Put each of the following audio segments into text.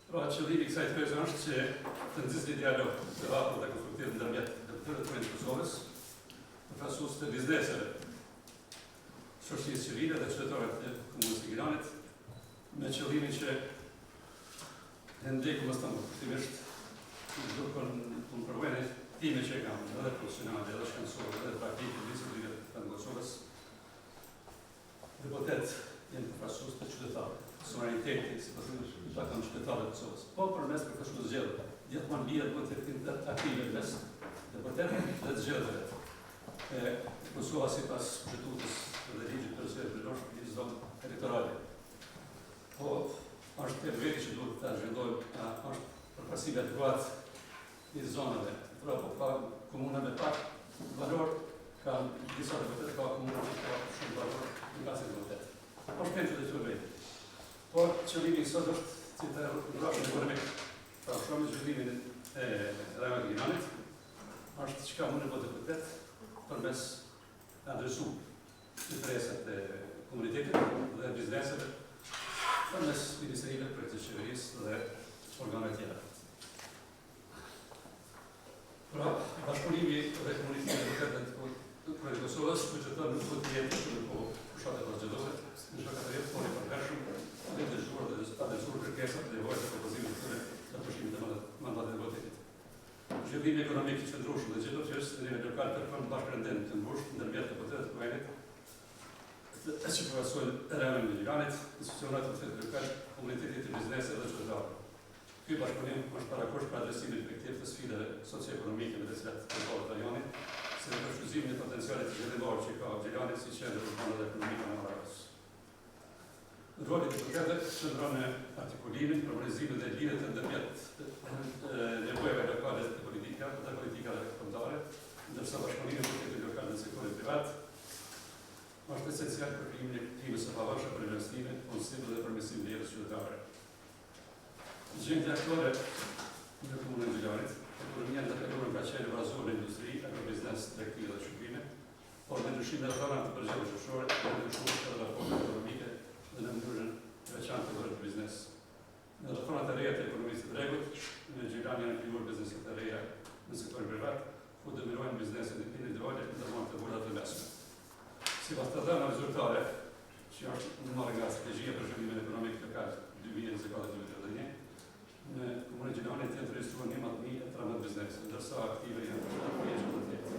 Pra, qëllimi i kësaj tërëse është që të nxjisë një dialog të hapur dhe konstruktiv ndërmjet deputetëve të Kosovës, përfaqësues të bizneseve, shoqërisë civile dhe qytetarëve të Komunës së Giranit, me qëllimin që ndjeku mos të kushtimisht duke përvojë time që kam edhe profesionale, edhe shkencore, edhe praktike të disiplinave të Kosovës, deputet janë përfaqësues të qytetarëve. Suvereniteti, si përshëndet të kanë qytetarët e Kosovës. Po përmes përfaqësues të zgjedhjeve. Gjithmonë lihet do të ketë aktive mes deputetëve dhe të zgjedhjeve. Kosova sipas kushtetues dhe ligjit përgjithësisht është një zonë elektorale. Po është e vërtetë që duhet ta zhvillojmë, është përfaqësim adekuat i zonave. Pra po ka komuna me pak valor, ka disa deputetë, ka komuna që ka shumë valor nga si deputet. Është tentë të zhvillojmë. Por qëllimi i sot është që të ndroshim ekonomik, pra shumë zhvillimin e rajonit të Giranit, është çka mund të bëjë deputet përmes adresu interesat e komunitetit dhe bizneseve përmes ministerive, projekte qeverisë dhe organeve tjera. Pra, bashkëpunimi dhe komunikimi me deputetët e Kosovës, qytetarët nuk duhet të jetë shumë po fushatë vazhdimore, në shkak të jetë foni përhershëm, dhe të zhjuar dhe të adresuar kërkesat dhe nevojat e propozimit të tyre të pushimit të mandatit të deputetit. Zhvillimi ekonomik i qëndrueshëm dhe gjithësisht në nivel lokal kërkon bashkërendim të ngushtë ndërmjet deputetëve të vendit, që përfaqësojnë rajonin e Giranit, institucionat të lokal, komunitetit të bizneseve dhe qytetarëve. Ky bashkëpunim është parakosh për adresimin efektiv të sfidave socio-ekonomike me të cilat përballet rajoni, si dhe për shfrytëzimin e potencialit zhvillimor që ka Gjirani si qendër urbane dhe ekonomike e Maravës. Roli i deputetëve qëndron në artikulimin, normalizimin dhe lidhjet ndërmjet nevojave lokale të politikave kombëtare, ndërsa bashkëpunimi me projektet lokale në sektorin privat është esencial për krijimin e klimës së pavarshme për investime, punësim dhe përmirësim të jetës qytetare. Gjendja aktore në komunën e Giranit, ekonomia ndërkombëtare ka qenë bazuar në industri, agrobiznes, tregti dhe shërbime, por me ndryshimet e rënda të përgjithshme shoqërore, ka ndryshuar edhe raportet ekonomike dhe në mënyrën e veçantë të bërë biznes. Në reformat e reja të ekonomisë së tregut, në Gjirani janë krijuar biznese të reja në sektorin privat, ku dominojnë bizneset individuale dhe të vogla të mesme. Sipas të dhënave zyrtare, që është marrë nga strategjia për zhvillimin ekonomik lokal 2021-2031, në komunën e Giranit janë regjistruar 11.013 biznese, ndërsa aktive janë 7.180.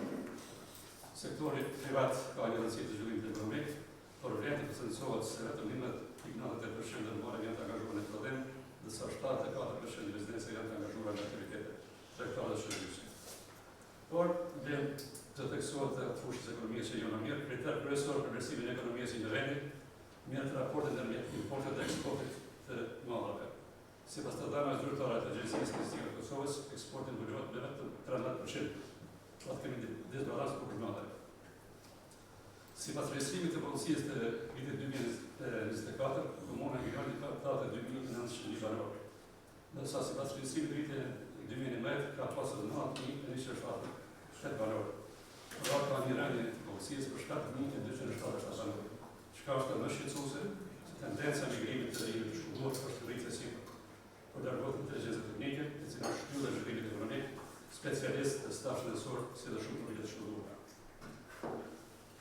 Sektori privat ka një rëndësi të zhvillimit ekonomik, por vlerë të përcaktohet se vetëm 11.98% e ndërmarrjeve janë të angazhuar në prodhim, ndërsa 74% e bizneseve janë të angazhuar në aktivitete tregtare dhe shërbimore. Por vlen të theksohet të fushës ekonomike që janë mirë, kriter kryesor për vlerësimin e ekonomisë në vend, mirë raportet ndërmjet importit dhe eksportit të mallrave. Sipas të dhënave zyrtare të Agjencisë Statistike të Kosovës, eksporti mbulojët me vetëm 13%, pra kemi disbalancë për mallrave. Sipas regjistrimit të policisë të vitit 2024, komuna e Giranit ka 82.900 banor, ndërsa sipas regjistrimit të vitit 2019 ka pasur 9.107 banor. Pra ka një rënje të policisë për 7.277 banor. Çka është më shqetësuese, tendenca e migrimit të rinjve të shkolluar është rritje sipër. Por largohet inteligjenca teknike, e cila shtyllë zhvillimit ekonomik, specialistë dhe staf shëndetësor, si dhe shumë familje të shkolluara.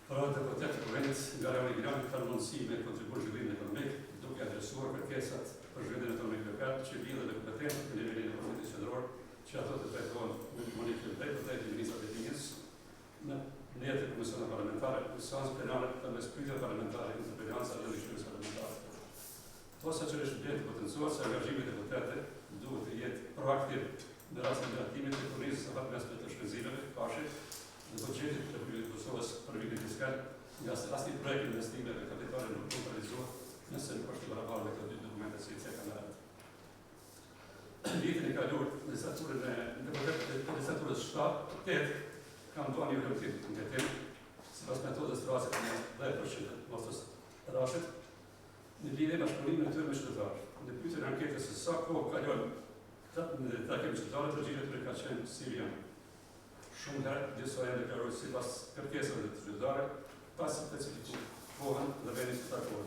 Pra deputetët e vendit nga rajoni i Giranit kanë mundësi me kontribuar në zhvillimin ekonomik, duke adresuar kërkesat për zhvillimin ekonomik lokal që lidhen me kompetencat në nivelin e Parlamentit qendror, që ato të trajtohen në komunikim drejt për drejt të ministrat e financës, në jetë të komisioneve parlamentare, në seancë plenare përmes pyetjeve parlamentare, interpellanca dhe rishqyrës parlamentare. Posaçërisht vlen të potencuar se angazhimi i deputetëve duhet të jetë proaktiv në rastin e ndërtimit të furnizës së fatmesme të shpenzimeve, kafshit, në buxhetit të Republikës Kosovës për vitin fiskal, nga se asnjë projekt investimeve kapitale nuk mund të realizohet nëse nuk është barabartë me këto dy dokumente si kanë ndërtuar. Vitin e kaluar në legislaturën e legislaturës 7-8 kanë dhënë një rrugtim të ndërtimit, sipas metodës rastës në 10% mosës rashit, në lidhje me bashkëpunimin e tyre me qytetarët. Në pyetjen e anketës se sa kohë kalon në takim qytetarët, përgjigjja e tyre ka qenë si vjen. Shumë herë disa janë deklaruar sipas kërkesave të qytetarëve, pas specifikuar kohën dhe vendin të takuar.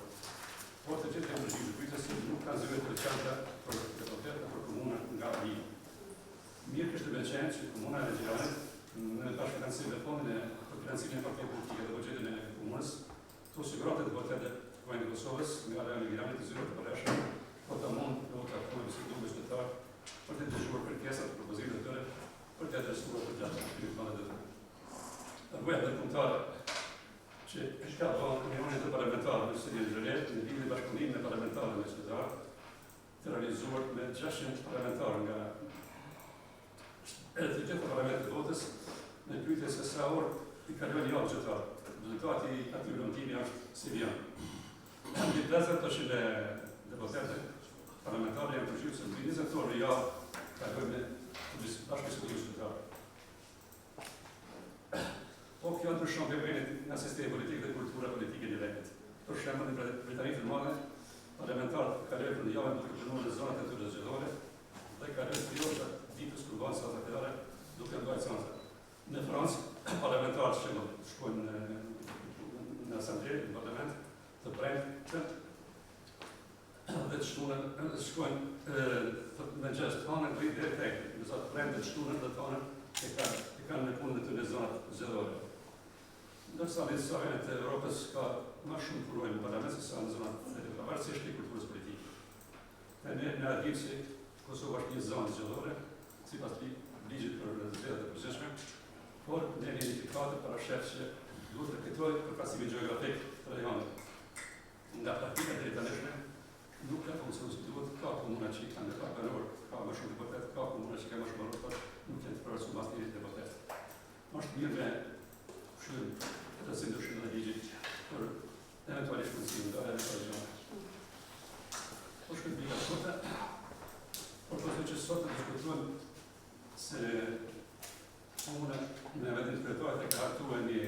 por të gjithë teknologjisë zhvilluese nuk kanë zyre të qarta për deputetët për komuna nga Lili. Mirë kishte me qenë që komuna e Regjianit në bashkëfinancimin e fondin e për financimin e partijeve politike dhe buxhetin e komunës, të sigurohet deputetët e Kuvendit të Kosovës nga Rajon e Giranit të zyre të përhershëm, por të mund në të aktuar si duke qytetar për të dëgjuar kërkesat, propozimet e tyre për të adresuar për gjatë shkrimit të mandatit. Argumentet ndërkombëtare që ka bërë reunionit e parlamentarëve në Shtetin e Xhelet në lidhje me bashkëpunimin e parlamentarëve me qytetarë, të realizuar me 600 parlamentarë nga të gjitha parlamentet e votës në pyetje se sa orë i kalojnë javë qytetarë. Rezultati i atij votimi është si vjen. Mbi 50% e deputetëve parlamentarë janë përgjigjur se mbi 20 orë në javë kalojnë me bashkëpunime qytetarë. Po kjo ndryshon veprimit nga sistemi politik dhe kultura politike në vendit. Për shembull, në Britaninë të Madhe, parlamentarët kalojnë në javën duke punuar në zonat e tyre zgjedhore dhe kalojnë periudha ditës kur bëhen sahatare duke mbajtur seanca. Në Francë, parlamentarët që shkojnë në asamblee, në parlament, të premte dhe të shtunën shkojnë me gjest tonë deri tek, do të thotë premte të shtunën dhe tonë e kanë në punën e tyre zonat zgjedhore. Ndërsa në historinë e Evropës ka më shumë punojnë në parlament se sa në zonat e pavarësisht të kulturës politike. Ne adim se Kosova është një zonë zgjedhore, sipas ligjit për zgjedhjet e përgjithshme, por ne jemi indikator para shef që duhet të kujtojë përfaqësimin gjeografik të rajonit. Nga praktika deri tani nuk ka funksionuar si duhet, ka komuna që kanë më pak banor, ka më shumë deputet, ka komuna që kanë më shumë banor, nuk janë të përfaqësuar mas një deputet. Është mirë me shumë të si ndryshim në ligjit për eventualisht mundësinë nga eventualisht. Po shkojmë bika sote, por përse që sot të diskutojmë se komuna në vendin të kryetarët e ka hartuar një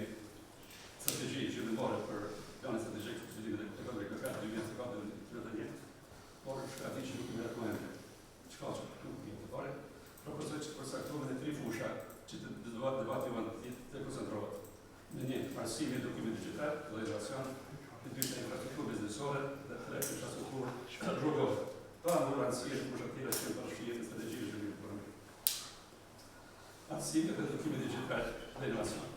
strategji zhvillimore për planin strategjik të zhvillimit të ekonomikë 2024-2031, por shka di që nuk me argumente. Çka që nuk një të pare, propozoj që përcaktohen e 3 fusha që të debati të koncentrohet. Në një, arsimi e dokimit digital, valoracion, në 2 infrastrukturë biznesore dhe 3 infrastrukturë rrugore. Pa më rëndësie në fusha tjera që në përshqijet në strategjikë zhvillimit ekonomik. Arsimi e dokimit digital dhe inovacion.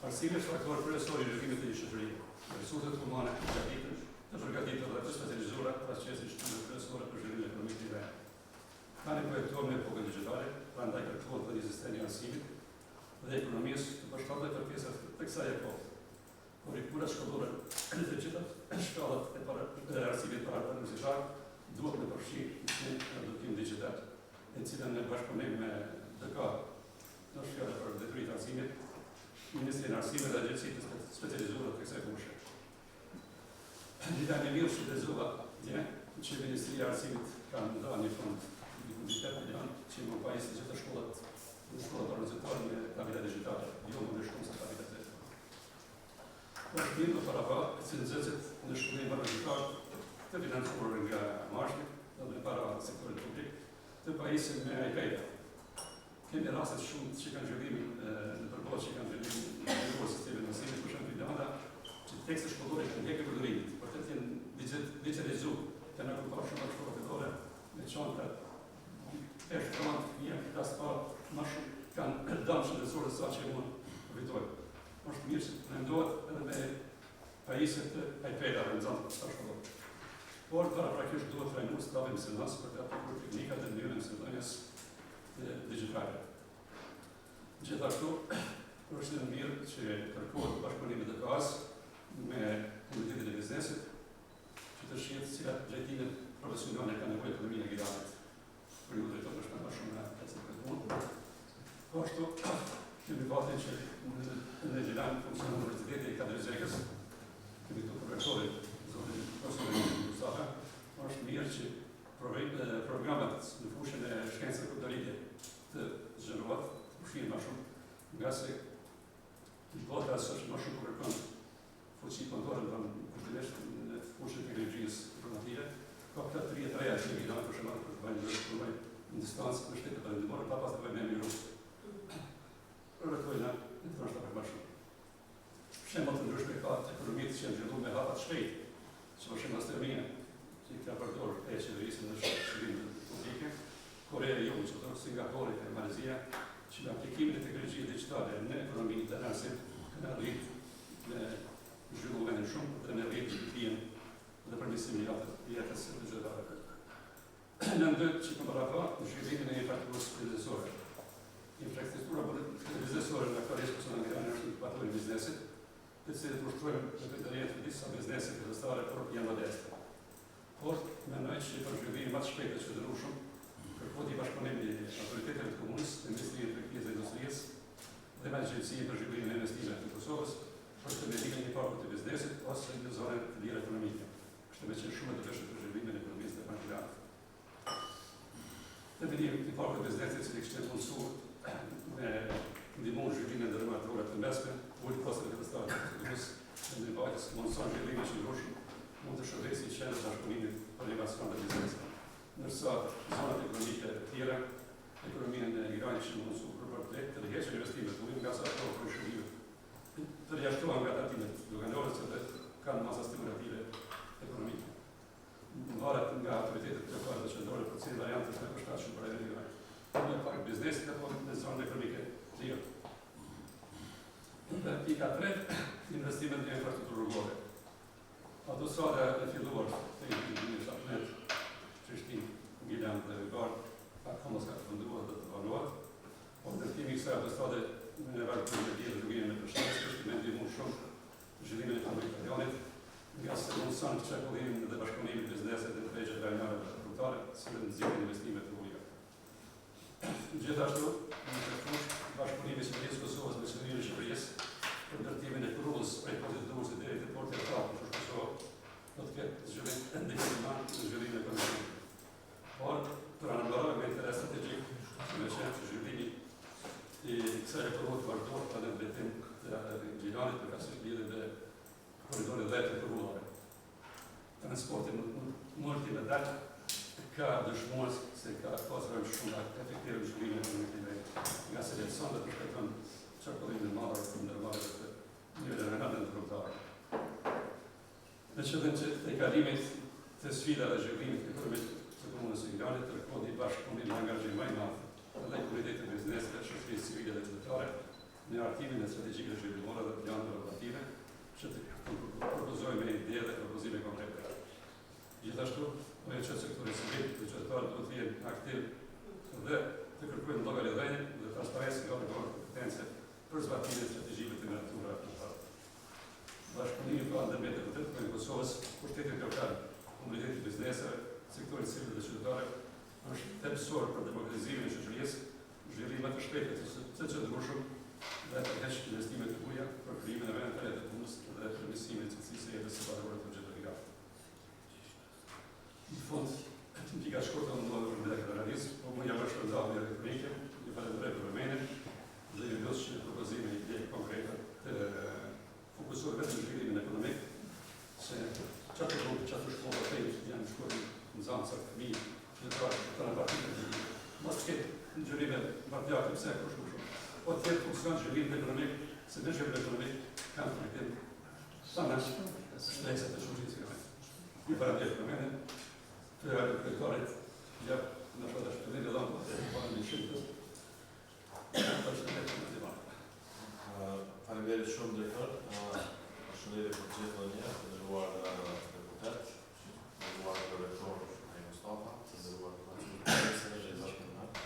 Arsimi është faktor kryesor i zhvillimit të një shoqërie. Resurset humane të përgatitura dhe të specializuara pasqesin shtyllët kryesore për zhvillimin ekonomik të vendit. Tani projektuar në epokën digjitale, prandaj kërkohet për një sistem i arsimit dhe ekonomisë të përshtatët për pjesët të kësaj epoke. Kurrikula shkollore të gjitha shkollat e arsimit parauniversitar duhet të përfshijnë në edukim digital, e cila në bashkëpunim me DK, në shkolla për detyritë arsimit, Ministrinë e Arsimit dhe Agjencitë të specializuara të kësaj fushe. Dita e mirë shqetësova dje që Ministria e Arsimit ka ndarë një fond i 20 milion që më pajisë gjithë shkollat në shkollat universitare me tabela digjitale, jo më shumë se tabela digjitale. Por mirë do para pa që nxehtësit në shkollim universitar të financuar nga mashti dhe para sektorit publik të pajisën me iPad. Kemi rastet shumë që kanë zhvillimin në përbohet që kanë zhvillimin në nivou sistemin e mësimit, për shembull Finlanda, që tekstet shkollore kanë ndjekur përdorimit, por të jenë digitalizuar, kanë akupuar shumë të shkollat fillore me çanta e shkollat fëmijë klas pa më shumë kanë dëmë shëndetësore sa që mund përfitojnë. Është mirë që mendohet edhe me pajisjet të iPad-ave në zonë të shkollore. Por paraprakisht duhet trajnuar stafin mësimdhënës për të aplikuar teknikat e mënyrën e mësimdhënies digjitale. Gjithashtu, është mirë që kërkohet bashkëpunimi të KAS me komunitetin e biznesit, që të shihet cilat drejtime profesionale ka nevojë ekonomia e Giranit. Për ju drejtor është më shumë në pjesën e punë. Po ashtu, kemi fatin që në Giran funksionon Universiteti i Kadrizekës, kemi këtu profesorin, zotin profesorin Mustafa, është mirë që programet në fushën e shkencës së kapitalisë të zgjerohet, përfshin më shumë, nga se bota është më shumë kërkon fuqi kontore kushtimisht në fushën e teknologjisë informative, ka këta 33 që i kanë për shembull për të bëjnë në distancë në shtetet perëndimore pa pas të bëjnë me virus. Përvetojnë në të nështë të më shumë. Shembull të ndryshme ka ekonomitë që janë zhvilluar me hapa të shpejtë, që është Mastermine, që i ka përdorur e qeverisë në shërimin publike, Korea e Jugut, që është Singapore e Malezia, që në aplikimin e teknologjisë digjitale në ekonominë internase kanë arritur me zhvillimin e shumë dhe me rritë shpëtimin dhe përmirësimin e jetës së qytetarëve. Në ndër që këmë rafa, zhvillimin e infrastrukturës biznesore. Infrastruktura biznesore në aktualisht personal grane është inkubatori i biznesit, të cilët ushtrojnë në këtë rjetë disa biznese fillestare, por janë modeste. Por, mendoj që për zhvillimin më të shpejtë të qëndrueshëm, kërkohet i bashkëpunimi i autoriteteve të komunës, të Ministrisë së Energjisë dhe Industrisë dhe me Agjencinë për zhvillimin e investimeve të Kosovës, për stabilizimin e parkut të biznesit ose në zonën të lira ekonomike. Kështu me qenë shumë të vështirë për zhvillimin e ekonomisë të bashkëpunimit. Stabilizimi i parkut të biznesit, i cili kishte mundsuar me ndihmon zhvillimin e ndërmarrëtorëve të mesme, ulë kostot e statutit të komunës, në mbajtjes mundson zhvillimin e qëndrueshëm mund të shërbejë si qendër bashkëpunimit për inovacion dhe biznes. Ndërsa zonat ekonomike të tjera, ekonominë e Iranit që mundsu për të tërhequr investimet të nga sa ato për shërbime. Përjashtohen nga tatimet doganore që kanë masa stimulative ekonomike. Varet nga autoritetet lokale dhe qendrore për cilë variante të përshtatshme për Iranit. Në park biznesit apo në zonat ekonomike të tjera. Dhe pika 3, investimet në infrastrukturë rrugore. Autostrada e filluar të një shafnet Prishtinë, Milan dhe Gar, akoma s'ka funduar dhe të banuar, por ndërtimi i kësaj autostrade në nivel të dhe rrugime me Prishtinë është me ndihmuar shumë zhvillimin e ekonomik të rajonit, nga se mundson çarkullimin dhe bashkëpunimin e bizneset dhe të rregjet rajonale dhe rrugtare, si dhe nxjerrjen e investimeve të huaja. Gjithashtu, bashkëpunimi i qeverisë së Kosovës me qeverinë e Shqipërisë për ndërtimin e rrugës prej portit të Durrësit deri te porti i Prapës në Kosovë, do të ketë zhvillim ndihmëtar në zhvillimin ekonomik. Por, për anëmbarove me interes strategjik, me qenë që zhvillimi i kësaj rrugë të vazhdojë pa në drejtim të Gjilanit për kasë lidhje dhe korridorit 10 të rrugëve. Transporti multimodal ka dëshmuar se ka pasur shumë efektive zhvillime ekonomike, nga se lehtëson dhe përshpejton qarkullimin e madh të ndërmarrjeve të niveleve rrugore të rrugëtare. Në qëllim që të kalimit të sfida dhe zhvillimit ekonomik të komunës së Iranit, kërkohet i bashkëpunim dhe angazhim më i madh dhe komunitetit të biznesit, shoqërisë civile dhe qytetare në hartimin e strategjikave zhvillimore dhe planeve operative që të propozojnë me ide dhe propozime konkrete. Gjithashtu, që sektori civil dhe qytetarët duhet të jenë aktiv dhe të kërkojnë llogaridhënie dhe transparencë nga organet kompetente për zbatimin e strategjive të miratura të parë. Bashkëpunimi pa ndërmjet të vërtetë në Kosovës, pushtetit lokal, komunitetit bizneseve, sektorit civil dhe qytetarëve është thelbësor për demokratizimin e shoqërisë, zhvillimin më të shpejtë të qëndrueshëm dhe tërheqjes së investimeve të huaja për krijimin e vendeve të punës dhe përmirësimin e cilësisë së jetës së banorëve të qytetarëve. Në fund, të pika shkurtë në mënyrë të realizim, po më jam shpërndarje ekonomike, ju falenderoj për vëmendjen dhe ju lutem që propozime ide konkrete të fokusohet vetëm në zhvillimin ekonomik, se çfarë shkolla të janë shkollë në zanë sa fëmijë, në të partitë të gjithë. Mos të ketë zhvillime martjake, pse kush shumë. Po të ketë funksion zhvillim ekonomik, se në zhvillim ekonomik kanë të rritim sa në shplejset e shoqërisë. Ju falenderoj për vëmendjen. Të kërkorit, ja, në shkota shpëllim e dhamë, të parën në shqiptës. Faleminderit shumë drejtor, përshëndetje për gjithë dhe një, të nderuar deputet, të nderuar rektor Ai Mustafa, të nderuar profesorë dhe zotërinat.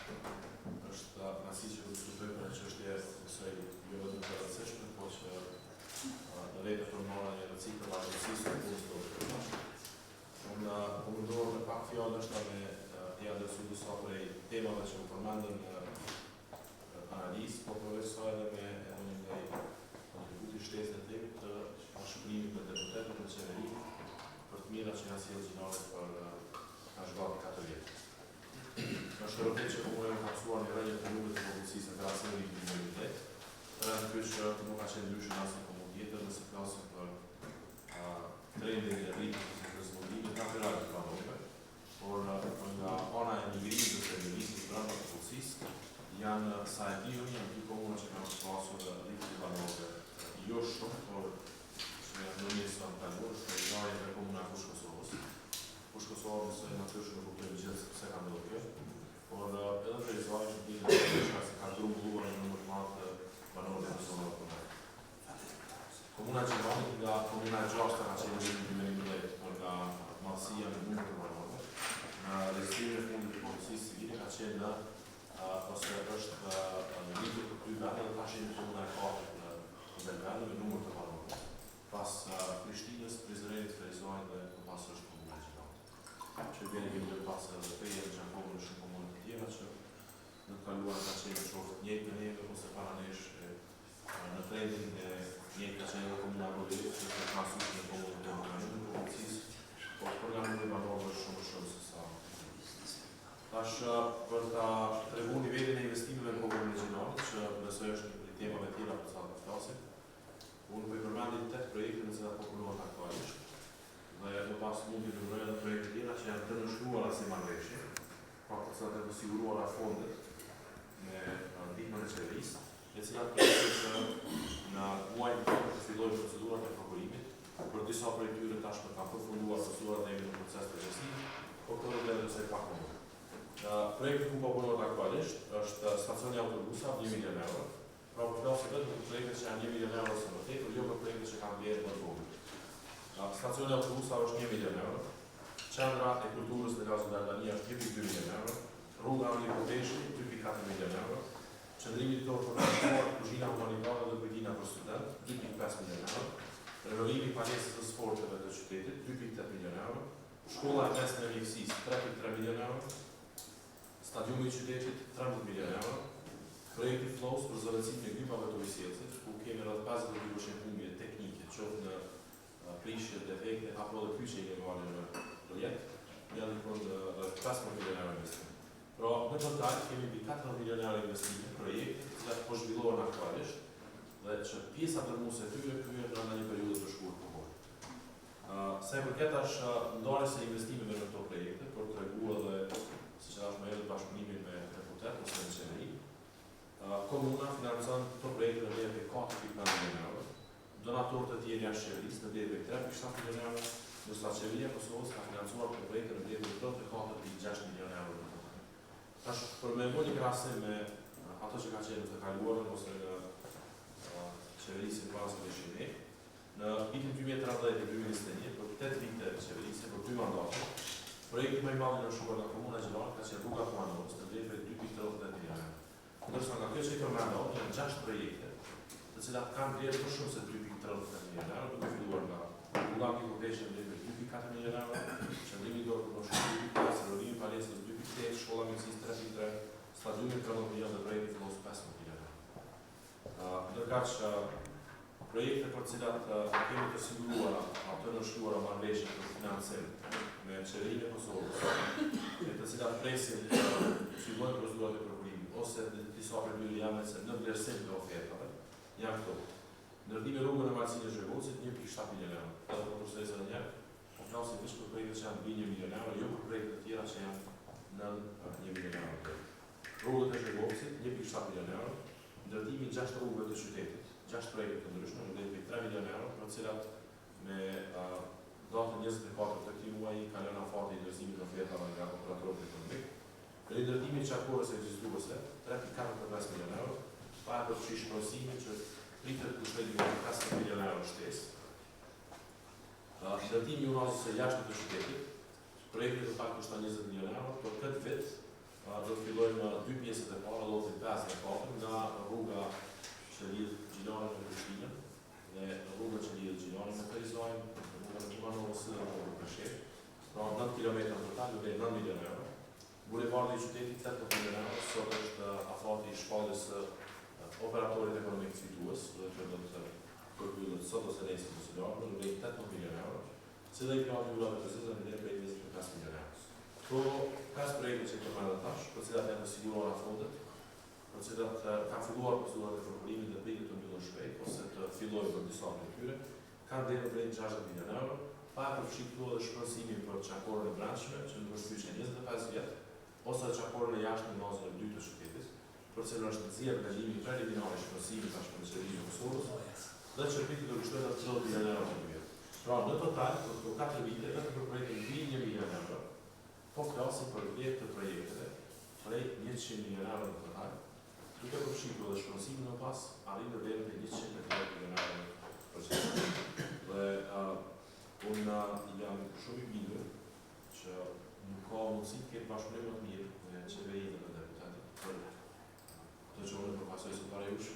Është kënaqësi që u diskutoj për çështje kësaj jo vetëm të rëndësishme, por që në rrjetet formore një rëndësi për vazhdimësinë e punës. Unë mundohem me pak fjalë është me të adresuar disa prej temave që u përmendën në analizë, por përveçsoj edhe me një kontributi shtesë tim të bashkëpunimit me deputetët në qeveri për të mirat që janë sjellë gjinore për Ashgati 4 vjet. Është rrugë që komunja ka mësuar një rrënjë të numrit të mobilitetsisë në krahasim me kriminalitet. Rreth që nuk ka qenë ndryshë në asnjë komunë tjetër, nëse flasim për trendin e rritjes ka të rrallë të planove, por nga ana e nivelit dhe servisit brenda të policisë janë sa e dihëm, janë dy komuna që kanë pasur rritje të planove jo shumë, por që janë në njësë në kalur, shkërëgjajnë dhe komuna Kushko ose është lidhur të dy vende dhe tash jemi komuna e katërt në Belgrado me numër të banorëve. Pas Prishtinës, Prizrenit, Ferizojnë dhe më pas është komuna e Gjirokit. Që vjen kemi pas edhe Peje, Gjankovë në shumë komunë të tjera që në të kaluar ka qenë qoftë njëjtë me neve ose para nesh në trendin e njëjtë ka qenë edhe komuna e Roderit, që ka pasur në komunë të Demokranisë, në provincisë, por programin e banorëve shumë se sa. Tash për ta treguar nivelin e investimeve në komunën e Gjirokit, që besoj është një prej temave tjera për sa të flasim, unë po i përmendim 8 projekte në cilat po punohet aktualisht dhe më pas mund t'i numëroj edhe projekte tjera që janë të nënshkruara si marrëveshje, pra për cilat janë të siguruara fondet me ndihmën e qeverisë, e cilat projekte që në muajin tonë të fillojnë procedurat e prokurimit, për disa prej tyre tashmë kanë përfunduar procedurat dhe jemi në proces të vlerësimit, por këto do të se pak më. Projekti ku po punohet aktualisht është stacioni autobusa 1 milion euro. Pra po flasim vetëm për projekte që janë 1 milion euro ose më tepër, jo për projekte që kanë vlerë më të vogël. Stacioni autobusa është 1 milion euro. Qendra e kulturës dhe Gazo Dardania është 1,2 milion euro. Rruga Amir Kodeshi 2,4 milion euro. Qendrimi ditor për kuzhina humanitare dhe kujtina për student 2,5 milion euro. Renovimi palesës së sporteve të qytetit 2,8 milion euro. Shkolla e mesme e mjekësisë 3,3 milion euro. Stadiumi i qytetit 13 milion euro. Projekti FLOS për zëvendësimin e gymbave të ujësjellësit, ku kemi rreth 50% humbje teknike, qoftë në prishje defekte apo edhe kyçe ilegale në projekt, janë rreth 15 milion euro investim. Pra, në total kemi mbi 4 milion euro investime në projekte, të cilat po zhvillohen aktualisht dhe që pjesa tërmuese e tyre kryhen brenda një periudhe të shkurtër kohore. Sa i përket ndarjes së investimeve në këto projekte, për të treguar edhe siç është më herët bashkëpunimin me deputet ose me qeveri, komuna financon këto projekte në vlerë të 4,5 milion euro. Donatorët e tjerë janë qeverisë në vlerë të 3,7 milion euro, ndërsa qeveria e Kosovës ka financuar këto projekte në vlerë të 34,6 milion euro. Tash për me bëj një krahasim me ato që ka qenë të kaluarën ose në qeverisë e bazë të shëndet, në vitin 2013-2021, për 8 vite qeverisë për 2 mandate, projekti më i madh në shkuar nga komuna e Gjirokit ka qenë rruga Kumanovës në vlerë të 2,38 milion euro. Ndërsa nga kjo që i përmendon, janë 6 projekte, të cilat kanë vlerë më shumë se 2,38 milion euro, duke filluar nga rruga Amir Kodeshi në vlerë 2,4 milion euro, qendrimi dorë për noshtë 2,5, renovimi palesës 2,8, shkolla mjekësisë 3,3, stadiumi 13 milion dhe projekti FLOS 15 milion euro. Ndërkaq projekte për cilat kemi të siguruara ato nënshkruara marrëveshje për financim me qeverinë e Kosovës, me të cilat presin fillojnë procedurat e prokurimit ose disa prej tyre janë në vlerësim të ofertave, janë këto. Ndërtimi rrugën e Marcinit Zhevocit 1,7 milion euro. Edhe po përsërisë edhe një herë, po flasim vetëm për projekte që janë mbi 1 milion euro, jo për projekte të tjera që janë nën 1 milion euro. Rrugët e Zhevocit 1,7 milion euro, ndërtimi 6 rrugëve të qytetit, 6 projekte të ndryshme në vlerë 3 milion euro, për të cilat me datën 24 të këtij muaji ka lënë afati i ndërtimit të ofertave nga operatorët ekonomik. Rindërtimi i qarkuarës ekzistuese 3,45 milion euro, pa e përfshirë shpërësimin që pritet të shpejtë nga 15 milion euro shtesë. Ndërtimi i unazës së jashtëm të qytetit, projekti total kushton 20 milion euro, por këtë vit do të fillojmë 2 pjesët e para, lotin 5 dhe 4, nga rruga që lidh Gjilonën me Prishtinën dhe rruga që lidh Gjilonën me Ferizojnë, rruga në Kumanovës dhe rruga Këshet. Pra 9 km total, dhe 9 milion euro. Bulevardi i qytetit 18 milion euro, sot është afati i shpalljes së operatorit ekonomik fitues, dhe që do të përmbyllet sot ose nesër ose darkë, në vlerë 18 milion euro, si dhe i plani urave të zezën në vlerë 25 milion euro. Këto 5 projekte që përmendat tash, për cilat janë të siguruara fondet, për cilat kanë filluar procedurat e prokurimit dhe pritet të mbyllen shpejt ose të fillojnë për disa prej tyre, kanë deri në vlerë 60 milion euro, pa e përfshirë edhe shpërësimin për qarkuarën e brendshme, që në përshtyqje 25 vjet, ose qarkuarën e jashtme në bazën e 2 të qytetit, për cilën është nxjerrë vendimi preliminar i shpërësimit tashmë në qeverinë e Kosovës, dhe që pritet të kushtojë 30 milion euro për vjet. Pra në total, për këto 4 vite, vetëm për projekte mbi 1 milion euro, po flasim për vlerë të projekteve prej 100 milion euro në total, duke përfshirë edhe shpërësimin më pas, arrin në vlerën e 130 milion euro për qytet. Dhe unë jam shumë i bindur që nuk ka mundësi të ketë bashkëpunim më të mirë me qeverinë dhe me deputetët për dëgjoni përfaqësues të parë jush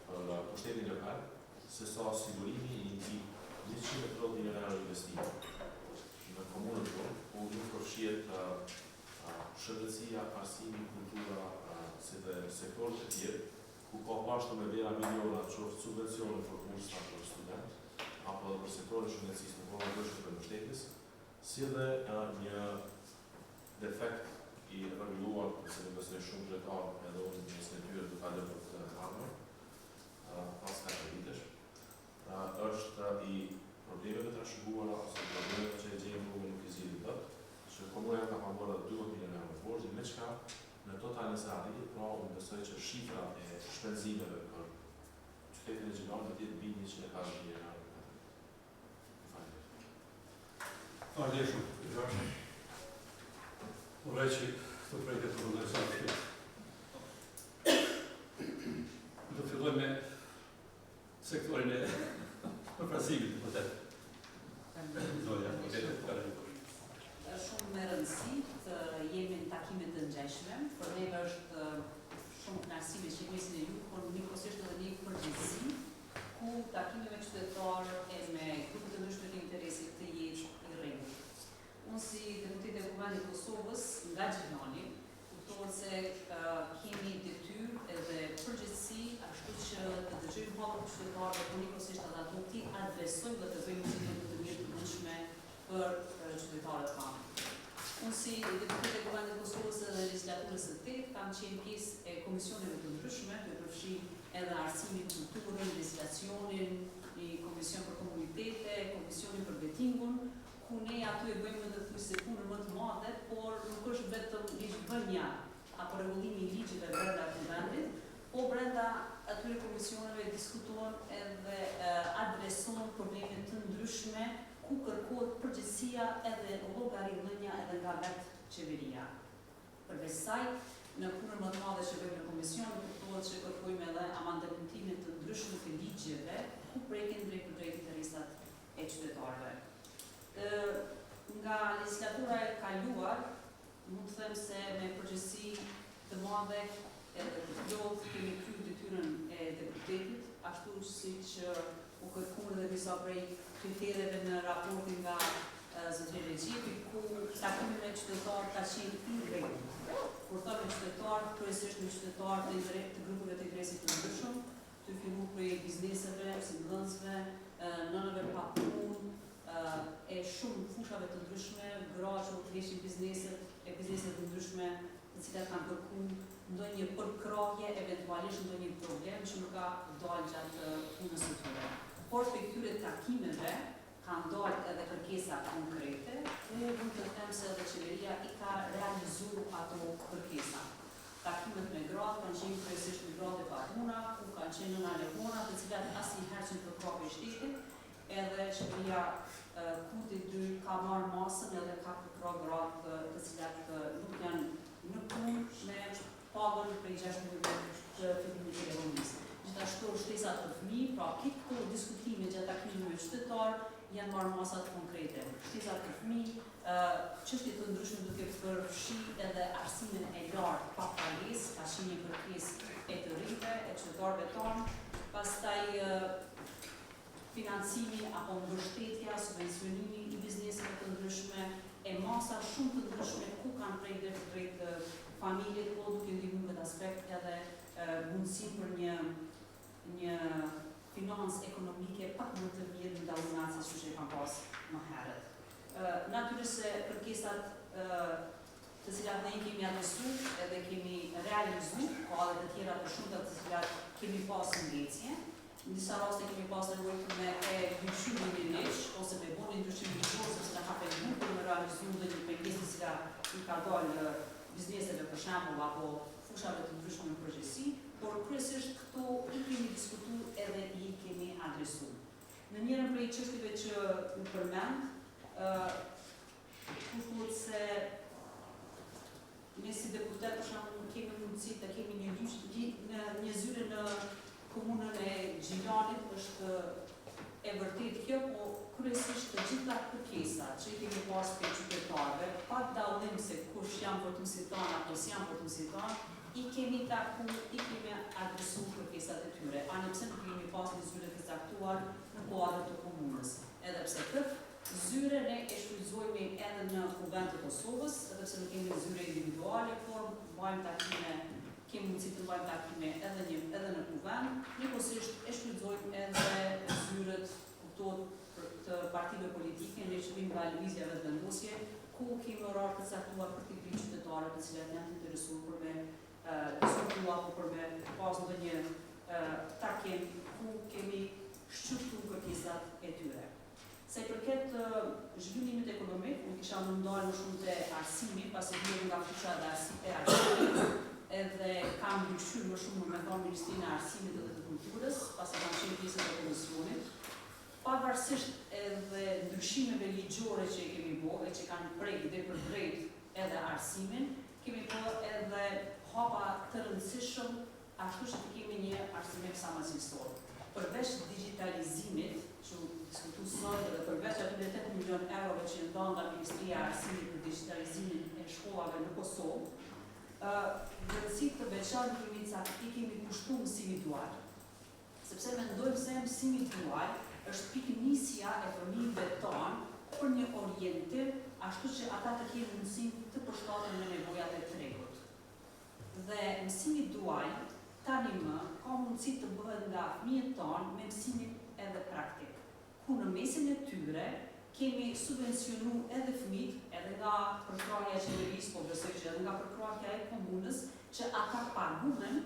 për pushtetin lokal, se sa sigurimi I nji 130 milionë euro investime në komunën tonë, ku nuk përfshihet shëndetësia, arsimi, kultura, si dhe sektorët e tjerë, ku ka pashtu me vera miliona qoftë subvencione për bursa për student, apo edhe për sektorin shëndetësisë në kohë ndryshme për mbështetjes, si dhe një defekt I rregulluar, se në besoj shumë qytetarë edhe unë në tyre të kalojnë për të ardhur, pas 4 vitesh, është I problemeve të trashëguara ose problemeve që e gjejmë rrugën nuk I zgjidhin dot, që komuna ka paguar 12 milionë euro borxh, me çka në total nëse arrit, pra unë besoj që shifra e shpenzimeve për qytetin e Gjilanit do të jetë mbi 150 milionë euro. Faleminderit shumë. Gjash. Uroj që të projekte të rrugës sa shpejt. Do të filloj me sektorin e përfaqësimit të vërtet. Shumë me rëndësi të jemi në takime të ngjashme. Për neve është shumë kënaqësi me qeverisjen e ju, por njëkohësisht edhe një përgjegjësi ku takime me qytetarë e me grupe të ndryshme të interesit të jetë I rregull. Unë si deputet e Kuvendit të Kosovës nga Gjilani, kuptohet se kemi detyrë edhe përgjegjësi ashtu që të dëgjojmë hallet e qytetarëve, por njëkohësisht edhe ato ti adresojmë dhe të bëjmë një të mirë të mundshme për qytetarët tanë. Unë si deputet e Kuvendit të Kosovës dhe legjislaturës së 8 kam qenë pjesë e komisioneve të ndryshme, të përfshi edhe arsimin, kulturën, legjislacionin, një komision për komunitete, komisionin për vettingun, ku ne aty e bëjmë edhe thjesht punën më të madhe, por nuk është vetëm ligjvënia apo rregullimi I ligjeve brenda Kuvendit, po brenda atyre komisioneve diskutohen edhe adresohen probleme të ndryshme ku kërkohet përgjegjësia edhe llogaridhënia edhe nga vetë qeveria. Përveç saj, në punën më të madhe që bëjmë në komision, kuptohet që kërkojmë edhe amandamentimin të ndryshme të ligjeve ku prekin drejt për drejt interesat e qytetarëve. Nga legjislatura e kaluar, mund të them se me përgjegjësi të madhe edhe të plot kemi kryer detyrën e deputetit, ashtu siç u kërkuan edhe disa prej kritereve në raportin nga zotëria Regjepi, ku takimi me qytetarë ka qenë I rregull. Kur thonë qytetarë, kryesisht me qytetarë të grupeve të interesit të ndryshëm, të filluar prej bizneseve, sinjëllësve, nënëve pa punë, e shumë fushave të ndryshme, gra që të heqin bizneset të ndryshme, të cilat kanë kërkuar ndonjë përkrahje, eventualisht ndonjë problem që nuk ka dalë gjatë punës së tyre. Por për këtyre takimeve kanë dalë edhe kërkesa konkrete, ku mund të them se edhe qeveria I ka realizuar ato kërkesa. Takimet me gratë kanë qenë kryesisht me gratë e pahuna, ku kanë qenë nëna lehmona, të cilat asnjëherë që përkrahje shtetit, edhe qeveria Kurti 2 ka marrë masën edhe ka përkrahë gratë të cilat nuk janë në punë me pagën prej 6 muajve të fillimit të ekonomisë. Gjithashtu shtesat për fëmijë, pra këto diskutime gjatë takimeve me qytetarë janë marrë masat konkrete. Shtesat për fëmijë, çështje të ndryshme duke përfshi edhe arsimin e lartë pa palesë, ka qenë një kërkesë e të rinjve, e qytetarëve tonë, pastaj financimin apo mbështetja, subvencionimi I bizneseve të ndryshme, e masa shumë të ndryshme ku kanë prej drejt familjet, po duke ndihmuar këtë aspekt edhe mundësi për një financë ekonomike pak më të mirë në dallimat se siç e kanë pas më herët. Natyrisht se kërkesat të cilat ne I kemi adresuar edhe kemi realizuar, ka edhe të tjera të shumta të cilat kemi pas ndërcje. Në disa raste kemi pas nevojë me ndryshimin e ligj ose me bënë ndryshim ligjor sepse na ka penguar për të realizuar një pengesë që I ka dalë bizneseve për shembull apo fushave të ndryshme në përgjithësi, por kryesisht këto I kemi diskutuar edhe I kemi adresuar. Në njërin prej çështjeve që u përmend, thuhet se ne si deputet për shembull kemi mundësi të kemi një ligj një zyre në komunën e Gjilanit, është e vërtet kjo, po kryesisht të gjitha kërkesat që I kemi pas për qytetarëve, pa dallim se kush janë votësimtarë apo si janë votësimtarë, i kemi taku, i kemi adresu kërkesat e tyre, ani pse nuk kemi pas një zyre të caktuar në kuadër të komunës. Edhe pse këtë zyre ne e shfrytëzojmë edhe në Kuvend të Kosovës, edhe pse nuk kemi zyre individuale, por mbajmë takime, kemi mundësi të mbajmë takime edhe në Kuvend, njëkohësisht e shfrytëzojmë edhe zyret të partive politike, ne që vim nga lëvizjeve të vendosje, ku kemi orar të caktuar për t'i krijë qytetarët të cilat janë të interesuar për me diskutua apo për me pas ndonjë takim ku kemi shqyrtu kërkesat e tyre. Se i përket zhvillimit ekonomik, unë kisha më ndalë më shumë të arsimi, pasi vjen nga fusha dhe arsimit, edhe kam ndryshuar më shumë me thonë Ministrinë e Arsimit dhe të Kulturës, pasi kam qenë pjesë e komisionit. Pavarësisht edhe ndryshimeve ligjore që i kemi bo, e që kanë prejtë dhe për drejt edhe arsimin, kemi po edhe hapa të rëndësishëm ashtu që të kemi një arsime sa më cilësor. Përveç digitalizimit, që diskutu sot dhe përveç atyre 8 milion eurove që ndonë nga Ministria e Arsimit për digitalizimin e shkollave në Kosovë, rëndësit të veçantë i kemi kushtu mësimi dual. Sepse mendojmë se mësimi dual është piknisja e fëmijëve tonë për një orientim, ashtu që ata të kenë mundësim të përshtaten me nevojat e tregut. Dhe mësimi dual, tani më, ka mundësi të bëhet nga fëmijët tonë me mësimin edhe praktik, ku në mesin e tyre kemi subvencionu edhe fëmijët, edhe nga përkrahja e qeverisë, po besoj që edhe nga përkrahja e komunës, që ata paguhen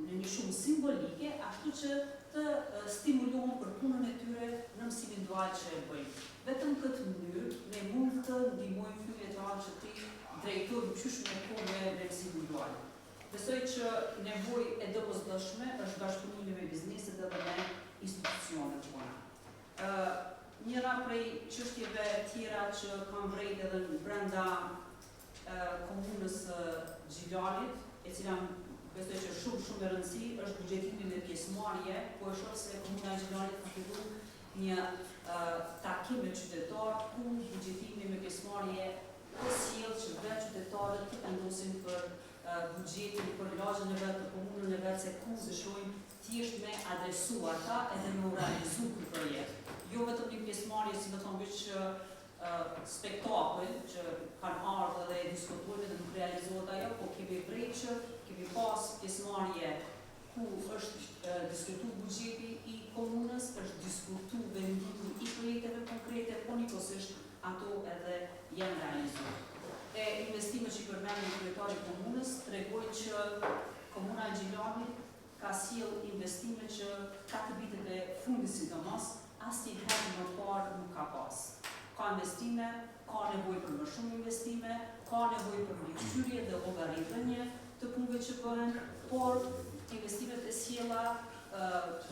në një shumë simbolike, ashtu që të stimulohen për punën e tyre në mësimin dual që e bëjmë. Vetëm këtë mënyrë, ne mund të ndihmojmë fëmijët tonë që ti drejtojnë qysh me kohë me mësimin dual. Besoj që nevojë e domosdoshme është bashkëpunimi me bizneset edhe me institucionet tona. Njëra prej çështjeve tjera që kam vrejt edhe brenda komunës Gjilanit, e cila besoj që shumë e rëndësi, është buxhetimi me pjesëmarrje, po e shoh se komuna e Gjilanit ka filluar një takim me qytetarë ku buxhetimi me pjesëmarrje po sjell që vetë qytetarët të vendosin për buxhetin, për lagjen e vet, për komunën e vet, se ku dëshojnë thjesht me adresu ata edhe me u realizu këtë projekt. Jo vetëm një pjesëmarrje, si më thonë që spektakull që kanë ardhur dhe e diskutuar dhe nuk realizohet ajo, po kemi vrejtë që kemi pas pjesëmarrje ku është diskutuar buxheti i komunës, është diskutuar vendimi i projekteve konkrete, po njëkohësisht ato edhe janë realizuar. E investimet që përmendën kryetari i komunës tregojnë që komuna e Gjilanit ka sjell investime që 4 vitet e fundit sidomos asnjëherë më parë nuk ka pas. Ka investime, ka nevojë për më shumë investime, ka nevojë për mbikëqyrje dhe llogaritje të punëve që bëhen, por investimet e sjella,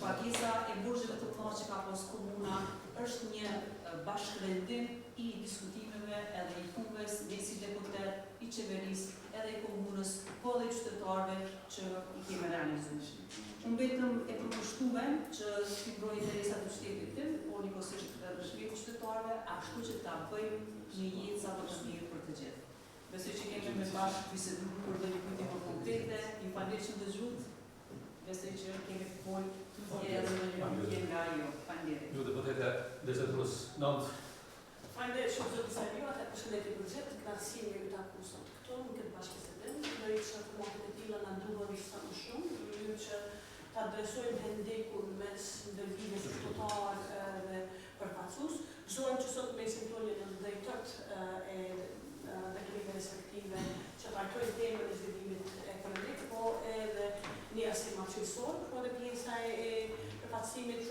pagesa e burgjeve të mëdha që ka pas komuna është një bashkëvendim i diskutimeve edhe i punëve ne si deputet, i qeverisë, edhe i komunës, po dhe i qytetarëve që i kemi realizuar. Unë betëm e përkushtuar që t'i mbrojë interesat e qytetit tim, por njëkohësisht edhe shpirtin e qytetarëve, ashtu që ta bëjmë një jetë sa më të mirë për të gjithë. Besoj që kemi me bashkë biseduar për dhe një pyetje më konkrete, ju falenderoj që më dëgjut. Besoj që kemi folë edhe në një pyetje nga ajo. Faleminderit. Ju deputete Dezetrus Nant. Faleminderit shumë zoti Saliu, atë përshëndetje për gjithë, kënaqësi me ju taku sot këtu në këtë bashkëbisedim. Në që formatet e tilla na duhen sa më shumë, që ta adresojmë hendekur mes ndërlidhjes qytetar dhe përfaqësues. Gëzohem që sot me sintonin e drejtot e deklarime respektive që trajtojnë temën e zhvillimit ekonomik, po edhe një asim marqësor, po edhe pjesa e përfaqësimit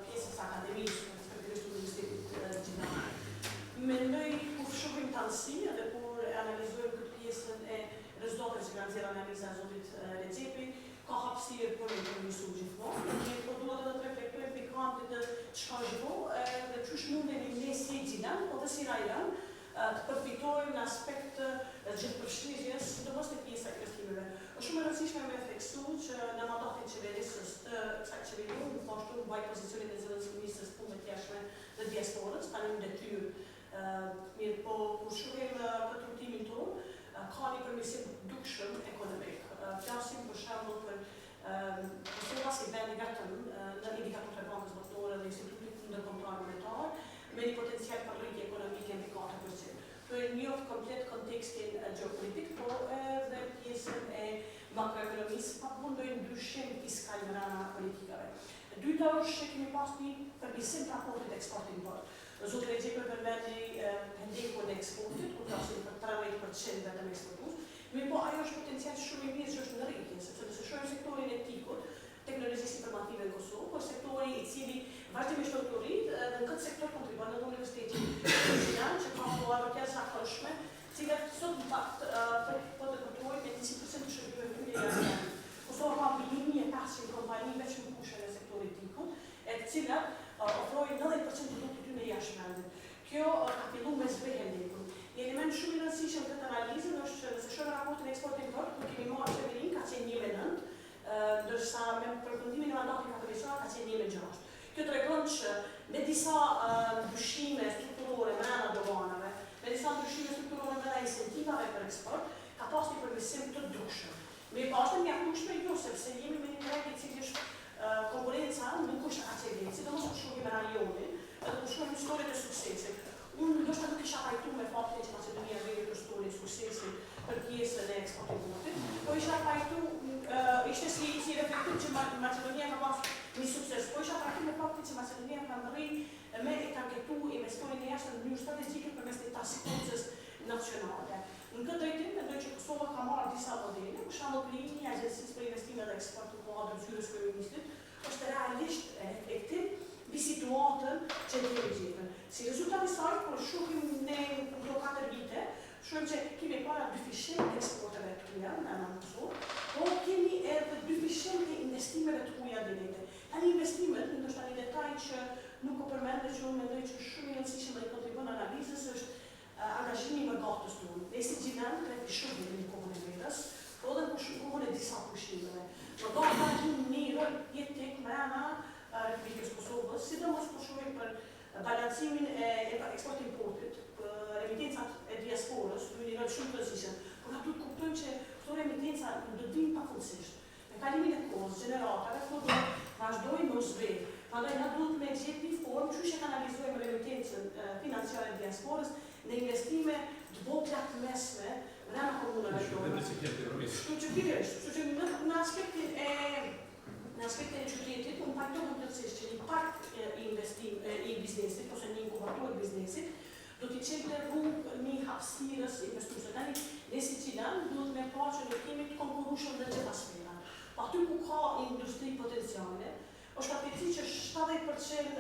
pjesës akademisë, respektivisht të Universitetit Gjilan. Mendoj kur shohim tallësi edhe kur analizojmë këtë pjesën e rezultateve që kanë nxjerrë analiza e zotit Rexhepi, ka hapësirë për të përmirësuar gjithmonë, por duhet edhe të reflektojmë pikante të çka zhvo dhe çush mundemi ne si Gjilan, po dhe si rajon, të përfitojmë në aspekt të gjithëpërfshirjes, sidomos në pjesa e investimeve. Është shumë e rëndësishme me theksu që në mandatin qeverisës të kësaj qeverie, po ashtu mbaj pozicionin e zëvendësisë ministrës punëve të jashtme dhe diasporës, tani në detyrë. Mirë, po kur shohim këtë rutimin tonë, ka një përmirësim dukshëm ekonomik komplet kontekstin geopolitik, po edhe pjesën e makroekonomisë, pa mundojnë ndryshim fiskal në rana politikave. Dyta është që kemi pas një përmirësim të raportit eksport-import. Zotë Regjepe përmendi pendekun e eksportit, ku flasim për 13% vetëm eksportues, po ajo është potencial shumë i mirë që është në rritje, sepse nëse shohim sektorin e tikut, teknologjisë informative në Kosovë, po sektori i cili vazhdimisht është të rrit, dhe në këtë sektor kontribuan edhe Universiteti Nacional, që ka kohë të zakonshme, cilat sot në fakt po të kontrollojnë me 20% të shërbimeve publike jashtë. Kosova ka mbi 1500 kompani veç në fushën e sektorit tikut, e të cilat ofrojnë 90% të produktit tyre jashtë. Kjo ka filluar me zbehen ndekun. Një element shumë i rëndësishëm këtë analizën është që nëse shohim raportin eksport-import, ku kemi marrë qeverin ka qenë 1/9, ndërsa me përfundimin e mandatit katëror ka qenë 1/6. Kjo tregon që me disa ndryshime strukturore brenda doganave, me disa ndryshime strukturore brenda incentivave për eksport, ka pas një përmirësim të dukshëm. Me pas të mjaftueshme jo, sepse jemi me një treg i cili është konkurenca nuk është akademike, sidomos kur shohim rajonin, edhe kur shohim historitë e suksesit. Unë ndoshta nuk isha pajtuar me faktin që Maqedonia vjen për historinë e suksesit për pjesën e eksport-importit, po isha pajtuar, ishte si reflektim që Maqedonia ka pas një sukses, po isha pajtuar me faktin që Maqedonia ka ndërryer me e targetuar investimin e jashtëm në mënyrë strategjike përmes të taskforces nacionale. Në këtë drejtim, mendoj që Kosova ka marrë disa modele, për shembull krijimi i Agjencisë për Investime dhe Eksport në kuadër zyrës kryeministit, është realisht efektiv mbi situatën që kemi gjetur. Si rezultat i saj, kur shohim ne këto 4 vite, shohim që kemi para dyfishim të eksporteve të huaja në Kosovë, po kemi edhe dyfishim të investimeve të huaja direkte. Tani investimet, ndoshta një detaj që nuk u përmend, që unë mendoj që shumë i rëndësishëm dhe kontribon analizës është angazhimi më gatës tonë. Ne si Gjilan kreti shumë në kohën e verës, po edhe në kohën e disa pushimeve. Më gata një mirë jetë tek brenda Republikës Kosovës, sidomos po shohim për balancimin e eksport-importit, për emitencat e diasporës, një nivel shumë të rëndësishëm. Por aty kuptojmë që këto emitenca do të vinë pafundësisht. Me kalimin e kohës, gjeneratave, po do vazhdojnë me zbret. Prandaj na duhet me gjetë një formë që kanalizojmë emitencën financiare e diasporës në investime të vogla të mesme brenda komunave tona. Kështu që në aspektin e qytetit, unë pajtohem plotësisht që një park i biznesit, ose një inkubator biznesit, do t'i qelte rrugë një hapësirës investuese. Tani, ne si Gjilan duhet me pa që ne kemi të konkurrueshëm në gjitha sferat. Aty ku ka industri potenciale, është apeti që 70%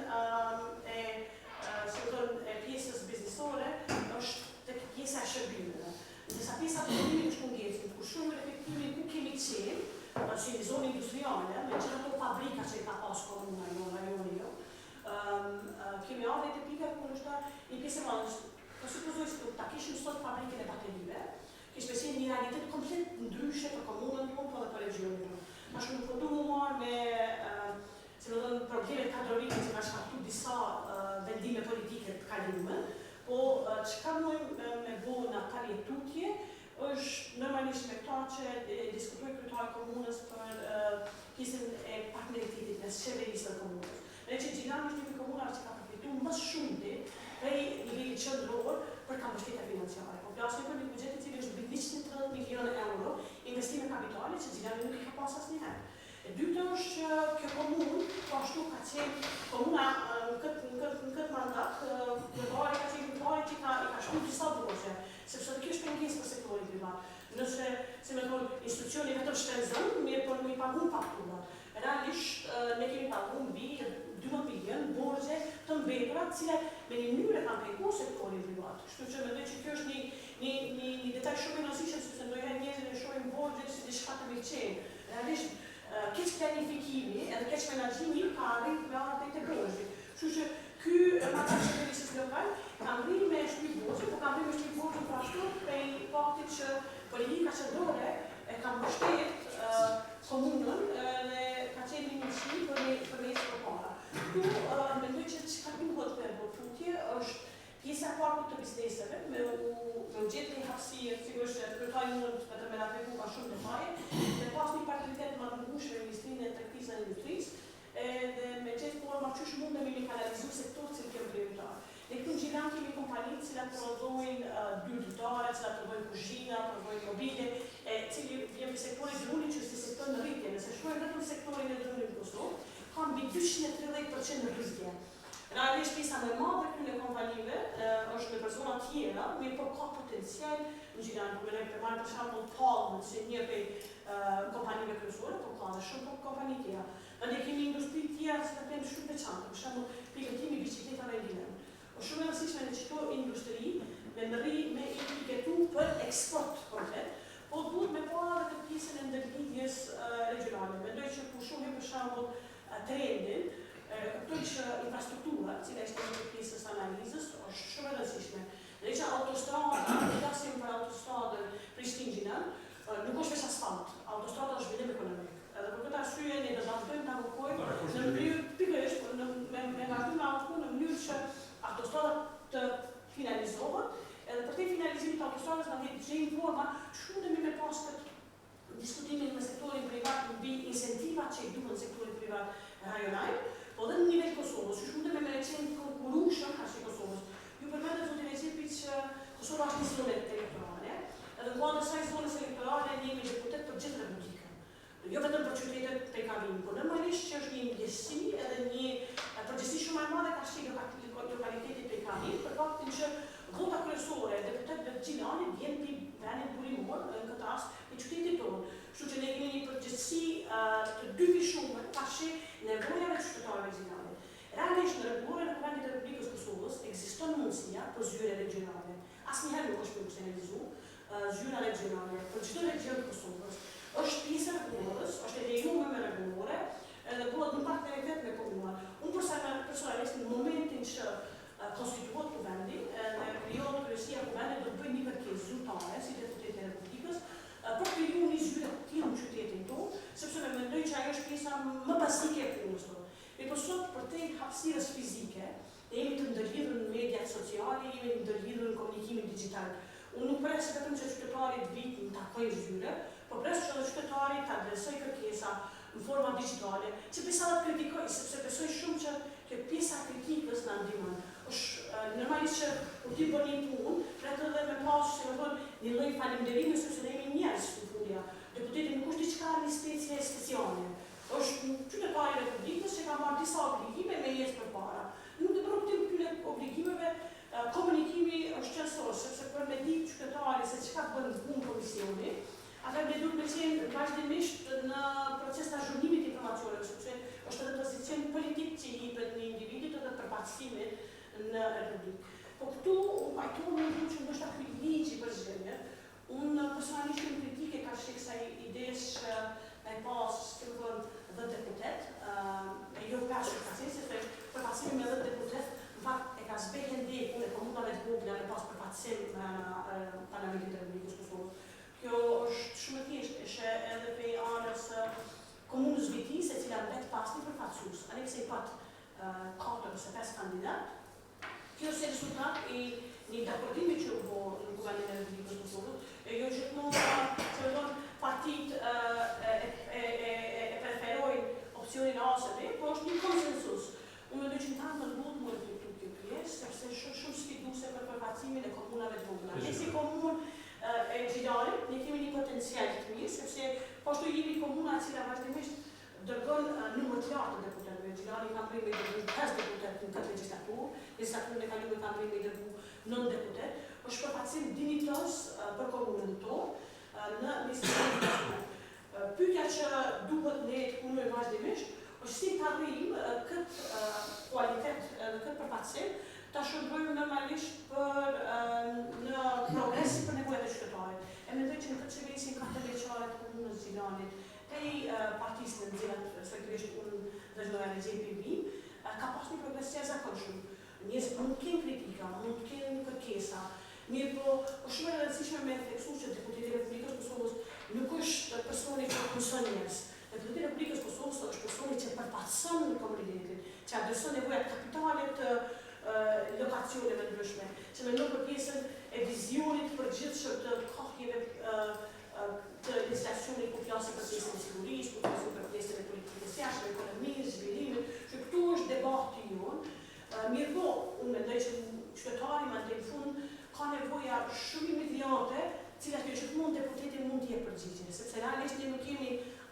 e pjesës biznesore është tek pjesa e shërbimeve. Ndërsa pjesa e shërbimit është mungesur, ku shumë efektivi ku kemi qenë, si në zonë industriale, me gjithë ato fabrika që i ka pas komuna rajoni jo, kemi ardhur te pika ku është një pjesë e madhe. Po supozoj se ta kishim sot fabrikën e baterive, kishte qenë një realitet komplet ndryshe për komunën tonë, po edhe për regionin tonë. Tash nuk po duam marr me probleme kadrorike që ka shkaktuar disa vendime politike të kaluara, po çka mundem me bëu në atë tutje është normalisht me këta që diskutoj kryetari i komunës për pjesën e partneritetit mes qeverisë dhe komunës. Ne që Gjilan është një komunave që ka përfituar më shumë prej nivelit qendror për kapacitete financiare. Po flasim për një buxhet i cili është mbi 130 milionë euro investime kapitale që Gjilani nuk i ka pas asnjëherë. E dyta është që kjo komunë, po ashtu ka qenë komuna në këtë mandat, kryetari ka qenë kryetari që i ka shkruar disa borxhe, sepse kjo është pengesë për sektorin privat. Nëse, si më thonë, institucioni vetëm shpenzon, mirë po nuk i pagun fakturat. Realisht, ne kemi pagun mbi 12 milionë borxhe të mbetura, të cilat me një mënyrë kanë penguar sektorin privat. Kështu që mendoj që kjo është një detaj shumë i rëndësishëm, sepse ndonjëherë njerëzit e shohin borxhet si diçka të mirëqenie. Realisht, keq planifikimi edhe keq menaxhimi ka arritur me ardhmë të borxhit. Kështu që ky mandat i qeverisë lokale ka rritur me shtyp borxhe, por ka rritur me shtyp borxhe për ashtu prej faktit që politika qendrore e ka mbështetur komunën dhe ka qenë një mundësi për me para. Këtu mendoj që çka duhet të bëhet futje është pjesa e parë të bizneseve, me u gjetë një hapësirë, sigurisht kryetari mund vetëm me na tregu ka shumë detaje, me pas një partneritet më të ngushtë me Ministrinë e Tregtisë dhe Industrisë, dhe me gjetë forma qysh mundemi me kanalizuar sektor që kemi prioritar. Ne këtu në Gjilan kemi kompani të cilat prodhojnë dyrditare, cilat prodhojnë kuzhina, prodhojnë mobile, cili vjen për sektorin druni që si sektor në rritje. Nëse shkojmë vetëm sektorin e drunit në Kosovë, ka mbi 230% në rritje. Realisht pjesa më e madhe këtyre kompanive është me persona tjera, mirë po ka potencial në Gjilan. Për marrë për shembull Palmën, që një prej kompanive kryesore, po ka dhe shumë kompani tjera. Dhe kemi industri tjera që të temë shumë veçantë, për shembull pikëtimi bicikletave në Gjilan. Është shumë e rëndësishme në çdo industri me etiketu për eksport komplet, po duhet me pa edhe të pjesën e ndërlidhjes regionale. Mendoj që ku shohim për shembull trendin, kuptoj që infrastruktura, cila ishte një pjesë së analizës, është shumë e rëndësishme. Dhe që autostrada, ne flasim për autostradën Prishtinë-Gjilan, nuk është veç asfalt, autostrada është zhvillim ekonomik. Edhe për këtë arsye ne do ta vazhdojmë ta avokojmë në mënyrë pikërisht me vazhdim në mënyrë që autostrada të finalizohet, edhe për te finalizimin të autostradës na vjen gjejmë forma që mundemi me pas këtë diskutimin me sektorin privat mbi incentivat që i duhen sektorit privat rajonal, po dhe në nivel Kosovës, që mundemi me qenë konkurueshëm ashtu Kosovës. Ju përmendet zotin Ezipi që Kosova është një zonë elektorale, edhe në kuadër kësaj zonës elektorale ne jemi deputet për gjithë Republikën. Jo vetëm për qytetet pejkamin, por normalisht që është një ndjesi edhe një përgjegjësi shumë e madhe ka shqipë lokalitetit pejkamin, për faktin që vota kryesore e deputetëve të Gjilanit vjen pi vendit burimor, në këtë rast i qytetit tonë. Kështu që ne kemi një përgjegjësi të dyfishuar ka shqipë nevojave të qytetarëve të Gjilanit. Realisht në rregulloren e Kuvendit të Republikës Kosovës ekziston mundësia për zyre regionale. Asnjëherë nuk është funksionalizuar zyra regionale për çdo region të Kosovës. Është pjesë e rregullorës, është e lejuar me rregullore, edhe bëhet në partneritet me komunat. Unë personalisht në momentin që konstituohet kuvendi, dhe krijohet kryesia e kuvendit do të bëjë një kërkesë zyrtare si deputeti i Republikës për të krijuar një zyrë të tillë në qytetin tonë, sepse më mendoj që ajo është pjesa më bazike e punës tonë. Po sot për te hapësirës fizike, ne jemi të ndërlidhur në mediat sociale, jemi të ndërlidhur në komunikimin digjital. Unë nuk pres vetëm që qytetarit vitin të takojnë zyre, po pres që edhe qytetarit të adresoj kërkesa në forma digitale, që pjesa të kritikoj, sepse besoj shumë që kjo pjesa kritikës në ndihmon. Është normalisht që kur ti bën një punë, flet edhe me pas që më thonë një lloj falënderimi sepse ne jemi njerëz në fundja. Deputeti nuk është diçka një specie speciale. Është qytetari i Republikës që ka marrë disa obligime me jetë përpara. Nuk do të rrotim këtyre obligimeve komunikimi është qëndror, sepse për me ditë qytetari se çka bën punë komisioni, atëherë ne duhet të qenë vazhdimisht në proces të azhurnimit të informacioneve, sepse është edhe pozicion politik që i jepet një individit edhe përfaqësimit në Republikë. Po këtu pajtohem që ndoshta ky ligj për zgjedhje, unë personalisht jam kritike ka shik kësaj idesë që e pas të thonë 10 deputet, e jo pashë sepse përfaqësimi me 10 deputet në fakt e ka zbehën ndjekun e komunave të vogla me pas përfaqësim në Parlamentin e Republikës Kosovës. Kjo është shumë e thjeshtë, është edhe prej anës komunës Vitisë, e cila mbet pas një përfaqësues, anë pse i pat 4 ose 5 kandidat. Kjo është rezultat i një dakordimi që u bë në Kuvendin e Republikës Kosovës, e jo gjithmonë partitë e preferojnë opsionin A ose B, por është një konsensus. Unë mendoj që në të duhet më reflektuar kjo pjesë, sepse është shumë sfiduese për përfaqësimin e komunave të vogla. Ne si komunë e Gjilanit, ne kemi një potencial të mirë, sepse poshtu jemi komuna e cila vazhdimisht dërgon numër të lartë të deputetëve. Gjilani ka mbrojtur me dërgu 5 deputet në këtë legjislaturë, legjislaturën e kaluar ka mbrojtur me dërgu 9 deputet, është përfaqësim dinjitos për komunën tonë në Ministrinë e Kulturës. Pyetja që duhet ne të punojmë vazhdimisht është si të arrijmë këtë kualitet dhe këtë përfaqësim ta shndrojmë normalisht për në progres për nevojat e qytetarit. E mendoj që në këtë qeverisin 4 vjeçare të komunës Gjilanit, prej partisë në nxjerrat sigurisht unë vazhdoj në GPB, ka pas një progres të jashtëzakonshëm. Njerëzit mund të kenë kritika, mund të kenë kërkesa, mirë po është shumë e rëndësishme me theksu që deputeti i Republikës Kosovës nuk është personi që punson njerëz. Deputeti i Republikës Kosovës është personi që përfaqëson komunitetin, që adreson nevojat kapitale të lokacioneve ndryshme, që mendon për pjesën e vizionit përgjithshëm të kohjeve të legjislacionit ku flasim për pjesën e sigurisë, ku flasim për pjesën e politikës së ekonomisë, zhvillimit, që këtu është debati jon. Mirë po, unë mendoj që përgjigje, sepse realisht ne nuk kemi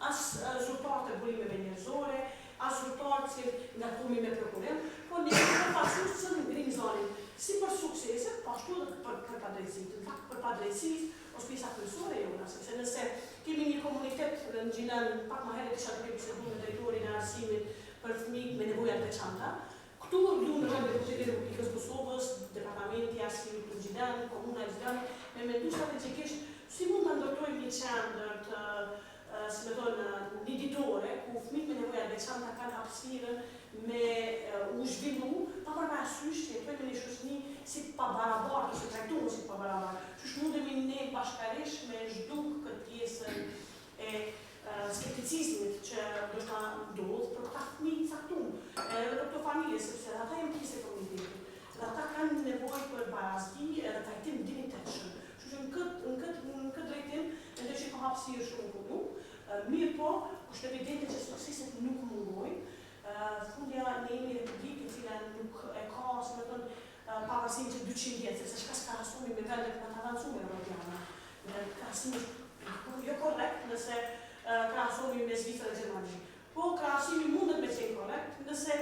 as zyrtar të burimeve njerëzore, as zyrtar që nga kemi me prokurim, por ne kemi pasur që në ngrim zonin si për suksese, po ashtu edhe për padrejtësitë. Në fakt për padrejtësisë është pjesa kryesore e jona, sepse nëse kemi një komunitet në Gjilan, pak më herët isha duke biseduar me drejtorin e arsimit për fëmijë me nevoja të veçanta. Këtu lumë në Deputeti i Republikës Kosovës, Departamenti i Arsimit në Gjilan, Komuna e Gjilanit, me mendu strategjikisht si mund të ndërtojmë një qendër të si me thonë, një ditore, ku fëmijët me nevoja të veçanta kanë hapësirën me u zhvillu, pa parasysh që jetojmë në një shoqëri si pabarabartë, ose trajtuar si pabarabartë. Që mundemi ne bashkërisht me zhduk këtë pjesën e skepticizmit që do të ndodh për këta fëmijë caktuar, edhe për këto familje, sepse ata janë pjesë e komunitetit. Dhe ata kanë nevojë për barazki edhe trajtim dinjitetshëm. Kështu që në këtë drejtim mendoj që ka hapësirë shumë punu. Mirë po, është evidente që sukseset nuk mungojnë. Fundja ne jemi republikë e cila nuk e ka, si me thonë, pavarësinë që 200 vjetë, sepse shka s'krahasumi me vendet më të avancume europiane. Krahasimi jo korrekt nëse krahasumi me Zvicrën e Gjermanisë. Po krahasimi mundet me qenë korrekt nëse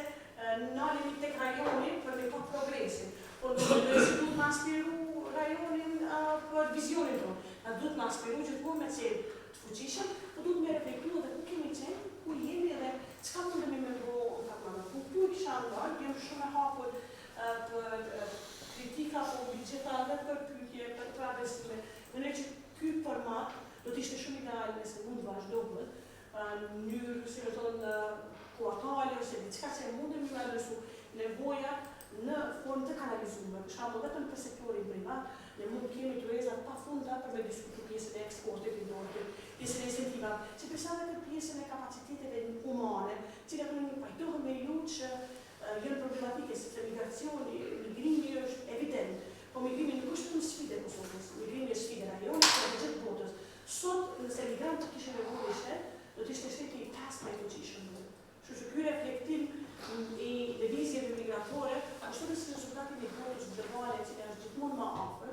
nalemi tek rajoni për me pa progresin. Po duhet të aspiru rajonin për vizionin tonë. Na duhet të aspiru gjithmonë me qenë të fuqishëm, po duhet me reflektu edhe ku kemi qenë, ku jemi edhe çka mundemi me bëu takmana. Ku kisha ndarë, jam shumë e hapur për kritika, po gjithashtu edhe për pyetje, për travestime. Mendoj që ky format do të ishte shumë ideal nëse mund të vazhdohet në mënyrë, si me thonë, kuartale ose diçka që mundemi të adresu nevojat në formë të kanalizuar. Për shembull, vetëm për sektorin privat, ne mund të kemi tueza pafunda për me diskutuar pjesën e eksportit, pjesën e incentivave, që përsa edhe pjesën e kapaciteteve humane, që ne pajtohem me ju që janë problematike, sepse migrimi është evident, po migrimi nuk është një sfidë e Kosovës, migrimi është sfidë e rajonit, por edhe gjithë botës. Sot, nëse migrantët kishin nevojë shtet, do të ishte shteti i pestë më i fuqishëm. Kështu që ky reflektim i lëvizjeve migratore, ashtu edhe si rezultati i kvotës globale, e cila është gjithmonë më afër,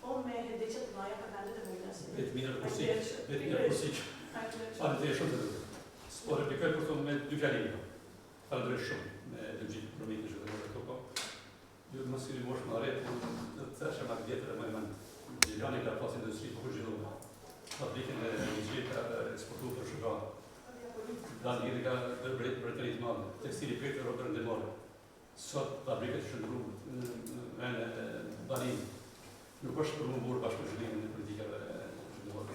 po me hendeqe të mëdha për vendet e vogla. Vetë mirë përsiq. Faleminderit shumë të dy. Po replikoj për thonë me dy fjalë. Faleminderit shumë me të gjithë promitish që do të topo. Ju mos i mosh më rreth, të thashë më vjetër më mend. Gjilani ka pasur industri po zhvilluar. Fabrikën e energjisë ka eksportuar për shoqata. Dani ka Britanitë të madhe, tekstili Peter Robert Demore. Sot fabrikat shndruan në Dani. Nuk është për më burë bashkë zhvillimin e politikave zhvillimore.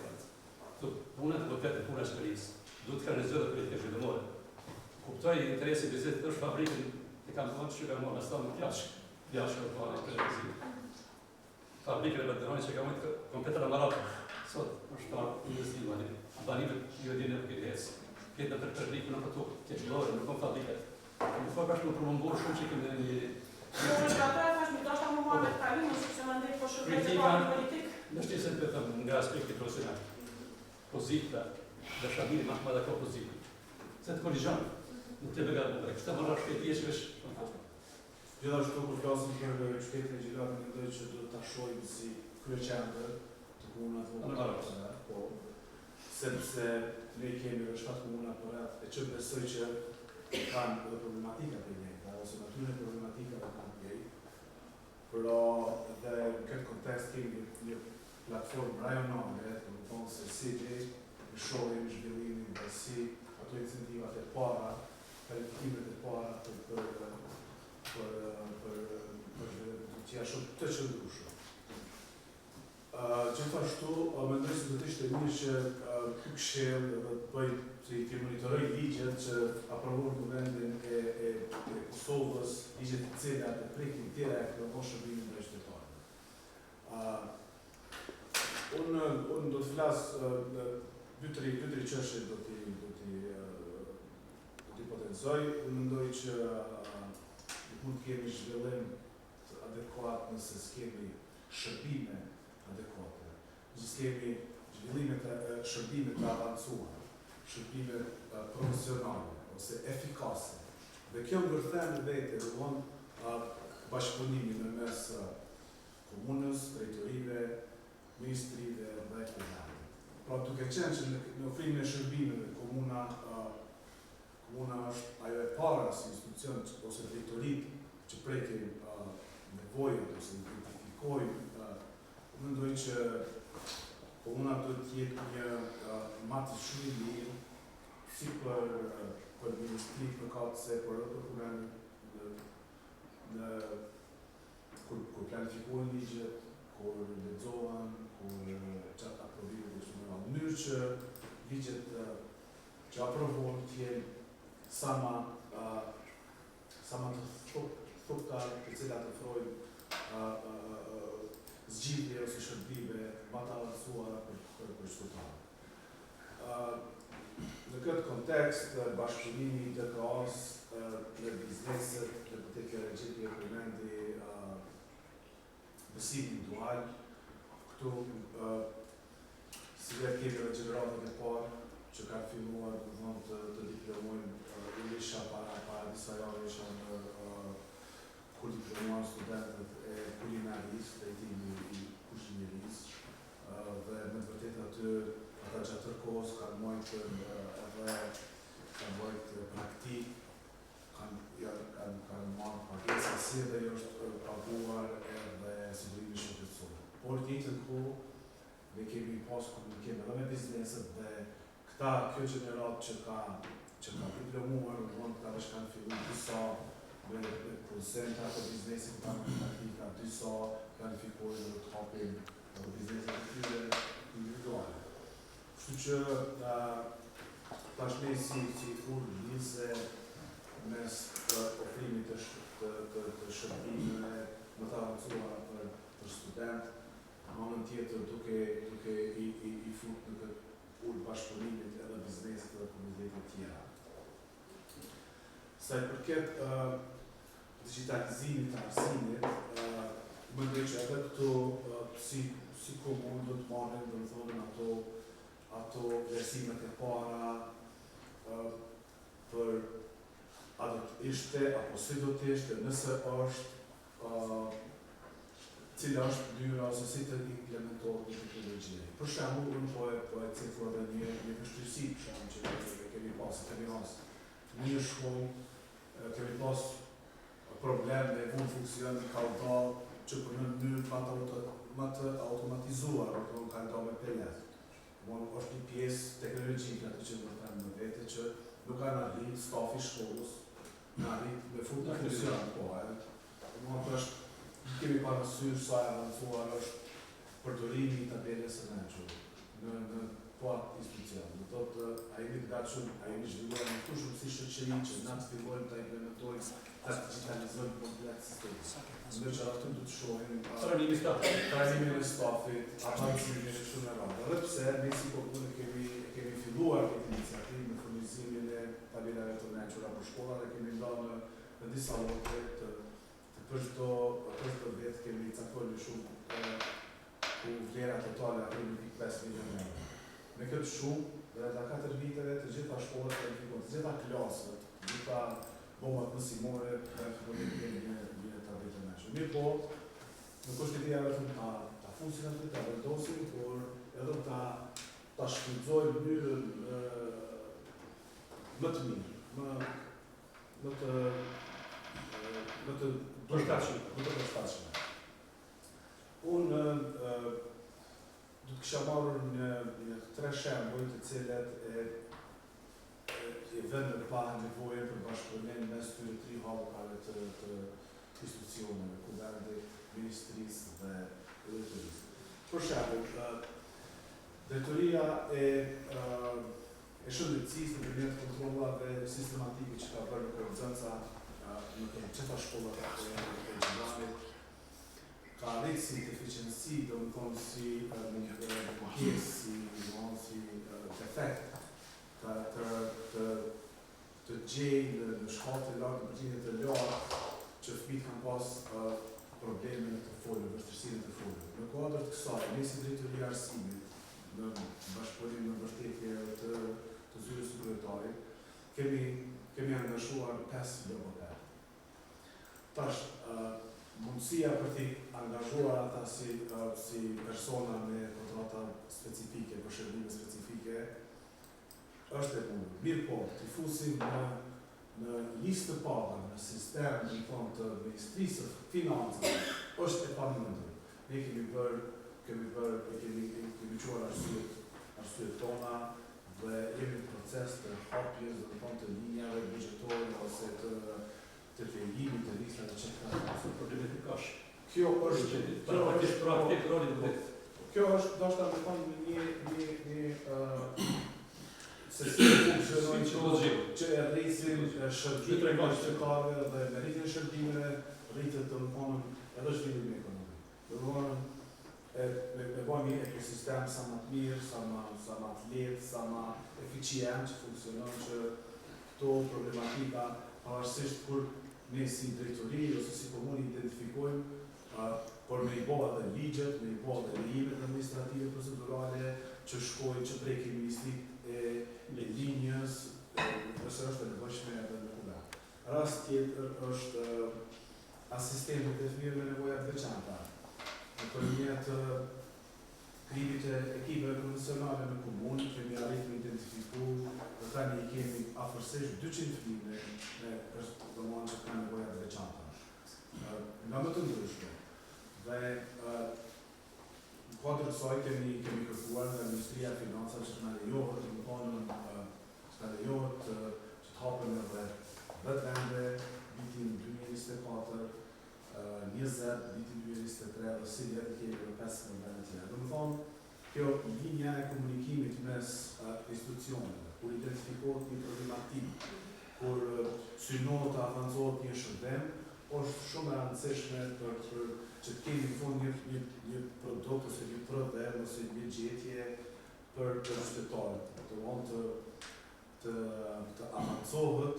Punët vërtet e puna e shkërisë. Duhet të realizohet dhe politika zhvillimore. Kuptoj interesi vizit është fabrikën të kam thonë që ka më stan në pjashkë për prezident. Fabrikën e Veteranit që ka më komplet Ramaratë. Sot është ta investimani. Danive ju e dinë këtë hesë. Këtë në fabrikën në këtu, këtë qëllore, nuk në fabrikat. Në fakt është më përmëmburë shumë që këmë një... Në shqisën të thëmë nga aspekti profesional. Pozita dhe shabiri ma shma dhe ka pozita. Se të koligjanë, nuk të begatë më drejtë. Kështë të marra shpeti e që është. Gjithashtu kur flasim për shtetin e Gjilanit, mendoj që do ta shohim si kryeqendër të komunat vogla, po, sepse ne kemi edhe 7 komuna për rreth, e që besoj që kanë edhe problematika për njëjta, ose natyrën e problematikave kanë për njëjtë. Pra, dhe në këtë kontekst kemi një platformë rajonale, të më thonë se si ne në shohim zhvillimin dhe si ato incentivat e para, planifikimet e para për t'ja shumë të qëndrueshme. Gjithashtu, mendoj se do të ishte mirë që ky këshill të bëjë që të monitorojë ligjet që aprovon Kuvendin e Kosovës, ligjet të cilat e prekin direkt në shërbimin ndaj qytetarëve. Unë do të flas dy tri çështje do t'i potencoj. Unë mendoj që mund të kemi zhvillim adekuat nëse s'kemi shërbime adekuate. Nëse s'kemi shërbime të avancuara, shërbime profesionale ose efikase. Dhe kjo ndërthen vetë rrugon bashkëpunimin në mes komunës, drejtorive, ministrive dhe komunale. Pra duke qenë që në ofrimin e shërbimeve, komuna është ajo e para si institucion ose drejtorit që prekin nevojat ose identifikojnë, mendoj që komuna duhet të jetë një matë shumë i mirë si për ministrit përkatëse, por edhe për kur planifikohen ligjet, kur lexohen, kur çat aprovimin e këtyre në mënyrë që ligjet që aprovohen të jenë sa më të thukta, të cilat ofrojnë zgjidhje ose shërbime më të avancuara për qytetarët. Në këtë kontekst, bashkëpunimi i DKA-s në bizneset, në përtetje regjitje përmendi besimin dual, këtu si vetë kemi në gjeneratët e parë që kanë filluar të diplomojnë isha para disa javë isha në kur diplomuar studentët e kulinarisë, drejtimi i kuzhinierisë dhe me të vërtetë aty ata gjatë tërë kohës kanë mojtë praktik, kanë marrë pagesa si dhe jo është paguar edhe sigurimi shëndetësor. Por në njëjtën kohë ne kemi pas komunikim edhe me bizneset dhe kjo gjenerat që ka diplomuar, në mund ka veç kanë fillu disa me produsenta të biznesit kanë praktika, disa planifikojnë dhe të hapin edhe bizneset të tyre individuale. Kështu që tash ne si kur njëse mes ofrimit të shërbimeve më të avancuara për student, në anën tjetër duke i fut në këtë ullë bashkëpunimit edhe biznesit edhe komunitetet tjera. Sa i përket digitalizimit të arsimit, mendoj që edhe këtu si komunë do të marrin, do të thonë ato vlerësimet e para për a do të ishte, apo si do të ishte, nëse është, cila është mënyra ose si të implementohet një teknologjie. Për shembull, unë po e citoj edhe një vështirësi për shembull që kemi pas një shkollë, kemi pas problem me vend funksion i kaldall që për në mënyrë më të automatizuar, ato kanë dalë me pelet. Është një pjesë teknologjike atë që do të them në vete që nuk kanë arrit stafi shkollës, në arrit me fund në funksion po, është kemi parasysh sa e avancuar është përdorimi i tabelës së mençur në po atë institucion. Do thotë ai jemi të gatshëm, ai jemi zhvilluar në kushte si shoqëri që na të fillojmë ta implementojmë, ta digitalizojmë komplet sistemin. Ndërsa ato do të shohin trajnimin e stafit, avancimin e kështu me radhë. Edhe pse ne si komunë kemi filluar këtë iniciativë me furnizimin e tabelave të mençura për shkolla dhe kemi ndarë në disa lote të për çdo vit kemi caktuar më shumë ku vlera totale arrin 1.5 milion euro. Me këtë shumë, rreth 4 viteve të gjitha shkollat planifikojnë, të gjitha klasët, të gjitha bombat mësimore planifikojnë një tabelë të mençur. Mirë po, nuk është ideja vetëm ta fusin aty, ta vendosin, por edhe ta shfrytëzojnë në mënyrën më të mirë, më të përshtatshme. Unë do të kisha marrur një 3 shembuj të cilat e vënë pa nevojën për bashkëpunim mes këtyre 3 hallkave të institucioneve, Kuvendi, Ministrisë dhe Drejtorisë. Për shembull, Drejtoria e shëndetësisë nëpërmjet kontrollave sistematike që ka bërë në Koncenca në të gjitha shkollat e Gjirokastrit, ka rritë si deficiency, do më thonë si pjesë, si defekt të gjejnë në shkallë të lartë, në përgjithë të lartë, që fëmijët kanë pas probleme në të folur, vështirësinë të folur. Në kuadër të kësaj, ne si Drejtoria e Arsimit, në bashkëpunim në mbështetje të zyrës së kryetarit, kemi angazhuar 5 logopedë. Tash, mund mundësia për t'i angazhuar ata si persona me kontrata specifike, për shërbime specifike, është e mundur. Mirë po, t'i fusim në listë të paga, në sistem në fond të Ministrisë së Financave, është e pamundur. Ne kemi quar arsyet tona dhe jemi në proces të hapjes në fond të linjave buxhetore ose të fejimit të listave që kanë Problemet i kash. Kjo është ndoshta më thonë një se si funksionojnë që e rrisin shërbimet shqiptare dhe me rritin shërbimeve rritet të më thonë edhe zhvillimin ekonomik. Do të thonë me bëjmë një ekosistem sa më të mirë, sa më të lehtë, sa më eficient që funksionon që këto problematika pavarësisht kur ne si drejtori ose si komunë identifikojmë por me I bëha dhe ligjet, me I bëha dhe lejimet administrative procedurale që shkojnë që prekin ministrit e linjës nëse është e nevojshme edhe në kuver. Rast tjetër është asistentët e fëmijëve me nevoja të veçanta. Në përmjet krijimit të ekipeve profesionale në komunë, kemi arritur të identifiku dhe tani kemi afërsisht 200 fëmijë me personat që kanë nevoja të veçanta. Nga më të ndryshme. Dhe në kuadrë të saj kemi kërkuar nga Ministria e Financave që të na lejohet, më thonë, që të lejohet që të hapen edhe 10 vende vitin 2024, 20 vitin 2023 dhe si vjetë kemi në 15 vende tjera. Dhe më thonë, kjo linja e komunikimit mes institucioneve, kur identifikohet një problematik, kur synohet të avancohet një shërbim, është shumë e rëndësishme për që të kemi në fund një produkt ose një prodhem ose një gjetje për qytetarët. Të mund të avancohet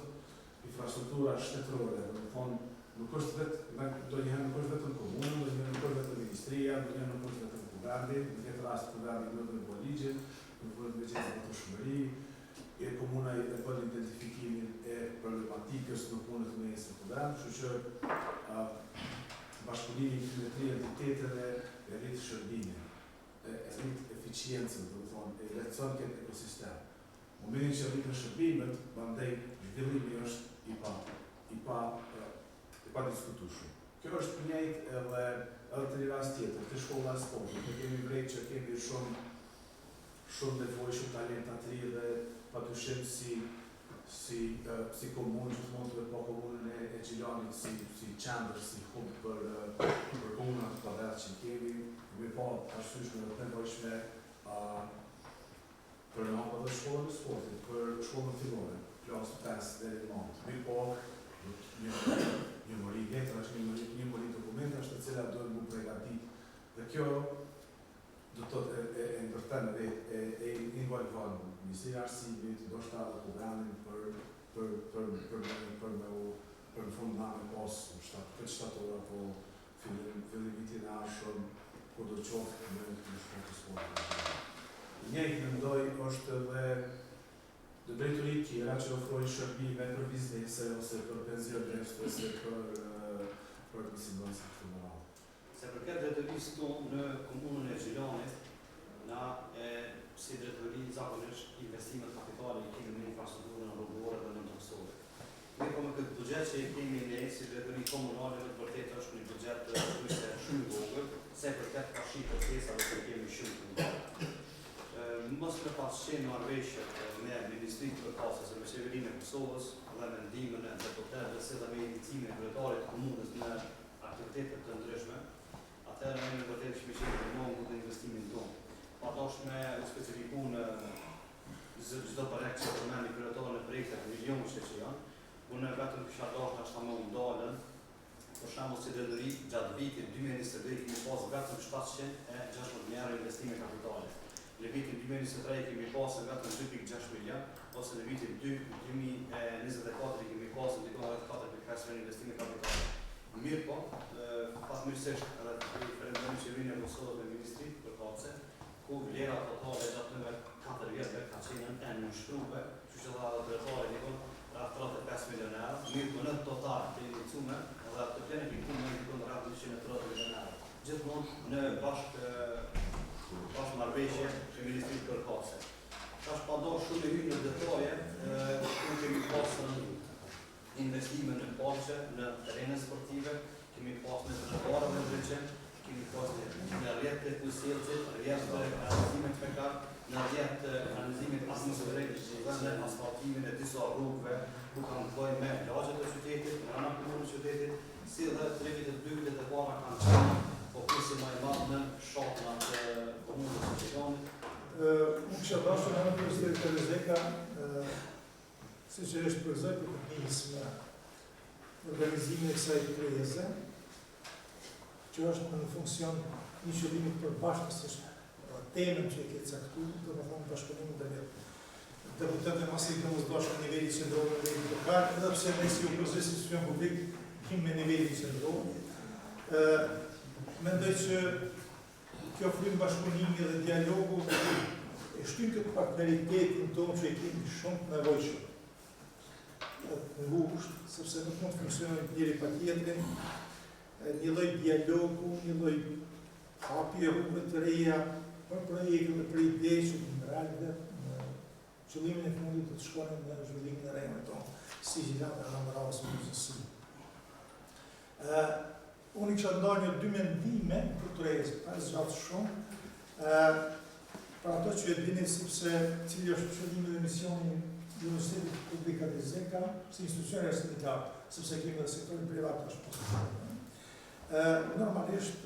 infrastruktura shtetërore. Në fund nuk është vetëm komunë, ndonjëherë nuk është vetëm ministria, ndonjëherë nuk është vetëm kuverni, në këtë rast kuverni nuk është në ligjin, nuk është me gjithë të shmëri, e komuna e bën identifikimin e problematikës në punët me njësë të kuvern, kështu që bashkëpunimi me 3 entiteteve e rritë shërbimin, e rritë eficiencën, do të thonë, e lehtëson këtë ekosistem. Momentin që rritën shërbimet, mandej zhvillimi është i pa diskutueshëm. Kjo është njëjtë edhe të një rast tjetër, të shkolla e sportit, ne kemi vrejtë që kemi shumë nevojë, shumë talenta të ri dhe padyshim si komunë që mund të pa komunën e Gjilanit si qendër, si hub për komunat të padet që kemi, me pa arsyeshme dhe të nevojshme për në hapa dhe shkollën e sportit, për shkollën fillore, klasë 5 deri në 9. Me pa një mëri letra, një mëri dokumenta është të cilat duhet mu pregatit dhe kjo do të thotë e ndërten e involvan Ministria e Arsimit, ndoshta edhe programin për në fund na me pas këtë shtator apo fillim vitin e ardhshëm ku do të qoftë në shkollë të sportit. Njëjtë mendoj është edhe të drejtoritë tjera që ofrojnë shërbime për biznese ose për pensionistë ose për mësimdhënësit këtu në radhë. Se përket drejtorisë tonë në komunën e Gjilanit, na si drejtori zakonisht investimet kapitale i kemi në infrastrukturën rrugore dhe në tokësore. Ne me këtë buxhet që i kemi ne si drejtori komunale në të vërtetë është një buxhet shumë i vogël, se përket pashit procesave që kemi shumë të mëdha. Mos me pas qenë marrëveshjet me Ministrinë për Pasës e me Qeverinë e Kosovës dhe me ndihmën e deputetëve si dhe me indicimin e kryetarit të komunës në aktivitete të ndryshme, atëherë ne vërtet kemi qenë në mungo të investimin tonë. Patosh me specifiku në çdo projekt që përmend kryetarin e projektet milionësh që janë, unë vetëm kisha dashur ashta më ndalën, për shembull si drejtori gjatë vitit 2022 kemi pas vetëm 760 mijë investime kapitale. Në vitin 2023 kemi pasur vetëm 2.6 milion, ose në vitin 2024 kemi pasur diku 4.5 milion investime kapitale. Mirë po, fatmirësisht edhe referendumi që vjen në Kosovë me Ministrinë për Pace, ku vlera totale gjatë në 4 vjetëve ka qenë e nënshtruar, kështu që dha drejtori dikon rreth 35 milionë euro. Mirë po në total të iniciuar dhe të planifikimi në kontratë 230 milionar. Gjithmonë në bashkë marrëveshje me Ministrinë Kërkase. Tash pa do shumë e hyjë në detaje, ne kemi pasur investime në parqe, në terene sportive, kemi pasur në trottoare dhe ndryshme, kemi pasur në rrjet të kusjellësit, rrjet të kanalizimit fekal, në rrjet të kanalizimit atmosferik, në asfaltimin e disa rrugëve, ku kanë bëjë me lagjet e qytetit, në ana komunës të qytetit, si dhe trevit e dybit e para kanë qenë fokusi më i madh në shoknat e komunës së Tiranës. Unë kisha dashur në Ministrinë të Rezeka, siç është përgëzoj për të nisë organizimin e kësaj kryeze, që është në funksion një qëllimit përbashkës, është temën që e ke caktuar, domethënë bashkëpunimin ndërmjet deputetëve masiv të mosdoshëm në nivelin qendror dhe nivelin lokal, edhe pse ne si opozicion institucion publik kemi me nivelin qendror. Mendoj që kjo frymë bashkëpunimi dhe dialogu e shtyn këtë partneritetin tonë që e kemi shumë të nevojshëm. Në ngushtë, sepse nuk mund të funksionojnë njëri pa tjetrin, një lloj dialogu, një lloj hapje rrugëve të reja për projekte dhe për ide që në realitet në qëllimin e fundit të shkonin në zhvillimin e rajonit tonë, si Gjilanda dhe Ambaravës së Buzësi. Unë kisha ndarë një dy mendime për të rejës, pa e zgjatë shumë, për ato që e dini sepse cili është qëllimi dhe misioni i Universitetit Publik Rezeka si institucione sindikat, sepse kemi dhe sektorin privat është pozitiv. Normalisht,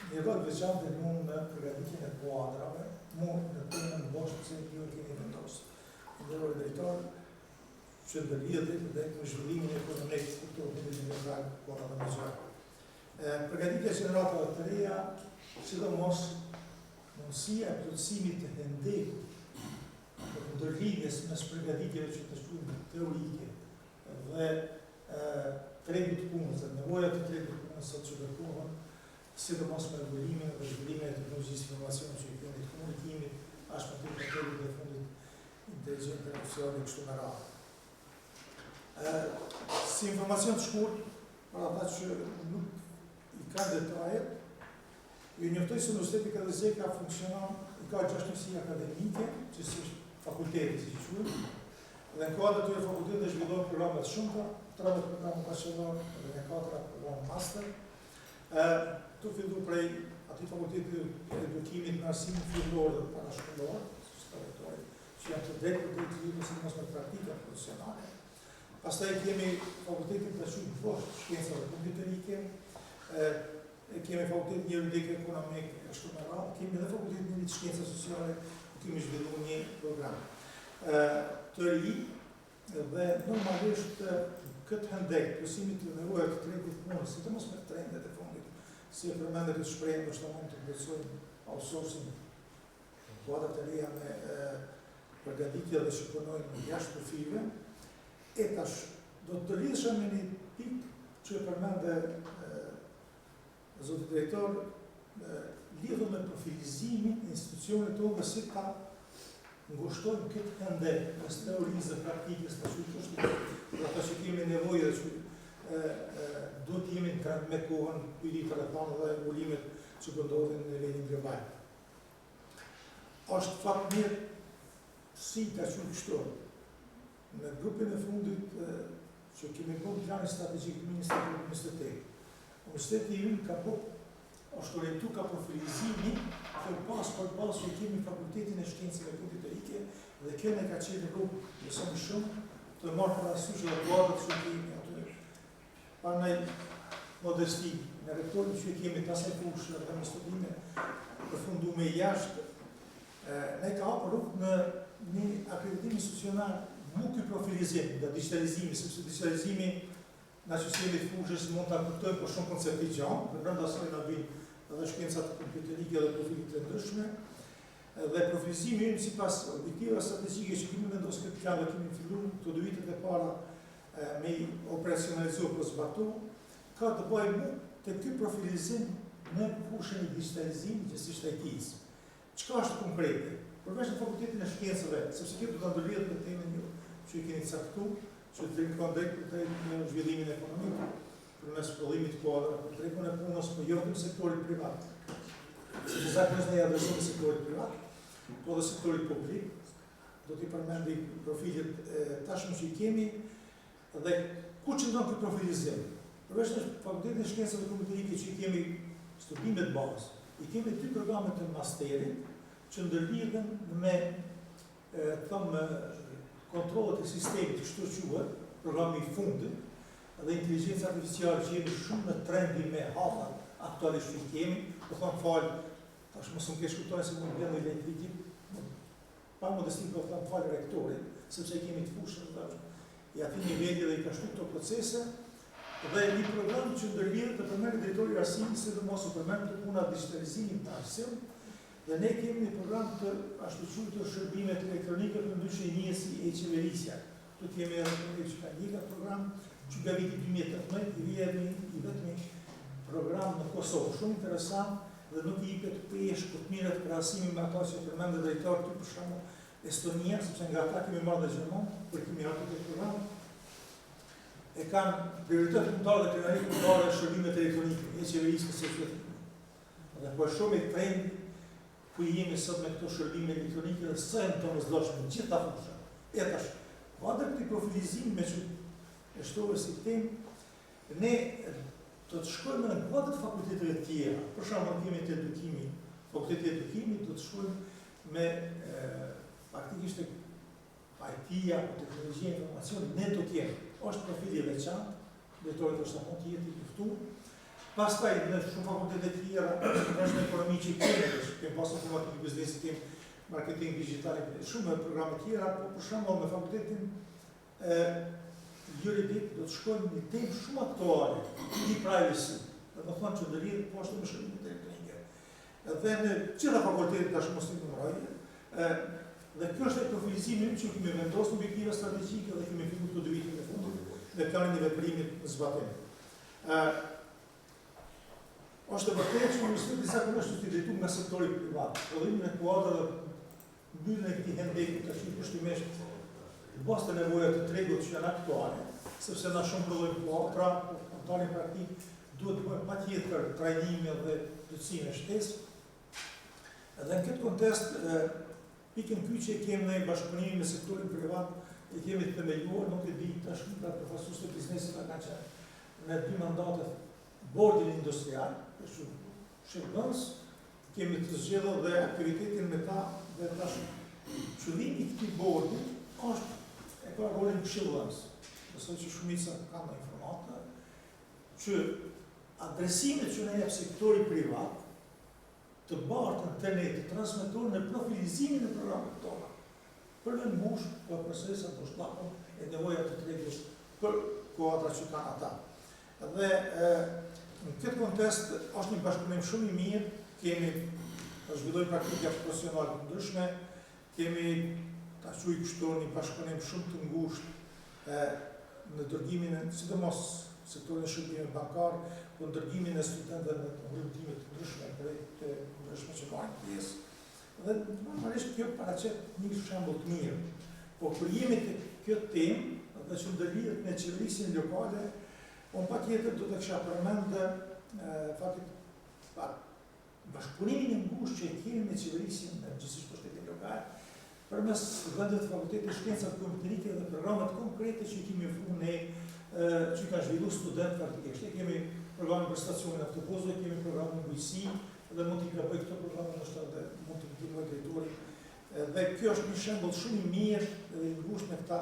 një rol veçantë mu në përgatitjen e kuadrave, mu në temën boshtë se ju e keni vendosur. Ndëror drejtor, që ndërlidhet dhe me zhvillimin ekonomik të kulturës kuadra më gjatë. Përgatitja gjenerata të reja, sidomos mundësia e plotësimit të hendekut të ndërlidhjes mes përgatitjeve që të shkruajnë teorike dhe tregut punës dhe nevojat të tregut punës sot që kërkohen, sidomos me rregulimin dhe zhvillimin e teknologjisë informacionit që i fundit komunikimit, ashtu me teknologjinë dhe fundit inteligjentë artificiale kështu me radhë. Si informacion të shkurt, për ata që nuk i kanë detajet, ju njoftoj se Universiteti Rezeka funksionon, i ka 6 njësi akademike, që si është fakulteti, si që dhe në kuadrë të fakultetit dhe zhvillohen programet shumëta, 13 programet bachelor dhe në 4 programet master. Tu fillu prej ati fakultetit edukimit në arsimin fillor dhe parashkollor, që janë të drejtë për të lidhur sidomos me praktika profesionale. Pastaj kemi fakultetin të shumë poshtë shkencave kompjuterike, kemi fakultetin juridik ekonomik ashtu me radhë, kemi edhe fakultetin një shkenca sociale, ku kemi zhvilluar një program të ri dhe normalisht këtë hendek plotësimit të nevojave të tregut punës, sidomos me trendet e fundit, si e përmendet të shprehën do të mund të plotësojmë outsourcing kuadrat të reja me përgatitje dhe që punojnë në jashtë kufijve. E tash, do të lidhesha me një pikë që e përmende zoti drejtor, lidhur me profilizimin e institucionit tonë dhe si ta ngushtojmë këtë hendek mes teorisë dhe praktikës të shujtështit, dhe ata që kemi nevojë dhe që do të jemi në trend me kohën pyritë e planë dhe ullimet që pëndodhin në nivelin global. Është fakt mirë si ka qenë kështu. Në grupin e fundit që kemi bërë planin strategjik të Ministrit. Universiteti ynë ka bërë është orientu ka profilizimi për pas që kemi fakultetin e shkencave kompjuterike dhe kjo ne ka qenë rrugë nëse më shumë të marrë parasysh dhe kuadrat që kemi aty. Pa në modesti, në rektorin që kemi tasë fushë dhe me studime përfundume jashtë, ne ka hapur rrugë në një akreditim institucional nuk ky profilizim nga digitalizimi, sepse digitalizimi na sistemit fushës mund ta kuptojmë për shumë koncepte gjatë, dhe brenda asaj na vijnë edhe shkencat kompjuterike dhe profilit të ndryshme. Dhe profilizimi ynë sipas objektivave strategjike që kemi vendosur këtë plan dhe kemi filluar këto 2 vitet e para me operacionalizuar për zbatu, ka të bëjë të ky profilizim në fushën e digitalizimit gjithsesi të IT-s. Çka është konkrete? Përveç në fakultetin e shkencave, sepse kjo do ta ndërlidhet me temën që i keni caktuar, që të rikon drejt në zhvillimin ekonomik, përmes prodhimit kuadra, për drekun e punës, për jo të sektorit privat. Se të zakonisht ne adresojmë sektorit privat, po dhe sektorit publik, do t'i përmendi profilit tashmë që i kemi dhe ku qëndron këtë profilizim. Përveç në Fakultetin e Shkencave Kombëtarike që i kemi studimet bazë, i kemi 2 programe të masterit që ndërlidhen me kontrollet e sistemit kështu quhet, programi i fundit, dhe inteligjenca artificiale që jemi shumë në trendi me hapa aktualisht që i kemi, do thonë falë, tash mos më kesh kuptuar se mund bën edhe inteligjencë, pa modestim do thonë falë rektorit, sepse kemi të fushën i atij niveli dhe i ka shtu këto procese, dhe një program që ndërlidhet të përmend drejtori arsimit, sidomos u përmend të puna digitalizimin të arsimit, dhe ne kemi një program të ashtu quajtur shërbimet elektronike për ndryshe i njësi e qeverisja. Tu kemi edhe që ka një program që nga viti 2018 i vetëmi program në Kosovë, shumë interesant dhe nuk i jepet pesh për të mirët krahasimi me ato që përmendë drejtori këtu për shembull Estonia, sepse nga ata kemi marrë dhe Gjerman, për kemi ardhur këtë program, e kanë prioritet kombëtar dhe krenari kombëtare e shërbimet elektronike, e qeverisë së qytetit. Dhe po shumë i trendi ku jemi sot me këto shërbime elektronike dhe së janë të mëzdojshme në gjitha fusha. E tash, vada këti profilizim me që e shtove si tem, ne do të shkojmë në kuadrat fakulteteve tjera, për shembull kemi të edukimi, fakulteti i edukimit do të shkojmë me faktikisht IT-ja, teknologjia, informacion, ne do kemi. Është profili veçantë, drejtori është apo të jetë i luftuar. Pastaj në shumë fakultete të tjera, në ekonomi që kemi pasur informatikë biznesi, kemi marketing digital, shumë programe të tjera, por për shembull me fakultetin juridik do të shkojmë një temë shumë aktuale, e-privacy, do të thonë që ndërlidhet poshtë me shërbimet elektronike. Dhe në gjitha fakultetet tash mos i numëroj, dhe kjo është profilizimi që kemi vendosur në objektive strategjike dhe kemi filluar këto 2 vite në fund me planin e veprimit në zbatim. Është vërtet që universiteti zakonisht është i drejtuar nga sektori privat. Prodhimin e kuadrë dhe mbylljen e këtij hendeku tash kushtimisht bazë të nevojave të tregut që janë aktuale, sepse na shumë prodhojmë kuadra, kontarin praktik duhet të bëjmë patjetër trajnime dhe plotësime shtesë. Edhe në këtë kontekst pikën ky që kemi në bashkëpunimin me sektorin privat, e kemi të themeluar, nuk e di tash nga profesorët e biznesit ka kanë qenë në 2 mandate bordin industrial, kështu shërbëns, kemi të zgjedhur dhe aktivitetin me ta dhe tash qëllimi i këtij bordi është e ka rolin këshillëdhënës. Besoj që shumica kanë informata që adresimet që ne jep sektori privat të bartën të ne të transmetohen në profilizimin e programet tona. Për në mbush, për procesa të shtakon e nevoja të tregus për kuadra që kanë ata. Dhe në këtë kontekst është një bashkëpunim shumë i mirë, kemi të zhvillojmë praktika profesionale të ndryshme, kemi ta quaj kështu një bashkëpunim shumë të ngushtë në dërgimin e sidomos sektorin e shërbimeve bankar, për ndërgimin e studentëve në orientime të ndryshme për të ndryshme që marrin pjesë. Dhe normalisht kjo paraqet një shembull të mirë. Po kur jemi te kjo temë dhe që ndërlidhet me qeverisjen lokale, unë patjetër do të kisha përmendë faktit bashkëpunimin e ngushtë që kemi me qeverisjen në gjithësisht pushtetin lokal, përmes vendeve të Fakultetit të Shkencave Kombëtarike dhe programet konkrete që kemi ofruar ne, që kanë zhvilluar studentë faktikisht. Kemi programin për stacionin autobusëve, kemi programin bujqësi dhe mund t'i klapoj këto programe ndoshta dhe mund të ndihmoj drejtori. Dhe kjo është një shembull shumë i mirë dhe i ngushtë me këta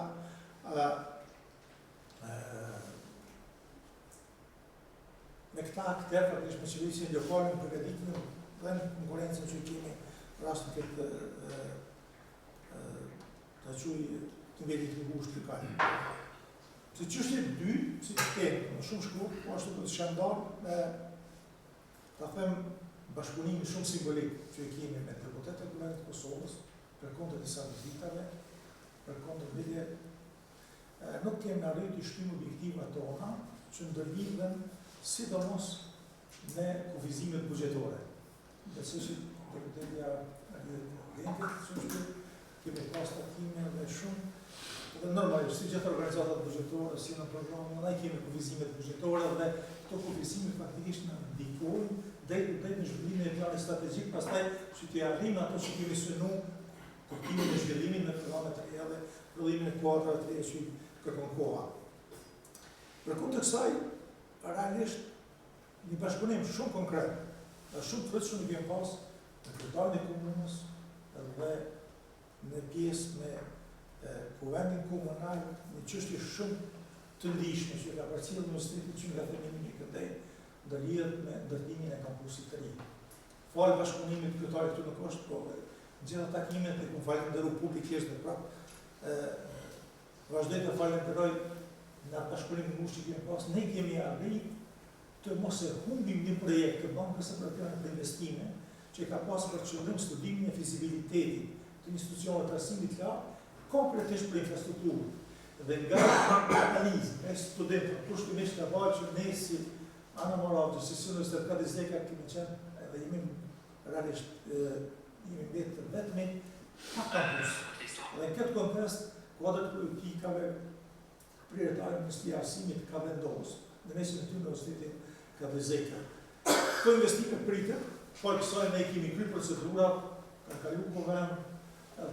aktorë faktikisht me qeverisjen lokale në përgatitjen dhe në konkurrencën që kemi rast në këtë ta quaj të nivelit të ngushtë të kanë. Se çështja e dy, si të kemë, në shumë shkrup, po ashtu të shëndar me, ta them, bashkëpunimin shumë simbolik që e kemi me deputetet e Kombëtarit të Kosovës, për kontë të disa vizitave, për kontë të vite, nuk kemi arritur të shtyjmë objektivat tona që ndërlidhen sidomos me kufizimet buxhetore. Besoj që deputetja Lentit, kemi pas takime dhe shumë Dhe normalisht, si gjithë organizatat buxhetore, si në programe, ne kemi kufizimet buxhetore dhe këto kufizime faktikisht na ndikojnë drejt në zhvillimin e planit strategjik, pastaj që të arrijmë ato që kemi synu, kuptimin e zhvillimin në programet e reja dhe rrëllimin e kuadrave të reja që kërkon koha. Përkundër kësaj, realisht një bashkëpunim shumë konkret, dhe shumë të shumë kemi pas në kryetarën e komunës dhe në pjesë me kuvendin komunal, një çështje shumë të ndihshme që ka përcjellë universiteti që nga fillimi i këtij ndërlidhet me ndërtimin e kampusit të ri. Falë bashkëpunimit kryetarit këtu në Kosht, po gjitha takimet e ku falenderoj publikisht dhe prapë vazhdoj të falenderoj në atë bashkëpunim në që kemi pas, ne kemi arrit të mos e humbim një projekt të Bankës Evropiane për Investime që ka pas për qëllim studimin e fizibilitetit të institucioneve të arsimit të lartë konkretisht për infrastrukturë. Dhe nga analizë, me studentë, kushtimisht të vaj që ne si Ana Moravë, si Universitet Kadizeka, kemi qenë edhe jemi realisht jemi vetëmi pa kampus. Dhe në këtë kontekst, kuadrat politikave prioritare Ministria e Arsimit ka vendosur në mesin e tyre Universitetin Kadizeka. Këto investime pritën, po kësaj ne kemi kryer procedurat, ka kaluar kuvend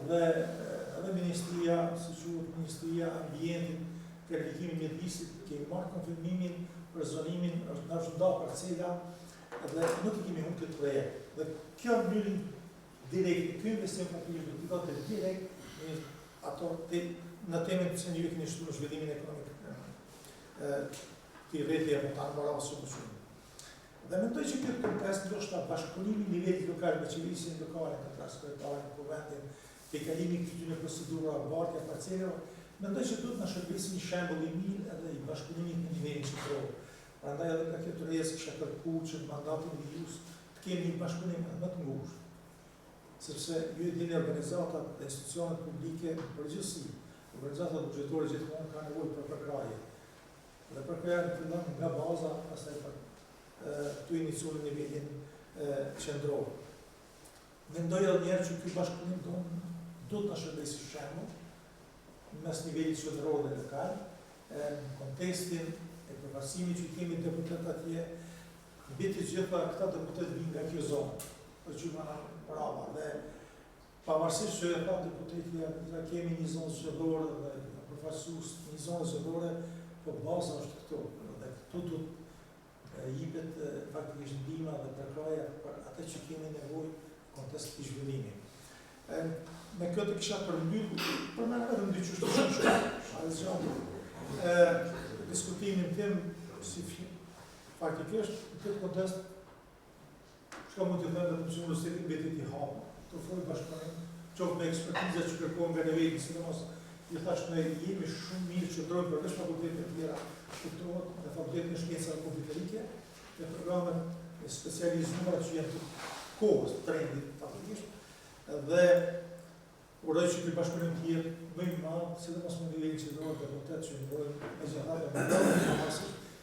dhe Ministria, si quhet Ministria e Ambientit, verifikimin e mjedisit, kemi marrë konfirmimin për zonimin, është na është ndarë parcela dhe nuk i kemi humbur këtë projekt. Dhe kjo mbylli direkt, ky investim ka qenë do direkt ato në temën që ju keni shtuar zhvillimin ekonomik të rrethje me ta mbaroj shumë. Dhe mendoj që këtë kontekst ndoshta bashkëpunimi i nivelit lokal me qeverisjen lokale, në kryetarën, kuvendin, kalimi këtyre procedurave, bartja parcelave, mendoj që duhet na shërbesë një shembull i mirë edhe i bashkëpunimit në nivelin qendror. Prandaj edhe nga kjo rrezë kisha kërkuar që në mandatin e JUS të kemi një bashkëpunim më të ngushtë. Sepse ju e dini organizatat dhe institucionet publike në përgjithësi, organizatat buxhetore gjithmonë kanë nevojë për përkraje. Dhe përkraja fillon nga baza, pastaj për të iniciuar në nivelin qendror. Mendoj edhe njerë që ky bashkëpunim do të na shërbesë shembull mes nivelit qendror dhe lokal, në kontekstin e përfaqësimit që kemi deputet atje, mbi të gjitha këta deputet vinë nga kjo zonë, për që më brava, dhe pavarësisht që e ka deputetja, ne kemi një zonë zgjedhore dhe përfaqësues një zonë zgjedhore, po baza është këtu, dhe këtu do të jepet faktikisht ndihma dhe përkraja për atë që kemi nevojë në kontekst të zhvillimit. Me këtë kisha përmbyllur, për më edhe në dy çështje shumë. Diskutimin tim si faktikisht në këtë kontekst çka mund të them vetëm që universiteti mbetet i hapur, të ofrojë bashkëpunim, qoftë me ekspertizat që kërkojnë nga niveli, sidomos i thash ne jemi shumë mirë që ndrojmë përveç fakulteteve të tjera, kuptohet në fakultetin e shkencave kompjuterike, në programet e specializuara që janë të kohës, trendit faktikisht, dhe uroj që ky bashkëpunim të jetë më i madh, sidomos në nivelin qendror të deputet që ndrojnë me zgjedhjet e mëdha,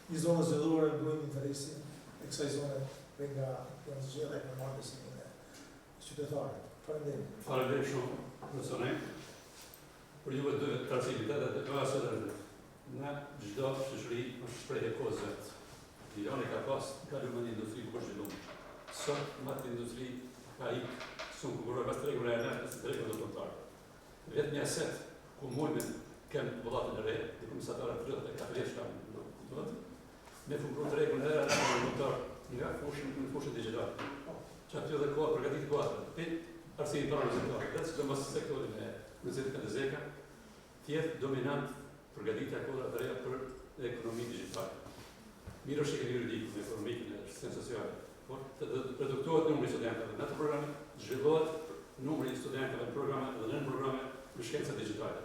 një zonë zgjedhore ndrojnë interesin e kësaj zone nga janë zgjedhja e marrëdhënies e qytetarëve. Faleminderit. Faleminderit shumë, profesorë. Për juve dy facilitetet e klasës në çdo shoqëri është shprehje kozë. Lironi ka pas kaluar në industri ku është zhvilluar. Sot matë industri ka ikë shumë kurrë pas tregave e njerëzve të drejtë do kontar. Vetëm një aset ku mundin kanë vëllatën e re, dhe komisatarët të ka vlerësh kanë do. Ne funksion tregun era në kontar nga fushën digjitale. Çfarë do të kohë përgatitur kohë. Arsimi para rezultatit, dhe të mos sektorin e Universitetit Kadizeka tjetë dominant përgatitja e kodrat të reja për ekonomi digjitale. Mirë është e juridiku, në ekonomikën e shkencës sociale, por të reduktohet numri i studentëve në të programe, zhvillohet numri i studentëve në programe dhe në programe në shkenca digjitale.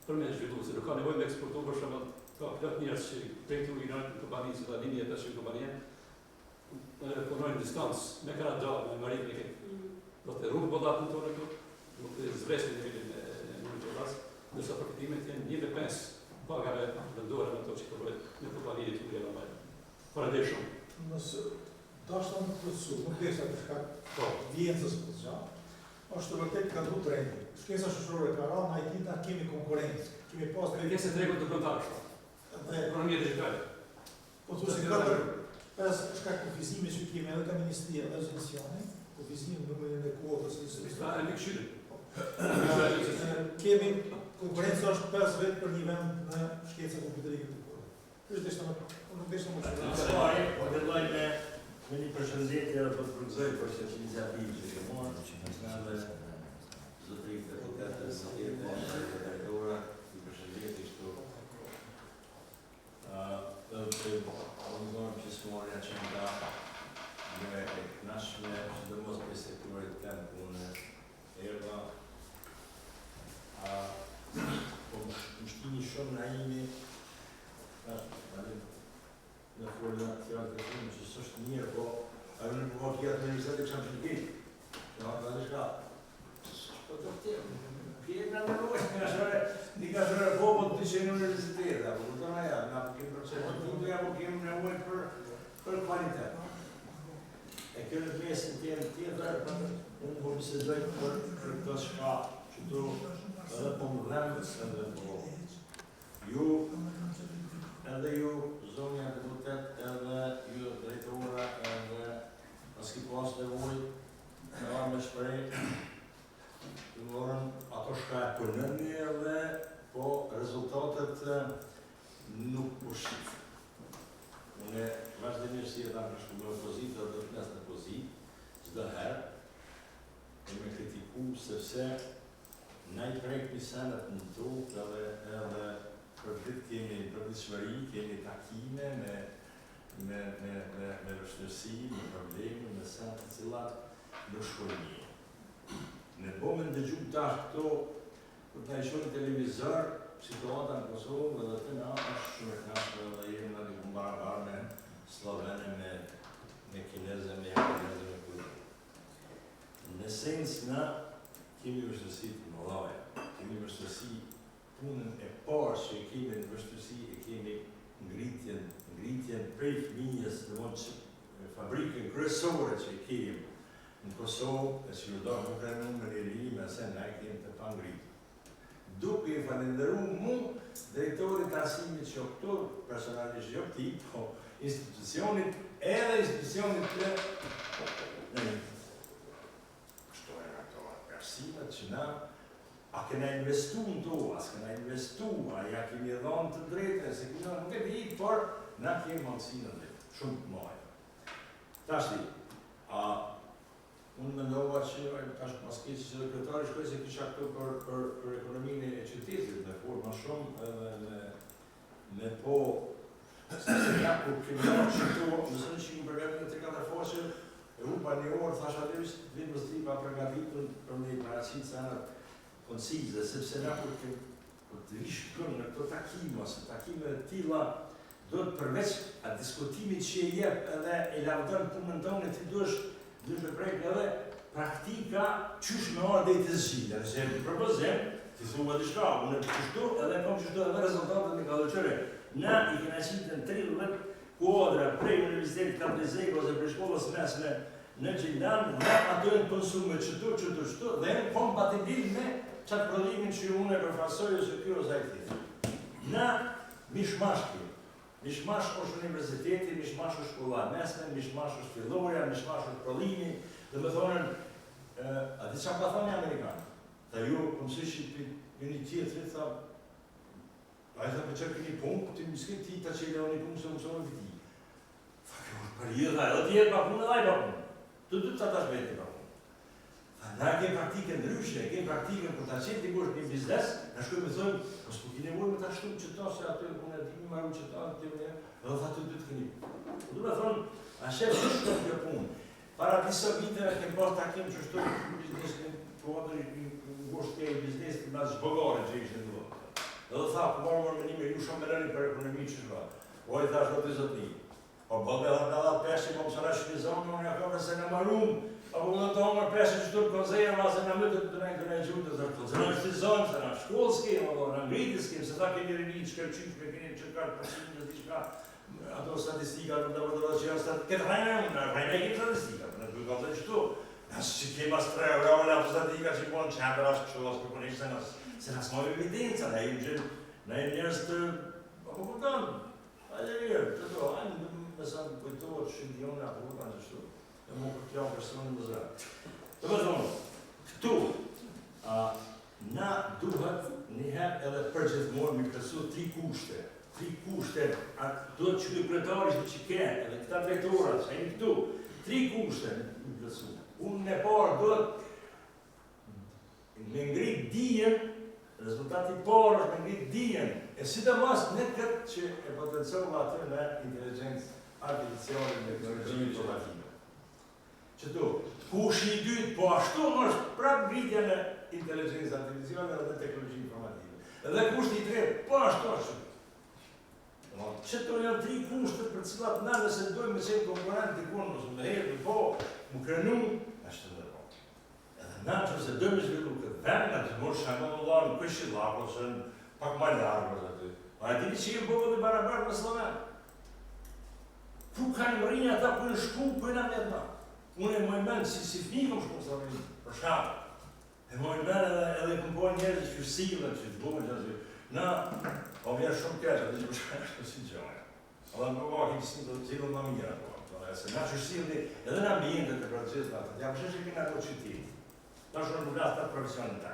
Për me zhvillu, se nuk ka nevojë me eksportu, për shembull, ka plot njerëz që pejtu i në kompani si ta linje tash kompanie punojnë distancë me Kanada, me Marikë, do të rrugë bodatën tonë këtu, nuk të zbreshin nivelin e numrit të ras, ndërsa përfitimet janë 1.5 pagave vendore me ato që përbohet në kompanitë të tjera më. Faleminderit shumë. Nëse dashur të thotë, nuk është se ka vjencës për gjë. është vërtet ka du trendi. Shkenca shoqërore ka ra, na i na kemi konkurrencë, kemi pas Pjesë e tregut të kontarshme. dhe Ekonomia digjitale. po të se 4-5 shkak kufizime që kemi edhe ka Ministria dhe Agencioni, kufizime numërin e kuotës e Sta e mik shqyri. kemi konkurencë është 5 vetë për një vend në shkenca kompjuterike të kurë. Kështë ishte më Po dëlloj me një përshëndetje dhe po të përgëzoj për që iniciativë që ke marrë, nga dhe zotërit e deputetës, zotërit e drejtora, i përshëndetje kështu. Dhe të përgëzojmë që s'morja që nga e knashme, që dhe mos për sektorit të në punë erda. Po më shtini shumë na imi, në folë në fjallë të shumë që s'është mirë, po a në përmo tjetë në universitet e kësham shqipit. Që në dhe shka, po të tjetë, pjetë në nevojë, një ka shërë po të që në universitet, apo të tona ja, nga po kemë proces të fundu, ja po kemë nevojë për kvalitet. E kjo në mesin tjetër, unë po bisedoj për këto shka, që tu edhe po më dhemë, edhe po edhe ju, zonja deputet, edhe ju drejtora, edhe paski pas të voj, nga me shprej, të morën ato shka e përnëmi edhe, po rezultatet nuk po shifë. Unë vazhdimisht si e ta përshku me opozitë, dhe të mes në pozitë, çdo herë, e me kritiku, sepse na i prejkë një senet në tokë, edhe për ditë kemi përditshmëri, kemi takime me vështirësi, me probleme, me sene të cilat nuk shkojnë mirë. Ne bëmë ndëgju tash këto, kur ta i shohim televizor, situata në Kosovë dhe të na është shumë e knaqshme dhe jemi në një barabar me Slovene, me Kineze, me Japoneze, me kujtë. Në sens na kemi vështirësi të mëdha, kemi vështirësi punën e parë që e kemi në vështirësi, e kemi ngritjen prej fëmijës, në mund që fabrikën kryesore që e kemi në Kosovë, e që do nuk e në ri, me se ne e kemi të pangritë. Duke i falenderu mu, drejtorit arsimit që këto personalisht jo këti, po institucionit, edhe institucionit të kështu e në ato arsimet që na a kena investu në to, a s'kena investu, a ja kemi dhonë të drejtë, se kena nuk e vijit, por na kemi mundësi në drejtë, shumë të mojë. Tashti, unë mendova që tash pas keqë që sekretari shkoj se kisha këtu për ekonominë e qytetit, me forë ma shumë edhe me po, se nga kur kemi marrë që këtu, nësën që kemi përgatitur 3-4 faqe, e pa një orë, thash atërisht, vitë mës 3 pa përgatitur për një paracit se anët koncize, sepse nga kur të vishë kënë në këto takime, ose takime të tilla, do të përveç atë diskutimit që e jep edhe e lavdon punën tonë, ti duhesh me prejkë edhe praktika qysh me orë dhe i të zgjidhe. Nëse e propozem, ti thua diçka, unë e qështu edhe kom qështu edhe rezultatët me kalloqëre. Na i kena qitë në 30 kuadra prej Universitetit Kaprizek ose prej shkollës mesme në Gjildan, dhe ato e në konsume qëtu, dhe e në kompatibil me qatë prodhimin që unë e përfasoj ose kjo ose ajti. Na mishmash kjo. Mishmash është universiteti, mishmash është shkolla mesme, mishmash është filloria, mishmash është prodhimi, dhe me thonën, a di qa pa thonë Amerikanë? Tha ju, pëmësë që një tjetëri, tha, a i tha për qërë këni punë, të më s'ke ti ta që i leo një punë, se më sonë të ti. Tha, kjo është për i dhe, edhe tjetë pa punë, edhe i pa punë. Të dy të tash veti pa punë. Tha, na kemë praktike ndryshe, kemë praktike për ta qenë t'i gosh një biznes, na shkoj me thonë, po s'po ki nevojë me ta shtu që ta, se aty unë e dimi marru që ta, edhe tha të dy të këni. Po du me thonë, a shef që shtu kjo punë. Para disa viteve kemë pas takim që shtu biznes në kuadrë në gosh të biznes të nga zhbogare që ishte në do. Edhe tha, po marrë me një me ju shumë me lëni për ekonomi që shka. Po i thash, o të zotni. Po bëllë me dhe peshe, po më sëra shpizonë, unë ja kërë se në marum, apo më të omër peshe që shtu të konzeja, ma se në mëtë të në gjutë, të zërë, se në shpizonë, se në shkollë s'kem, në ngritë s'kem, se ta keni rini që kërqysh, me keni qërkarë përsinë në diçka, ato statistika, në të vërdova që janë statistika, këtë rajnë e unë, rajnë e kemi statistika, në të kërë qëtu, Që kema së 3 euro në apëzatika që po në qendër ashtë kështu ashtë kërkonisht se nësë mojë evidenca, ne jemi gjithë, ne jemi njërës të apo këtanë, ajde mirë, të do, ajde me sa në kujtohet shindionë apo këtanë që shtu, e mu këtë janë personë në zërë. Të vëzdonë, këtu, na duhet njëherë edhe përgjithmonë mi kësu 3 kushte, do të qëtë kretarisht që ke, edhe këta drejtorat, që e një këtu, 3 kushte mi kësu. Unë në parë do të me ngrit dijen, rezultati parë është me ngrit dijen, e si të mas në këtë që e potencion atë në inteligencë artificiale në teknologjinë informative. Qëtu, kushi i dytë, po ashtu është prapë ngritja në inteligencë artificiale dhe teknologjinë informative. Edhe kushti i tretë, po ashtu është. Qëto janë 3 kushtet për cilat na nëse dojmë me qenë konkurent të konë, nësë më herë, po, më krenu, është të dhe po. Edhe na që se dojmë zhvillu këtë vend, në të mërë shëmë në larë në Këshillak, ose në pak ma larë, ose aty. A e dini që i bëvë dhe barabarë në Sloven. Ku ka në mërinja ata, ku në shku, ku në mjetë na. Unë e mojnë menë, si fmi kom shku në Sloven, për shkabë. E mojnë menë edhe këm pojnë njerëzë që silën, që të bëmë që na, o vjerë shumë kërë, dhe që përshka është si gjojë. Alla në përboha këtë si të cilën në mira, se na që silën edhe në ambientet të proces në atë, ja përshë që këna të qytit. Na shumë në bëllat të profesionin të.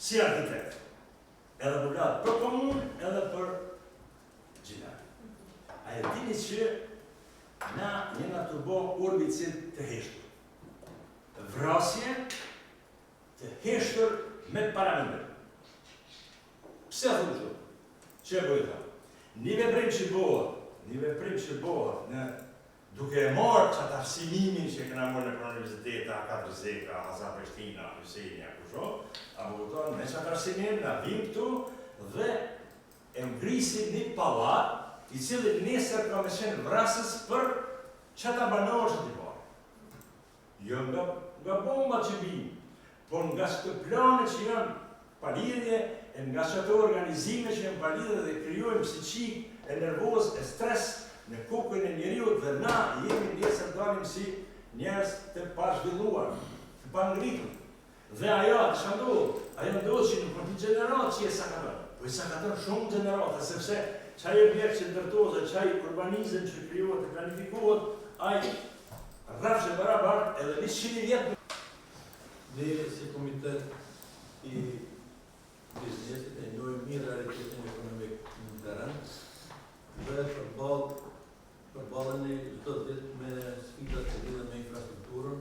Si architekt, edhe bëllat për komun, edhe për gjinar. A e dini që na njëna të bo orbicit të heshtur. Vrasje të heshtur me parametre. Pse thëmë që? Që e bëjta? Një veprim që bëhet, në duke e marë që atë arsimimin që këna mërë në universiteta, A4Z, Haza Prishtina, Hysenja, kusho, apo këtonë, me që atë arsimin, në vim këtu dhe e ngrisim një palat, i cili nesër ka me qenë vrasës për që ata banorë që t'i parë. Jo nga bomba që bimë, por nga që të plane që janë palidhje, e nga që të organizime që janë palidhje dhe kryojnë psikik, e nervoz, e stres në kokën e njeriut dhe na jemi nesër dalim si njerës të pazhvilluar, të pangritur. Dhe ajo, të shandohë, ajo ndodhë që nuk në generatë që e sakatën, po i sakatën shumë generatë, sepse qaj objekt që ndërtohet, qaj urbanizm që kryohet e planifikohet, aj rrafshe barabartë edhe 100 vjetë. Ne si komitet i biznesit e njojë mirë realitetin ekonomik në teren dhe përballën e çdo ditë me sfidat që lidhen me infrastrukturën,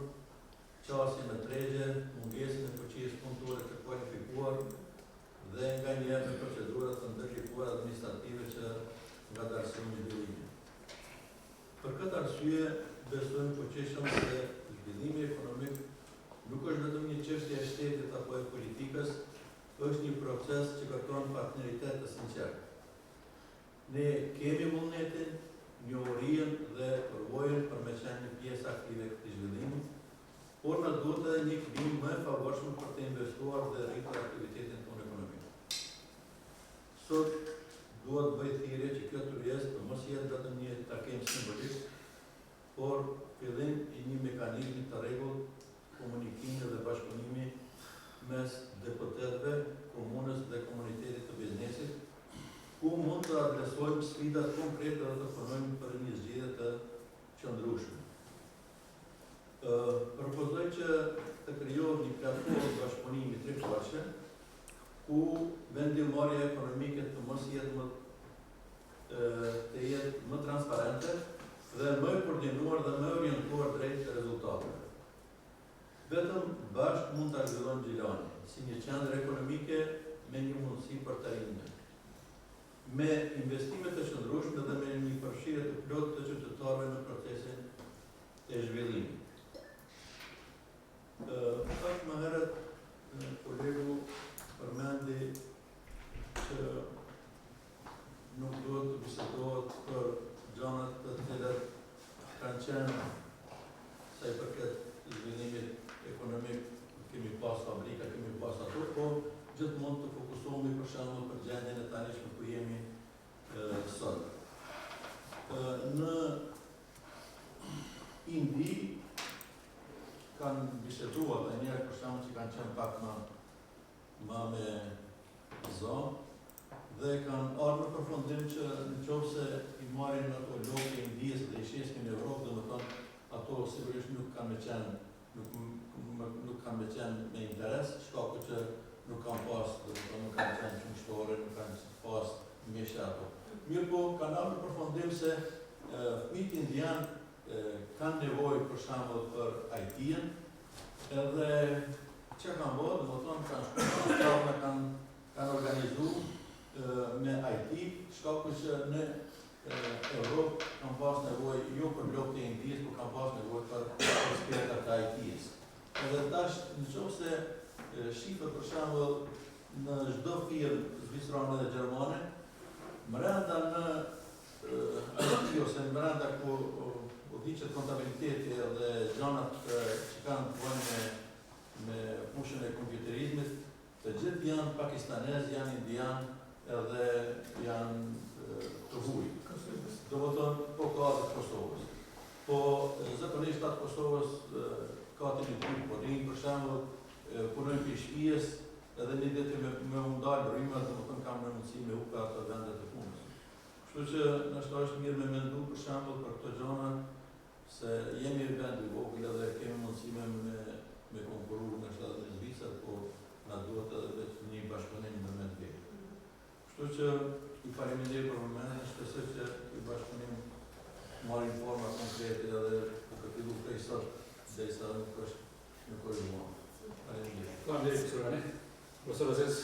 qasjen e tregje, mungesën e fuqisë punëtore të kualifikuar dhe nga njerë me procedurat të ndërlikuar administrative që nga darësimi zhvillimi. Për këtë arsye, besojmë fuqishëm se zhvillimi ekonomik nuk është vetëm një çështje e shtetit apo e politikës, është një proces që kërkon partneritet të sinqert. Ne kemi vullnetin, njohurinë dhe përvojën për me qenë një pjesë aktive këtij zhvillimi, por na duhet edhe një klim më e favorshëm për të investuar dhe rritur aktivitetin tonë ekonomik. Sot duhet bëj thirrje që kjo tërjesë të mos jetë vetëm një takim simbolik, por fillim i një mekanizmi të rregullt komunikimi dhe bashkëpunimi mes deputetëve, komunës dhe komunitetit të biznesit, ku mund të adresojmë sfidat konkrete dhe të punojmë për një zgjidhje të qëndrueshme. Propozoj që të krijohet një platformë bashkëpunimi tripaqe, ku vendimmarrja ekonomike të mos jetë më transparente dhe më e koordinuar dhe më orientuar drejt rezultateve. Vetëm bashkë mund të zhvillojmë Gjilani si një qendër ekonomike me një mundësi për të rinjë, me investimet të qëndrueshme dhe me një përfshirje të plotë të qytetarëve në procesin e zhvillimit. Pak më herët, kolegu përmendi që nuk duhet të bisedohet për gjanat të cilat kanë qenë sa i përket zhvillimit ekonomik, kemi pas fabrika, kemi pas ato, po gjithmonë të fokusohemi për shembull për gjendjen e tanishme ku jemi sot. Në Indi kanë biseduar dhe njerë për shkakun që kanë qenë pak ma me zonë dhe kanë ardhur në përfundim që nëse i marrin ato lokë e Indisë dhe i sheskin në Evropë, domethënë ato sigurisht nuk kanë me qenë me interes, shkaku që nuk kanë pas, nuk kanë qenë qumshtore, nuk kanë pas mishë ato. Mirë po, kanë ardhur në përfundim se fëmijët indian kanë nevojë për shembull për IT-n, edhe që kanë bërë, domethënë kanë organizuar me IT, shkaku që në Evropë kanë pas nevojë jo për blokët e Indisë, por kanë pas nevojë për ekspertat e IT-s. Edhe tash nëse shifët për shembull në çdo firmë zvicerane dhe gjermane, brenda në IT ose brenda ku udhëhiqet kontabiliteti dhe gjanat që kanë të bëjnë me fushën e kompjuterizmit, të gjithë janë pakistanez, janë indian edhe janë të huj. Domethënë, po ka të Kosovës. Po zakonisht atë Kosovës ka të një tip, po rinj për shembull, punojnë për shtëpies edhe një ditë me ndalë rrymë, domethënë kam në mundësi me hupa ato vendet e punës. Kështu që nështë është mirë me mendu për shembull për këto gjona, se jemi vend i vogël edhe kemi mundësi me konkuru në Shtetet e Zvicër, po na duhet edhe veç një bashkëpunim me të vjetë. Kështu që i faleminderit për momentin, shpresoj që ky bashkëpunim marrin forma konkrete edhe të fillu prej sot, derisa nuk është në korrizuar. Faleminderit. Faleminderit, profesorani. Profesor Aziz.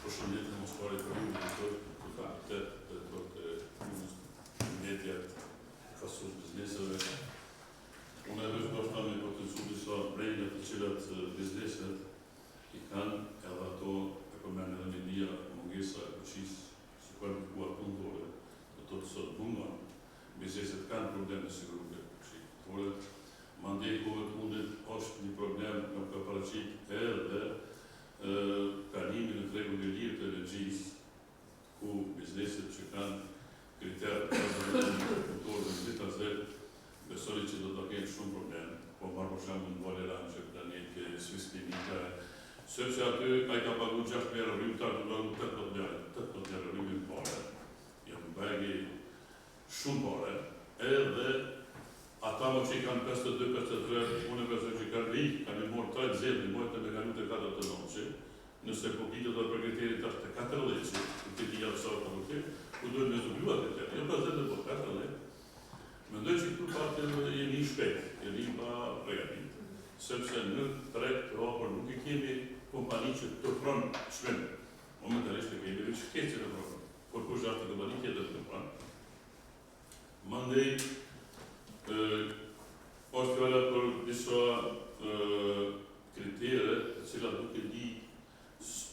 Përshëndetje mosfare për ju, doktor, fakultet dhe mediat fasus bizneseve. Unë e vesh ndoshta me potencu disa brejnja të cilat bizneset i kanë edhe ato e përmend edhe media mungesa e fuqisë superfikuar punëtore. Do të sot mungon. Bizneset kanë probleme sigurisht me fuqi. Mandej kohët fundit është një problem me paraqit edhe kalimin në tregun e lirë të energjisë, ku bizneset që kanë kriterë të punëtorëve në ditë azet, besori që do të kenë shumë problem, po marrë për shembull në Valeran që planetke, Swiss Klinika, sepse aty ai ka pagu 6 merë rrymtar të pagu 18 merë rrymë në pare, janë bagi shumë pare, edhe ata më që i kanë 52-53, unë e besoj që kanë rikë, kanë i morë 30 në mojtë në mekanut e 4 të noqë, nëse po kitë dhe për kriterit ashtë të 14, në të t'i janë sa të vërtim, ku dojnë me zubluat e tërë, jo 50 dhe po 14. Mendoj që këtu parte jeni i shpejt, jeni pa pregatit, sepse në treg të hapër nuk i kemi kompani që të pronë shmenë. Momentalisht e kemi veç keci në pronë, por kush ashtë të kompani tjetër të pronë. Mandej, është fjalla për disa kritere të cilat nuk e di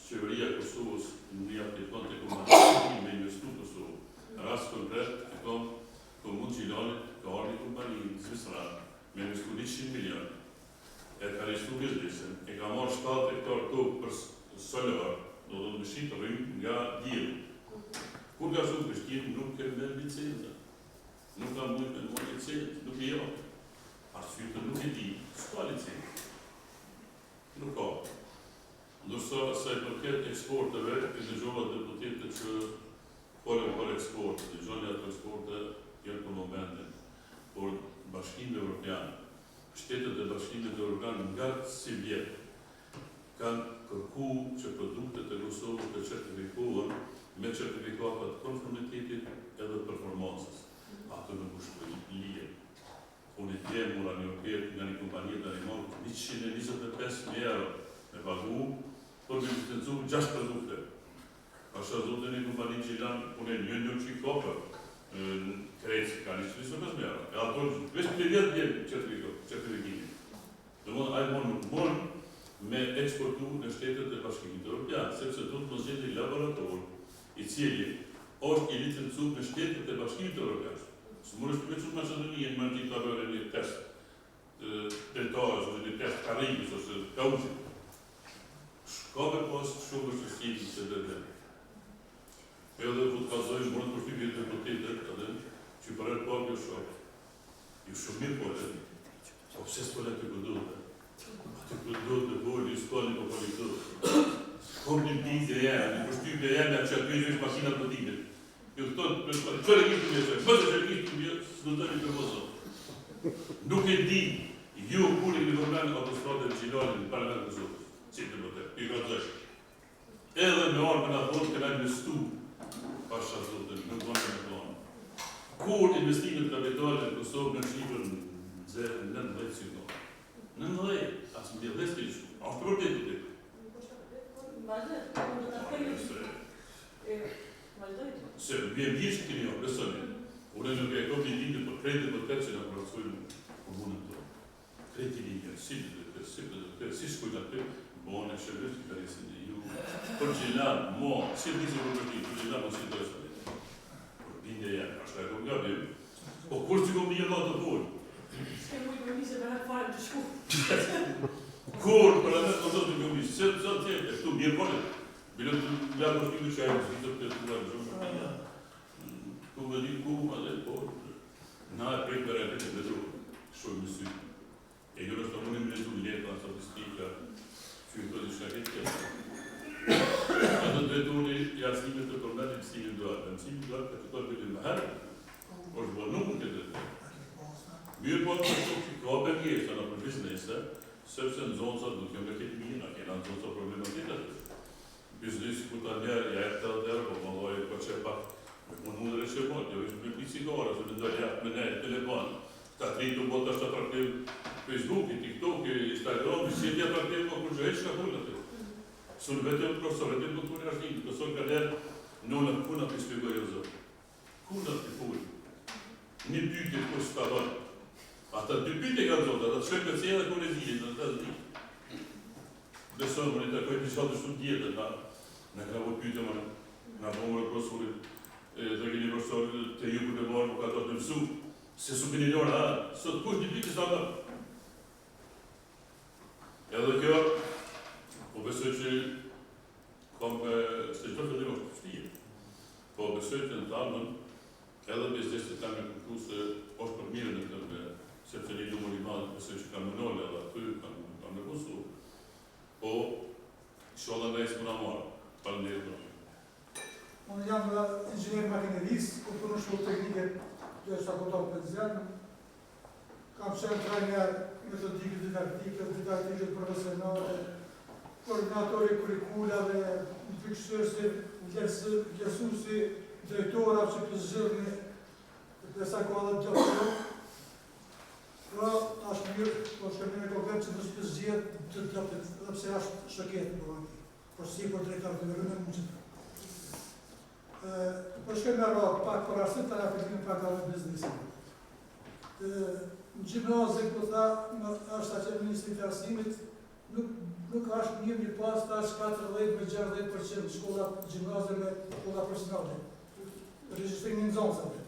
qeveria e Kosovës në aplikon të kompani me investu Kosovë. Rast konkret e kom Komunë Gjilanit, ka arë një kompani në Zvicran me investu 100 milion, e ka rishtu biznesen, e ka marrë 7 hektar tokë për solar, do të më shqitë rrymë nga djelë. Kur ka shumë Prishtinë nuk ke me licenza. Nuk ka mujtë me në licenza, nuk e jo. Arsytë nuk e di, s'ka licenza. Nuk ka. Ndërsa sa i përket eksporteve, i dëgjova deputetët që folën për eksport, dëgjoni ato eksporte janë për momentin, por Bashkimi Evropian, shtetet e Bashkimit Evropian nga si vjetë, kanë kërku që produktet e Kosovës të certifikohen me certifikatat konformitetit edhe performansës. Ato nuk është lije. Unë e tje mura një oket nga një kompanije të animal 125.000 euro me pagu për me licencu 6 produkte. Pasha zote një kompani që i lanë, unë e një që i kopër në krejtë, ka një 25.000 euro. E ato veç për vjetë bjerë certifikimi. Dhe mund, ajë mund me eksportu në shtetet e Bashkimit Evropian, sepse do të mos gjeni laborator i cili është i licencu në shtetet e Bashkimit Evropian. Së mund është përveçur Macedonien, më në gjithë të bërë një test deltarës, ose një test karibës, ose kauzit. Shka me pas shumë është shtjeti që dhe dhe. Edhe ku të kazoj, shmërë të përshqipit e protetet, edhe që për e pak jo shok. Jo shumë mirë po edhe. Po pse s'pole të këndodhe? Të këndodhe të bojë, s'pole po pole këndodhe. Kom një bindje jam, një përshtypje jam, që aty e gjësh makinat për dimit. Ju të thonë, qëre kishtë të mjësoj, bëzë që kishtë të mjësoj, s'do të një përmozot. Nuk e di, ju kur i një vërmen autostradë e Gjilani në parlament të Zotës, që të vërtet, i rëzësh. Edhe me orë me në thonë, këna investu, pasha Zotën, nuk vonë me thonë. Kur investimet kapitale në Kosovë në Shqipër në 19 signonë. 19, asë më 10 kishtë, ashtë të vërtet të të. Se vjen vjeç keni jo, besoni. Unë nuk e kam lidhje për kreditë për këtë që na përcjellën komunën tonë. Kredi lidhje, si shkojnë aty, bonë shërbim të interesin e ju. Për gjilan, si dizë për këtë, për gjilan mos i dosh atë. Për bindje janë, ashtu e kam gabim. Po kur ti kom një lot të punë? S'ke mujtë me misë me fare të shku. Kur për atë të zotë të komisë, se të zotë tjetë, e këtu mirë pole. Bilo të lërë në shkimë që ajë, si të të të lërë shumë përpina. Ku më di ku, ma dhe po. Na e prej për e të betru, shumë në sy. E jo nështë të mundin me lezu letra, statistika, qytë të shka këtë këtë. A të drejtoni i arsimet të përmet i mësimin duar. Dhe mësimin duar ka që të përgjën më herë, është bërë nuk në këtë të. Mirë po të shumë që ka për njështë, në për biznese, sepse në zonësat nuk jam me këtë mina, kena në zonësat problematitet. Biznis ku ta njerë, ja e të dherë, po më dojë po që pak, më mundër e që mund, jo ishë me pisigara, se me ndojë jatë me nejtë, telefon, ta tritu bot është atraktiv Facebook, TikTok, Instagram, si e të atraktiv, po kur gjëhet shka punë atë. Sunë vetëm profesor, vetëm po punë është një, profesor ka njerë, nëna kuna për shpjegoj e zërë. Kuna për punë. Një pyetje kur s'ka dhënë. Ata dy pyetje kanë zonë, ata shkojnë për cjellë e kur e zhjit, në të zhjit. Besojmë, më në të kojnë një qatë shumë tjetër, në këna po pyetje më në bomërë profesorit, dhe keni profesorit të ju për të marë, po ka të mësu, se su këni njërë, sot kush një pyetje s'ka dhënë. Edhe kjo, po besoj që kam, se gjithë të një është pështije, po besoj që në tamën, edhe biznesit të me kërku se është për mire në tërme, sepse një numër i madhë, besoj që kanë mënole edhe aty, kanë në Kosovë, po shoda në esë më në marë, parë në të Unë jam inxhinier makineristë, ku punë shkollë teknike të fakultetit Pezjan. Kam qenë trajner metodike didaktike profesionale, koordinatori kurrikulave, instruktësi, vlerësuesi, drejtora që të zgjidhni disa kolla të tjera. Pra, është mirë, po shkëmbim e konkret që të zgjidh të edhe pse është shoket, por si për drejtar të vërënë mund që po shkojmë me radhë pak për arsit të rafikimin pak në biznesin. Në gjimnazë, ku tha, është aqe Ministri të Arsimit, nuk është një pas të është 14-60% shkollat gjimnazë me shkolla personale. Regjistrimi në zonësave.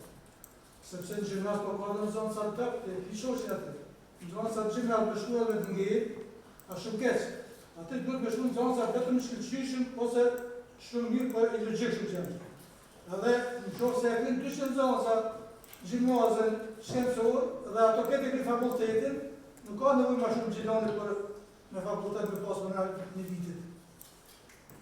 Sepse në gjimnazë po ka dhe në zonësat të të pishoqin atë. Në zonësat gjimnazë me shkollat me të ngejë, a shumë keqë. Atë duhet me shku në zonësat vetëm në shkëllqyshim, ose shumë mirë për i logikshëm që janë. Edhe në qofë se e kënë 200 zonësa gjimnazën shkencor dhe ato këtë e kënë fakultetin, nuk ka nevoj ma shumë gjilani për me fakultet me pasë më një vitit.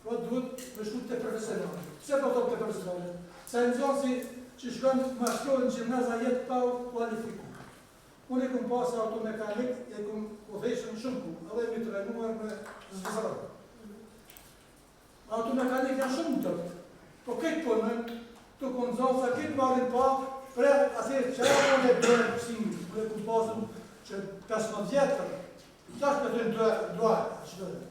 Po duhet me shku të profesionale. Pse po të profesionale? Se në zonësi që shkonë ma shkojnë në gjimnaza jetë pa kualifiku. Unë e këmë pasë automekanik, e këmë udheshën shumë ku, edhe e mi të rejnuar me zvizarë. Automekanik janë shumë në tërë. Po këtë punën, të konë zonë, sa këtë marin pak, pre atërë që e në e bërë në pësimi, më e ku pasëm që 15 vjetër, tash me të në duaj, qëtërë.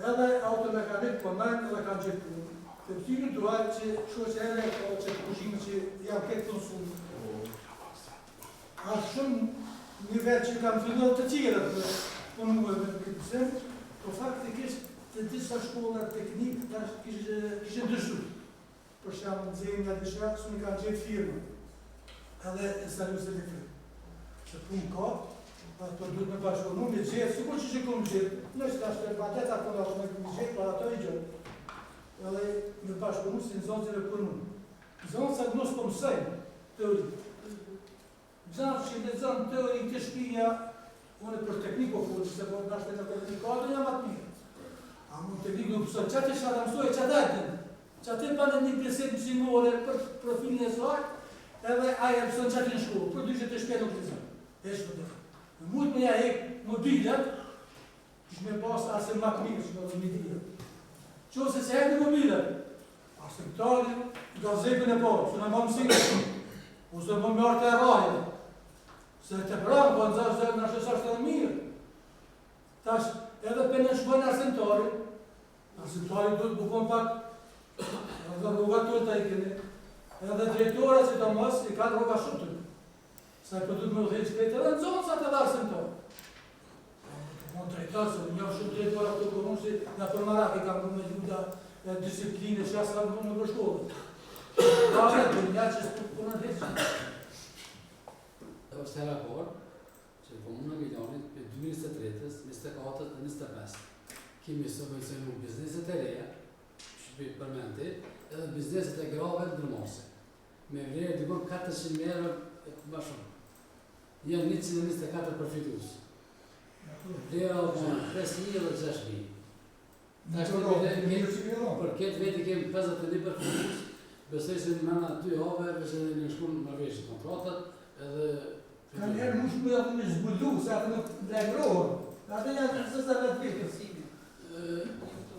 Edhe automekanik përmenë edhe kanë gjithë punë. Të pësimi duaj që shumë që e që të kushimë që jam këtë të nësumë. A shumë nivel që kam filluar të tjere të punuar me këtë pësim, po faktikisht të disa shkollat teknikë kishë ndryshuar. Për shembull, nxjerrjen nga diçka, s'u kanë gjetë firma. Edhe instalues elektrik. Se punë ka, ato duhet me bashkëpunu, me gjetë, sikur që shikon gjetë. Nëse tash të patet ato na me gjetë, para ato i gjetë. Edhe me bashkëpunu si në zonën e punën. Zonat mos po mësojnë teori. Gjanë që lexon teori të shtëpia, unë për teknikë po se po dashur të teknikë jam atë mirë. A mund teknikë nuk pësoj, çfarë të shata mësoj çfarë që atë bane një pjesë mësimore për profilin e saj, edhe aja mëson çfarë në shkollë, për dyshë të shpia nuk lexon. Është vërtet. Në mund me ja hek mobilet, kish me pas asë më mirë se do të më ditë. Qose se hek mobilet, asëmtali, gazetën e parë, që në më mësinë, ose më mërë të erraje, se të pranë, po në shësashtë të mirë. Tash, edhe për në shkojnë arsimtari duhet të bukon pak, edhe rruga të të ikene, edhe drejtora që të mos i ka rruga shumë të. Sa i për duhet me udhejtë shpejtë, edhe në zonë sa të dhe arsimtari. Mon drejtarë, se një shumë drejtora të kërënë, si nga për marak i kam me gjuda disipline që asë kam në për shkollë. Da dhe të një që së punën të heqë. Është hera por, që Komuna Milionit për 2023-ës, 24-ës dhe 25-ës, kemi subvencionu bizneset e reja, shpit përmenti, edhe bizneset e grave të ndërmorse. Me vlerë dikon 400.000 euro më shumë. Janë 124 përfitus. Vlera o bënë 5.000 dhe 6.000. Për këtë veti kemi 51 përfitus, besoj se në mëna 2 ove, besoj se në shkunë në veshë kontratat, edhe... Ka njerë mu shkuj atë me zbullu, se atë nuk legrohën. Atë janë të sësë të vetë vetës.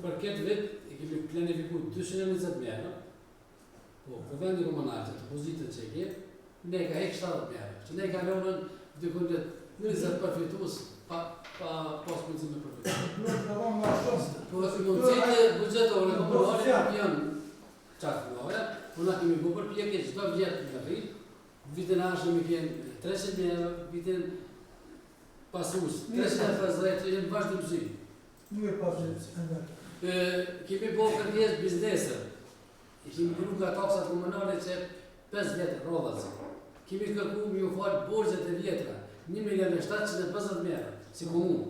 Për këtë vetë, e kemi planifiku 220 mjera, po, për vendi komunalë të pozitët që e kje, ne ka hek 70 mjera, që ne ka lënën dykundet 20 përfitus, pa pas mundësi me përfitus. Nuk të vonë nga shumë. Po, mundësit e budgetore komunale janë qatë mënoja, una kemi bu për pjekje që do vjetë në rritë, vitin ashtë me kjenë 300 euro, vitin pasus, 350 që jenë vazhdimësi. Nuk e pasë. Kemi bo kërjes biznesër, kemi kërru nga taksat komunale që 5 vjetë rodhëzë. Kemi kërku mi u falë borgjet e vjetra, 1.750.000 euro, si komunë.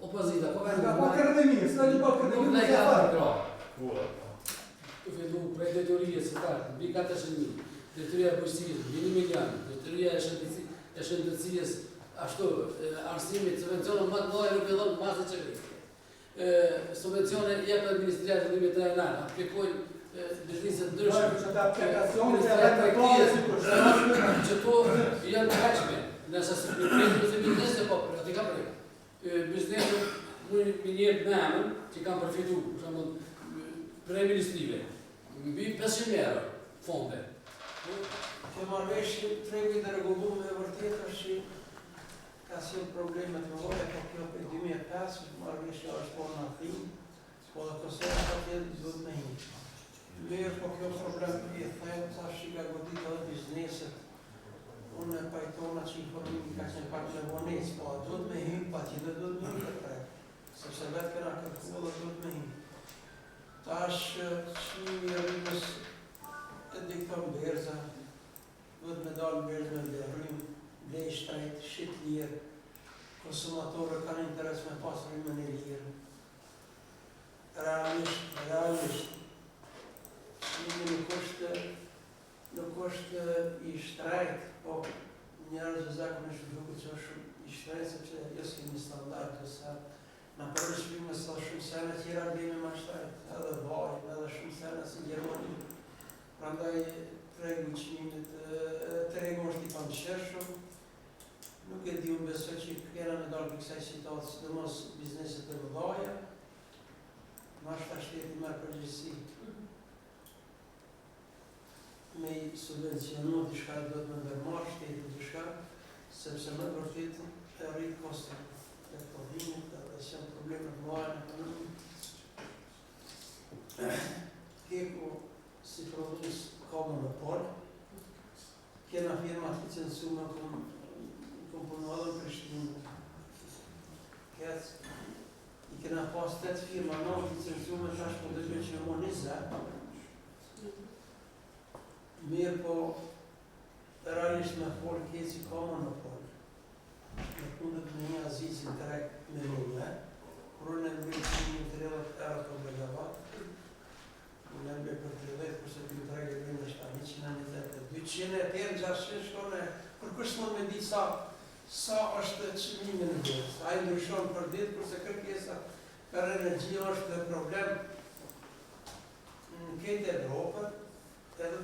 Opozita, po venë nga pa kërë dhe mirë, së një pa kërë dhe mirë. Nuk ne ka për gra. Të fillu prej deturije së kartë, bi 400.000. Detyria e bujqësisë, 1 milion, detyria e shëndetësisë, ashtu, arsimit, subvencione më të mëdha nuk e dhënë masë të qeverisë. Subvencione jepë administratë të limit të enarë, aplikojnë bizniset ndryshme. Që të aplikacione të elektronice, që to janë të kaqme, nëse së përpjetë të biznesë, po, për ati ka përre. Biznesë më njërë me amën, që kam përfitu, prej ministrive, mbi 500 euro fonde. Që marrëveshje tregu i regulluar me vërtet është që ka si problemet më vore, po kjo për 2005, marrëveshja është po në atim, po dhe Kosovë ka tjetë dhëtë me hinë. Mirë, po kjo problem i thejtë, tash që ka godit edhe bizneset, unë e pajtona që informimi ka qenë pak me vonesë, po dhëtë me hinë, pa tjetë dhëtë me hinë të sepse vetë këna kërku dhe dhëtë me hinë. Tash që një rrëmës e dikton berza, dhëtë me dalë berza me vlerërim, blej shtrejt, shqit lirë, konsumatorë kanë interes me pas rrimën e lirë. Realisht, nuk është i shtrejt, po njerëz e zakonisht duket që është i shtrejt, sepse jos kemi standart, ose në përshpime sa shumë sene tjera bime ma shtrejt, edhe vajnë, edhe shumë sene si Gjermani. Prandaj tregu qimit, tregu është i panqeshëm, nuk e di unë besoj që kena me dalë për kësaj situatë, së dhe mos bizneset e mëdhaja, ma shta shteti merë përgjësi. Me i subvencionu dishka e do të më ndërmarë shteti dishka, sepse me vërtit e rritë kostën e prodhimit, edhe se janë problemet mëdhaja në ekonomi. Keku si prodhus ka monopol, kena firmat licencume kom punu edhe në Prishtinë. Këtë, i kena pas 8 firma në licencume, tash po dhe që në mo 20. Mirë po, realisht me folë këtë si ka monopol. Në punët me një azizin të rek me mëve, kur në nëmbë që një 30 euro për megawatt, në nëmbë për 30, kurse të të rek e bëjnë në 120, 200 e tërë, 600 shkone, kur kush mund me di sa është çmimi në ditë. Ai ndryshon për ditë, kurse kërkesa për energji është problem në këtë Evropën, edhe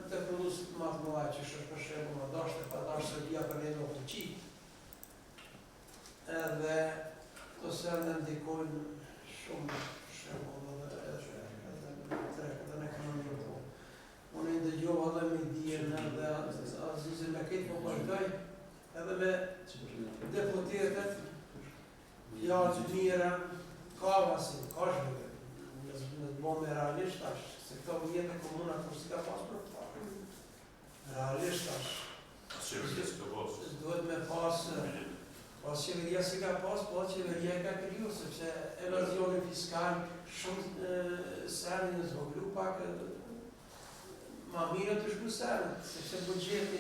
të produsit më të mëdha që është për shembull më dashur të padashur Serbia për një në fuqi. Edhe to se në ndikojnë shumë shembull edhe në ekonominë po. Unë ndëgjova edhe me dijen edhe Azizin me këtë po vazhdoj edhe me deputetët janë të mira kavasin, kashmëve, në të bëmë realisht ashtë, se këto vjetë e komunat kur si ka pas për parë. Realisht ashtë. Qeveria si ka pas? Duhet me pas qeveria si ka pas, po qeveria ka kriju, sepse evazionin fiskal shumë sërën në zvoglu pak ma mire të shku sërën, sepse bugjeti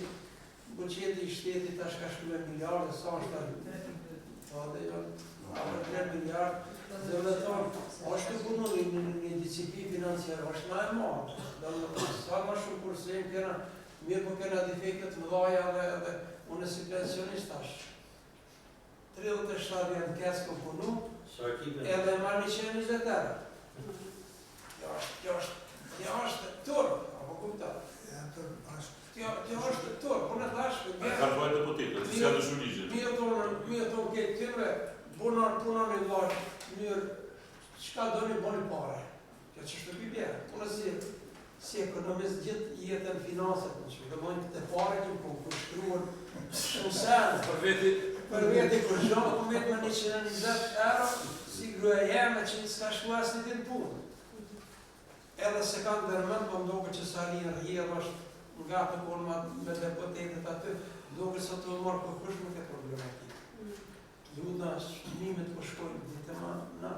i shtetit tash ka shku me miliardë, sa është apo 3 miliardë, dhe me thonë, është të punu një disciplinë financiarë, është ma e madhe. Dhe sa ma shumë kursejmë kena, mirë po kena defektet më dhaja dhe unë si pensionist tash. 37 janë kesë për punu, edhe marrë 120 euro. Kjo është turp, apo kuptat? Kjo është turp, unë e thash për gjerë. Ka vajtë deputetë, të s'ka dëshu ligje. Mjë tonë këtë tyrve, punon një vajtë, njërë, qka do një boni pare? Kjo që është të bibjerë. Unë si ekonomist gjithë jetën finanset, në që do mojnë këtë pare këmë po kështruar shumë senë. Për veti kur gjohë, ku vetë me 120 euro, si gruja jeme që një s'ka shku asë një din punë. Edhe se kanë dërmën, po mdoke që sa rinë rjedhë është nga të konë me deputetet aty, mdoke sa të marrë për kush nuk e problematikë. Luda shmimet po shkojnë ditë ma në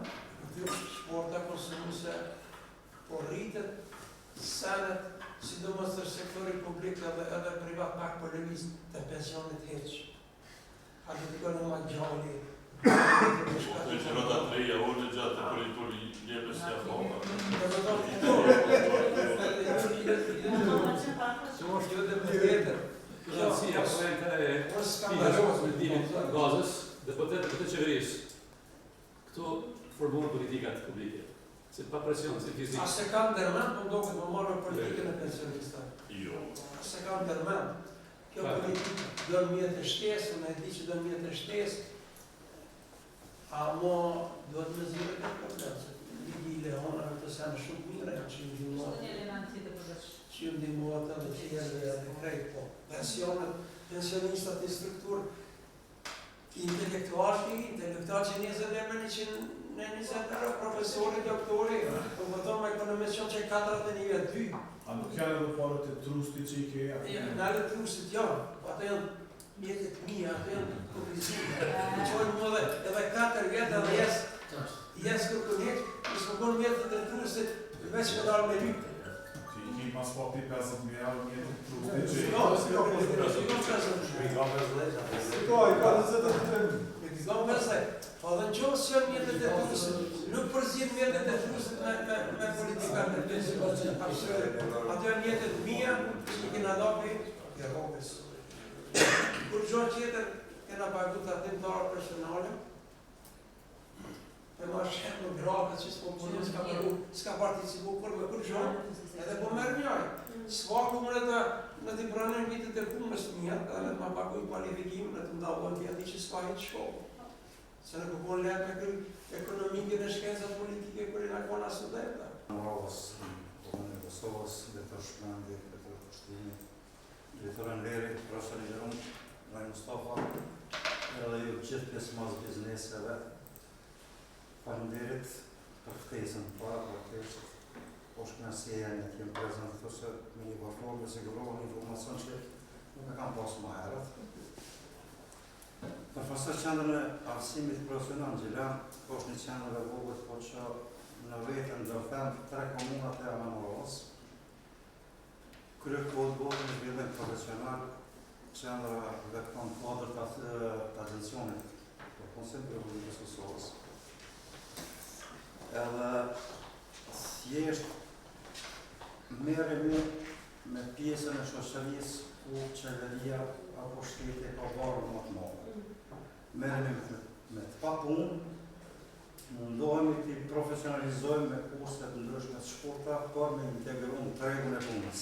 shporta konsumuse, po rritet senet, sidomos të sektori publik edhe privat pak për lëviz të pensionit heqë. A të të kërë në ma gjalli. Në që rota të reja, orë në gjatë të politori njëve se a fonda. Që është kjo dhe më tjetër. Financia përrejnë e finanzës me dimit gazës, deputetet të qeverisë. Këto formuar politikat publike. Se pa presion, se fizikë. A se kam dërmen, po mdoket më marrë politikën e pensionista. Jo. A se kam dërmen. Kjo politikë do në mjetë e shtesë, unë e di që do në mjetë e shtesë, a mo do të me zire këtë problem, se ligi i leonave të senë shumë mire, që ju ndimohet, që ju ndimohet edhe tjerë dhe krejt, po. Pensionistat i strukturë intelektual që njëzët e me 20 euro, profesori, doktori, po vëton me ekonomicion që 41 2. A nuk janë edhe parët e trustit që i ke? Në edhe trustit janë, ato janë mjetet mija, ato janë komisimë. Në qojnë më edhe 4 vjetë edhe jesë kërkunet, nësë më konë mjetet e trustit, veç me dalë me lypë. Që i ki pas fakti 50.000 euro mjetet e trustit që i... I ka 23.000. Po dhe në qovë së janë mjetet e trustit, nuk përzit mjetet e trustit me politikat e pensionit. Ato janë mjetet mija, që i kena dopi, i rogës. Kur gjohë tjetër, kena pagu të atimtarë personale, me ma shenë në grave që s'po përnu, s'ka participu kur me kur gjohë, edhe po merë njaj. S'faku më në t'i pranën vitet e punës të mjetë, edhe ma pagu i kvalifikim në të ndalon vjeti që s'ka hitë shkollë. Se në këpon letë me kërë ekonomike në shkencët politike kërë i në kona studenta. Në Rovës, në Kosovës, Dr. Shmendi, Dr. Kushtini, Dr. Enveri, Profesor Ligerum, Raj Mustafa, edhe ju gjithë pjesë mas bizneseve. Faleminderit për ftesën para, për ftesën. Po shkënaqësia një të jem prezent këtu me një platformë sigurohen informacion që nuk e kam pasur më herët. Përfaqësoj qendrën e arsimit profesional Gjilan, ka është një qendër e vogël, po që në vetën ndërthen 3 komunat e Amenorës. Krye kodë në zhvillim profesional, qendra vepron kodër të agencionit për Konsil të Republikës Kosovës. Edhe thjesht merremi me pjesën e shoqërisë ku qeveria apo shteti ka varur më të madhe. Merremi me të papunë, mundohemi të profesionalizojmë me kurse të ndryshme të shkurta për me integru në tregun e punës.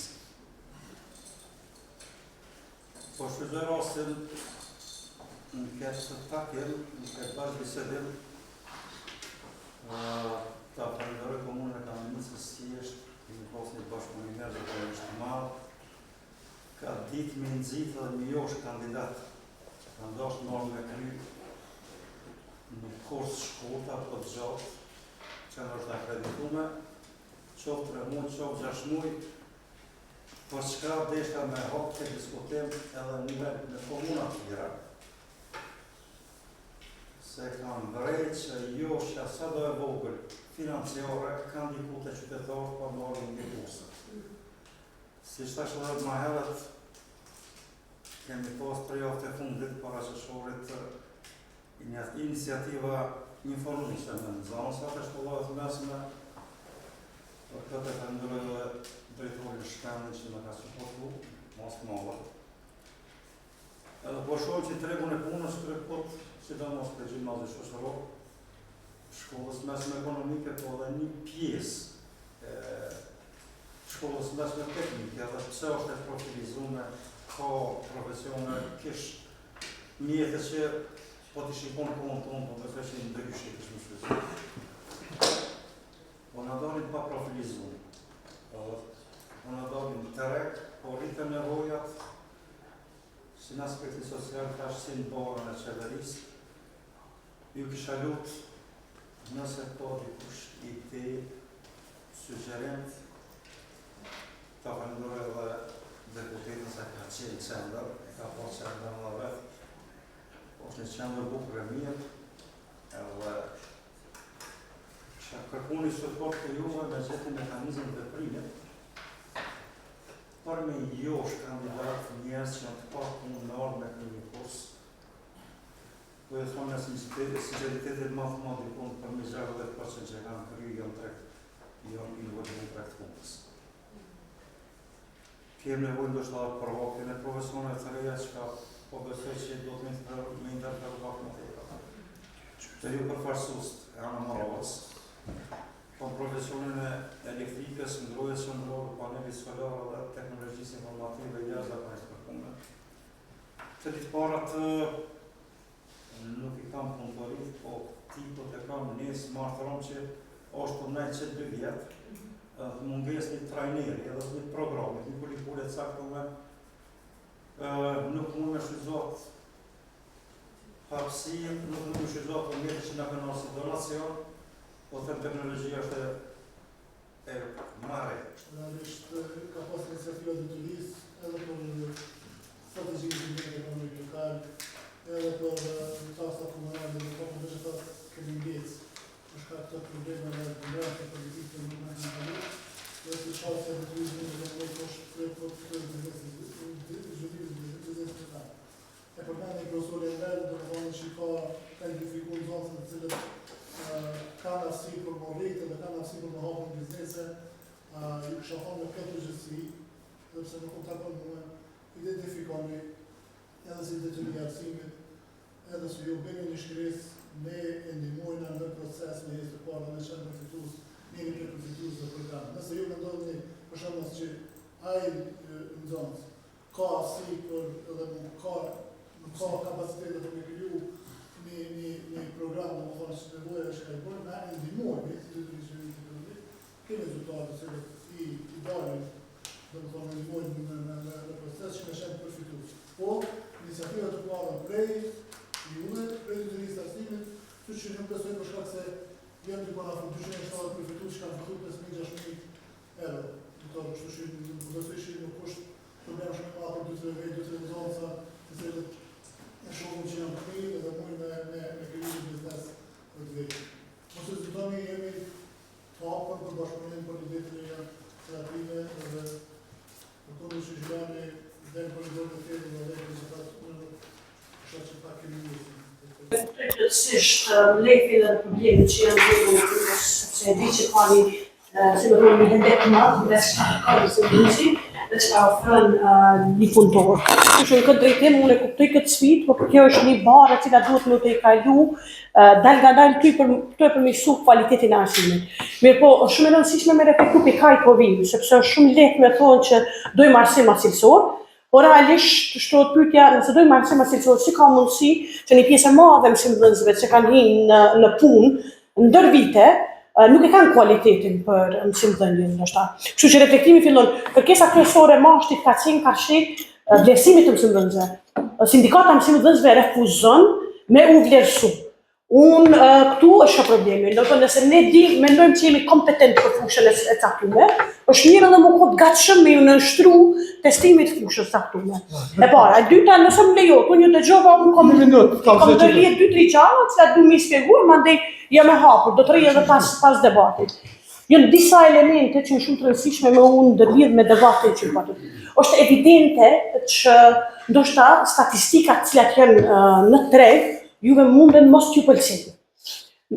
Po shfrytëzoj rastin në këtë takim, në këtë bashkë bisedim, ta falenderoj komunën e Kamenices si është në posë një bashkëpunimtar dhe të është madh, ka ditë me nxitë dhe me josh kandidat, ka ndoshtë normë me kry në kurs shkurtë apo të gjatë, që në është akreditume, qoftë 3 muaj, qoftë 6 muaj, për çka deshta me hap të diskutim edhe në komuna të tjera. Se kanë vërejt që joshja sa do e vogël financiare kanë diku të qytetarë për marrë një kursët. Si shtash edhe më herët, kemi pas 3 javë të fundit paraqeshorit iniciativa informuese në zonat e shkollave mesme, për këtë e falenderoj edhe drejtorin Shkandin që më ka suportu, mos të madhe. Edhe po shohim që tregun e punës kërkot, sidomos për gjimnazin shoqëror, shkollës mesme ekonomike, po edhe një pjesë shkollës mesme teknike, edhe pse është e profilizuar, ka profesione, kish mjetët që po të shikon kohën tonë, po besoj që një ndryshe kish më shfrytzuar. Po na dalin pa profilizuar. Po na dalin terek, po rritën nevojat, si në aspektin social, tash si në barën e qeverisë, ju kisha lutë nëse po dikush i te sugjerent, ta falenderoj edhe deputetin se ka qenë qendër, e ka pas qendër në vetë, është një qendër bukur e mirë, edhe kisha kërku një suport të juve me gjithë mekanizm të primit, për me josh kandidat njerës që në të pak unë në orë me këtë një kurs, po e thonë nësë sinceritetit ma të madhë dikon për me 60% që kanë kry jonë i nëvojnë në trekt punës. Kemi nevojnë ndoshta përvokjen e profesioneve të reja që ka po besoj që do të me interferu pak më tepër. Të ju përfaqësues Ana Moravës, po profesionin e elektrikës, ndrojës qendrore, panelit solar dhe teknologjisë informative jashtëzakonisht të përpunme. Të ditë parat nuk i kam punëtorit, po tipot e kam nesë martëron që është për nejtë që 2 vjetë, munges një trajneri, edhe një programit, një kurikule caktume, nuk mund me shfrytëzohet hapësirë, nuk mund me shfrytëzohet për mjetë që nga këna si donacion, po të teknologjia është e mare. Realisht ka pas iniciativa të turisë, edhe për strategjikë të mjetë ekonomikë lokal, edhe për tasa komunale, dhe po përveç e tas kemi ngecë, për shkak të probleme në dëmërën të politikë të në kalu, dhe të shasja dhe turizmi në dëmërën të është prej për të biznesit të ta. E përmend një profesor e ndërë, dhe më thonë që ka identifiku në zonës në cilët kanë aftësi për më rritë dhe kanë aftësi për më hapën biznese, ju kësha thonë në këtë përgjithësi, dhe pëse në kontakon më identifikoni edhe si detyrim i arsimit, edhe si ju bëni një shkres, ne e ndihmojna në proces me jesë të parë dhe qenë përfitus, njëri për përfitus dhe program. Nëse ju mendoni për shembull që ai në zonës ka aftësi për edhe nuk ka kapacitetet për me kriju një program, dhe më thonë që nevoja është ka i bërë, na e ndihmojnë, si të të kemi rezultate që i dalin, dhe më thonë ndihmojnë në proces që me qenë përfitus. Po, iniciativa të para prej juve, prej të rrisë arsimit, që që nuk besoj për shkak se vjen të para për 270 përfitus që kanë fëtu 5.600 euro. Kështu që nuk besoj që nuk është problem shumë ma për 2-3 zonësa, të cilët e shumë që janë këri edhe mujnë me kriju një biznes për të vejtë. Mos e zëtoni jemi të hapën për bashkëpunim për një ditë të reja kreative edhe në tonë që Gjilani dhe në koridor të tjetë dhe dhe rezultat unë kësha që ta kemi njësë. Plotësisht lefi dhe problemet që janë dhëru, se di që ka një, si më thonë, një vendet të madhë, dhe shka ka një së ndryqi, dhe që ka ofron një punëtor. Kështu në këtë drejtim unë e kuptoj këtë sfidë, por kjo është një barë e cila duhet më të i kalu dal nga dal ty për të përmirësuar cilëtetin e arsimit. Mirë po, është shumë e rëndësishme me reflektu pe kaj po vijmë, sepse është shumë lehtë me thonë që dojmë arsim asilësor, por realisht shtohet pyetja nëse dojmë arsim asilësor, si ka mundësi që një pjesë e madhe mësimdhënësve që kanë hyrë në punë ndër vite nuk e kanë kualitetin për mësimdhënien ndoshta. Kështu që reflektimi fillon, kërkesa kryesore e mashtit ka qenë kashi vlerësimit të mësimdhënësve. Sindikata e mësimdhënësve refuzon me u vlerësu. Këtu është problemi, nëse ne mendojmë që jemi kompetent për fushën e caktuar, është mirë edhe më kohë gatshëm me ju nënshtru testimit fushës caktuar. E para, e dyta, nëse më lejo, unë ju dëgjova kam të lihet 2-3 gjëra, që du më shpjeguar, mandej jam e hapur, do të rri edhe pas debatit. Janë disa elemente që janë shumë të rëndësishme me unë ndërlidh me debatin që patut. Është evidente që ndoshta statistikat cilat janë në treg juve munden mos t'ju pëlqejnë,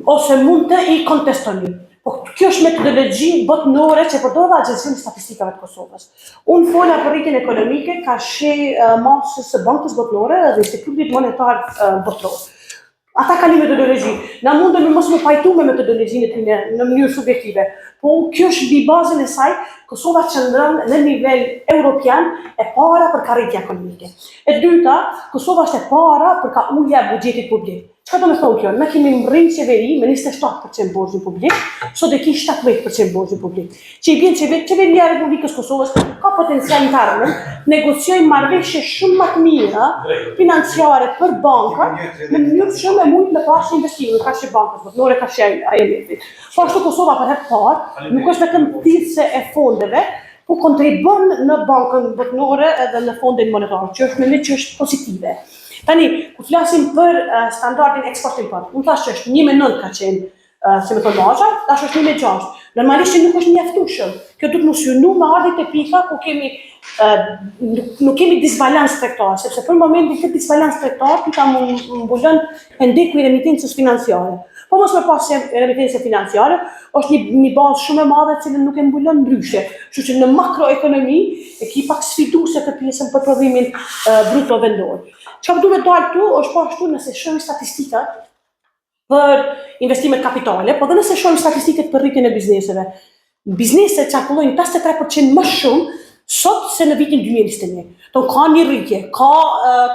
ose mund të i kontestoni. Po kjo është metodologji botërore që përdor Agjencia e Statistikave të Kosovës. Unë fola për rritjen ekonomike ka masës së Bankës Botërore dhe Institutit Monetar Botëror. Ata kanë një metodologji. Na mundemi mos më pajtu me metodologjinë e tyre në mënyrë subjektive. Po kjo është mbi bazën e saj, Kosova qëndron në nivel europian e para për arritje ekonomike. E dyta, Kosova është e para për ka ulja e buxhetit publik. Çka do të thonë kjo? Ne kemi rrinë qeveri me 27% borxhin publik, sot e kish 17% borxhin publik. Që i bën qeveria e Republikës Kosovës ka potencial intern, negociojnë marrëveshje shumë më të mira financiare për bankat në mënyrë që me mund të pasë investime, ka që bankës botërore, ka që IMF-it. Po ashtu Kosova për herë parë nuk është vetëm thirrse e fondeve, po kontribon në bankën botërore edhe në fondin monetar, që është me që është pozitive. Tani, ku flasim për standardin eksport-import, unë thash që është 1:9 ka qenë, si me thonë margja, tash është 1:6. Normalisht që nuk është mjaftueshëm. Kjo duhet mos synu me ardhit e pika ku nuk kemi disbalans tregtar, sepse për momentin këtë disbalans tregtar pika më mbulon ndeku i remitencës financiare. Po mos me pas remitencë financiare, është një bazë shumë e madhe që nuk e mbulon ndryshe. Kështu që në makroekonomi e ki pak sfiduese të pjesën për prodhimin bruto vendor. Çfarë duhet dalë këtu është po ashtu nëse shohim statistikat për investimet kapitale, po dhe nëse shohim statistikat për rritjen e bizneseve. Bizneset çarkullojnë 53% më shumë sot se në vitin 2021. Ka një rritje, ka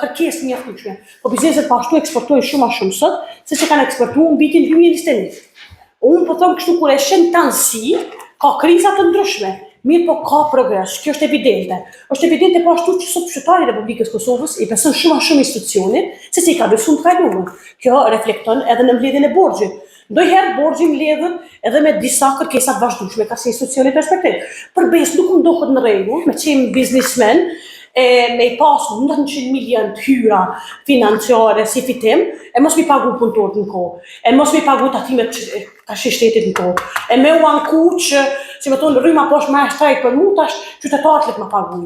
kërkesë mjaftueshme. Po bizneset po ashtu eksportojnë shumë më shumë sot se që kanë eksportuar në vitin 2021. Unë po them kështu kur e shen tansi, ka kriza të ndryshme. Mirë po ka progres, kjo është evidente. Është evidente po ashtu që sot qytetari i Republikës Kosovës i beson shumë institucionit, se si ka besuar të kaluar. Kjo reflekton edhe në mbledhjen e borxhit. Ndonjëherë borxhi mbledhet edhe me disa kërkesa të vazhdueshme ka institucionit respektiv. Përbes nuk ndohet në rregull me qenë biznesmen me i pas 900 milion të hyra financiare si fitim, e mos mi pagu punëtorët në kohë, e mos mi pagu tatimet ka shtetit në kohë, e me u anku që, si me tonë, rryma poshtë ma e shtrajt për mu, tash qytetarët le të ma paguin.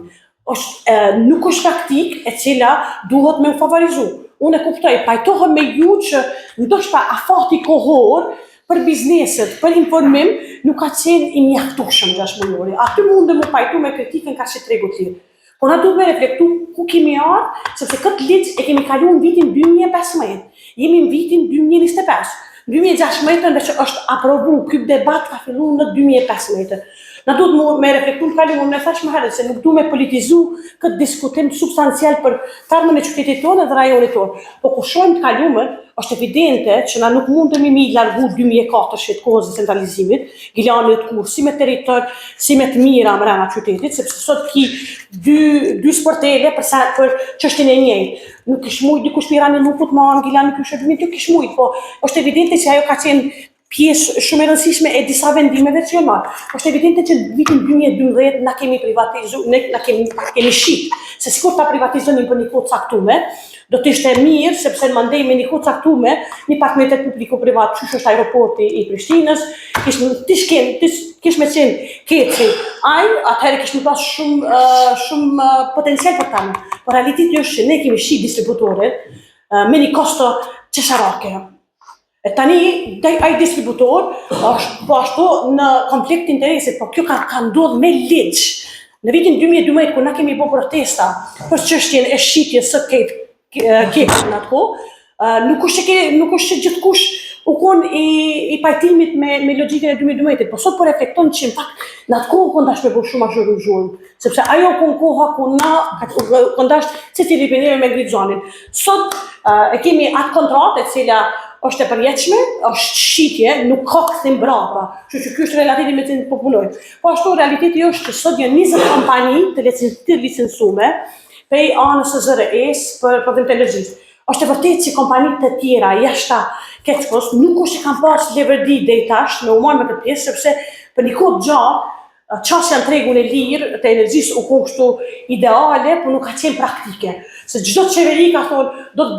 Nuk është taktik e cila duhet me u favorizu. Unë e kuptoj, pajtohem me ju që ndoshta afati kohor për bizneset, për informim, nuk ka qenë i mjaftueshëm 6 muaj. Aty mundem me pajtu me kritikën ka që tregu tjerë. Po na duhet me reflektu ku kemi ardhur, sepse këtë ligj e kemi kaluar në vitin 2015. Jemi në vitin 2025. Në 2016 dhe që është aprovu, ky debat ka filluar në 2015. Na duhet me reflektu në kaluar, me thash më herët se nuk duhet me politizu këtë diskutim substancial për tarmën e qytetit tonë dhe rajonit tonë. Po ku shohim të kaluar, është evidente që na nuk mundemi mi largu 2004 kohës e centralizimit, Gilani të kur, si me territor, si me të mira mrena qytetit, sepse sot ki dy sportele për çështjen e njëjtë. Nuk kish mujt dikush pirani luput me anë Gilani ky shërbim, nuk kish mujt, po është evidente që ajo ka qenë pjesë shumë e rëndësishme e disa vendimeve që janë marrë. Është evidente që në vitin 2012 na kemi privatizuar, na kemi shit, se sikur ta privatizonin për një kohë caktuar, do të ishte mirë sepse mandej me një kohë caktuar, një partneritet publiko-privat, çush është aeroporti i Prishtinës, kish me qenë keci, atëherë kish me pas shumë potencial për ta. Por realiteti është që ne kemi shit distributore me një kosto qesharake. E tani, ai distributor është po ashtu në konflikt interesit, po kjo ka ndodhur me ligj. Në vitin 2012, kur na kemi bërë protesta për çështjen e shitjes së kepit në atë kohë, nuk është që gjithkush u kon i pajtimit me logjikën e 2012, por sot po reflekton që në fakt në atë kohë kondash me bërë shumë ashtu zhurmë, sepse ajo kon koha ku na kondash secili prej neve me ngrit zonin. Sot e kemi atë kontratë e cila është e përjetshme, është shitje, nuk ka kthim brapa. Kështu që ky është realiteti me cilin po punoj. Po ashtu realiteti është që sot janë 20 kompani të licencume prej anës së ZRE-s për prodhim të energjisë. Është e vërtetë që kompanitë të tjera jashtë Keçkos nuk është që kanë pas leverdi deri tash me u marrë me këtë pjesë, sepse për një kohë gjatë çështja në tregun e lirë të energjisë u kon kështu ideale, por nuk ka qenë praktike. Se çdo qeveri ka thonë do të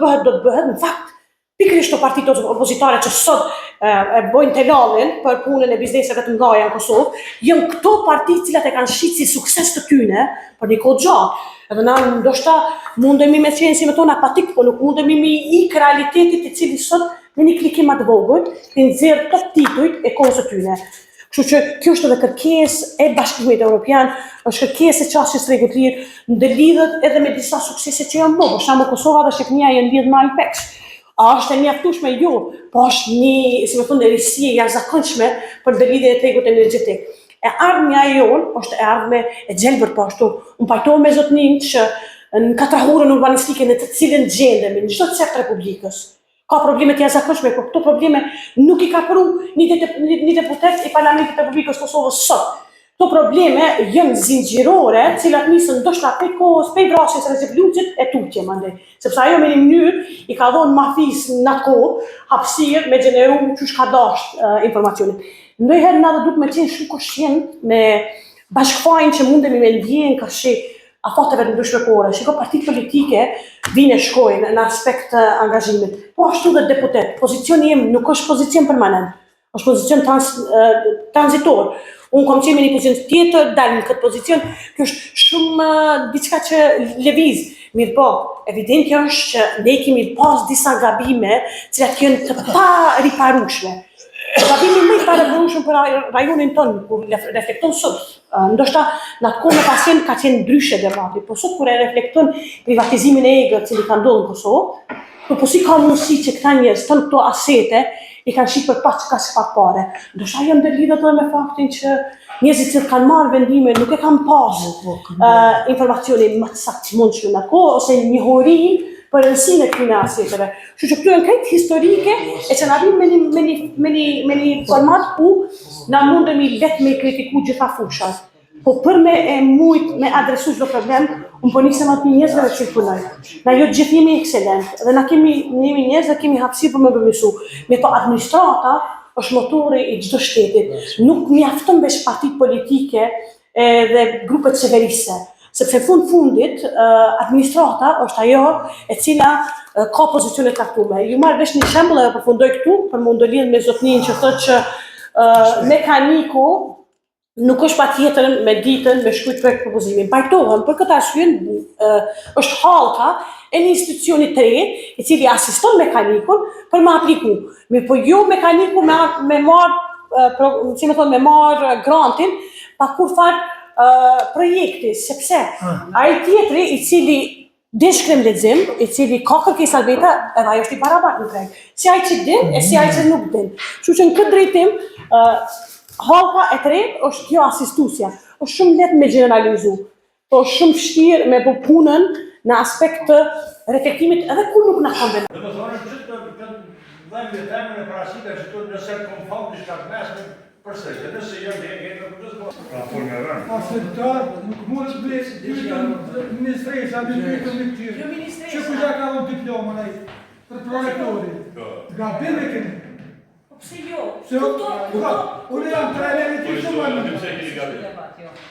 bëhet, në fakt pikërisht të partitë opozitare që sot e bojnë telallin për punën e bizneseve të mëdha në Kosovë, janë këto partitë cilat e kanë shit si sukses të tyne për një kohë gjatë. Edhe na ndoshta mundemi me ciencën tona patik, po nuk mundemi me ik realitetit i cili sot me një klikim të vogël të nxjerr të titujt e kohës së tyne. Kështu që kjo është edhe kërkesë e Bashkimit Evropian, është kërkesë e çështjes tregut të lirë, ndërlidhet edhe me disa suksese që janë bërë. Për shembull Kosova dhe Shqipëria janë lidhur me Alpex. A është e mjaftueshme? Jo, po është një, si më thonë, risi e jashtëzakonshme për ndërlidhjen e tregut energjetik. E ardhmja jonë është e ardhme e gjelbër po ashtu. Unë pajtohem me zotnin që në katrahurën urbanistike në të cilën gjendemi në çdo çert republikës. Ka probleme të jashtëzakonshme, por këto probleme nuk i ka pru një deputet i Parlamentit të Republikës Kosovës sot. Këto probleme janë zinxhirore, të cilat nisën ndoshta prej kohës, prej vrasjes së Recep Luçit e tutje mandej. Sepse ajo me një mënyrë i ka dhënë mafisë në atë kohë hapësirë me gjeneru çush ka dashur informacionin. Ndonjëherë na duhet me qenë shumë koshient me bashkëfajin që mundemi me ndjen kështu afateve të ndryshme kohore. Shiko, partitë politike vinë e shkojnë në aspekt të angazhimit. Po ashtu dhe deputet. Pozicioni im nuk është pozicion permanent, është pozicion transitor. Unë kom qenë në një pozicion tjetër, dalë në këtë pozicion, kjo është shumë diçka që lëviz. Mirë po, evidentja është që ne kemi pas disa gabime, cilat janë të pa riparueshme. Gabimi më i paravorshëm për rajonin tonë, kur reflekton sot. Ndoshta në atë kohë në pasën ka qenë ndryshe debati, por sot kur e reflekton privatizimin e egët që ka ndodhur në Kosovë, po si ka mundësi që këta njerëz tonë këto asete i kanë shik për pas që ka s'pak pare. Ndoshta janë ndërlidhur edhe me faktin që njerëzit që kanë marrë vendime nuk e kanë pas informacionin më të saktë që mundshëm në atë kohë ose njohuri për rëndësinë e këtyre aseteve. Kështu që këtu janë krejt historike e që na vijnë me një format ku na mundemi letë me kritiku gjitha fushat. Po për me adresu çdo problem, unë po nisem aty njerëzve që punoj. Na jo gjithë jemi ekselent dhe na kemi njerëz dhe kemi hapësirë për me përmirësu. Me po administrata është motori i çdo shteti. Nuk mjafton veç partitë politike dhe grupet qeverise. Sepse fundit administrata është ajo e cila ka pozicione të caktuara. Ju marr vesh një shembull edhe përfundoj këtu për më ndolidh me zotnin që thotë që mekaniku nuk është patjetër me ditën me shkruajt projekt propozimin. Pajtohem për këtë arsye është hallka e një institucioni të re i cili asiston mekanikun për me apliku. Mirë po jo mekaniku me marr grantin pa kur fal projekti, sepse ai tjetri i cili deshkrem lexim, i cili ka kërkesa veta, edhe ajo është i barabartë në treg. Si ai që din e si ai që nuk din. Kështu që në këtë drejtim hallka e tretë është kjo asistuesja. Është shumë lehtë me generalizu, po është shumë vështirë me bë punën në aspekt të reflektimit edhe kur nuk na konven. Domethënë gjithë këtë vëmendje temën e paraqitave që tu nëse konfond diçka të mesme përsëri, nëse jo gjë pra formë rënd. Pastaj nuk mund të bëj ministresa me këtë. Jo ministresa. Që kush ka dhënë diplomën ai për projektorin? Gabim e keni. Pse jo? Unë jam trajner i tij shumë.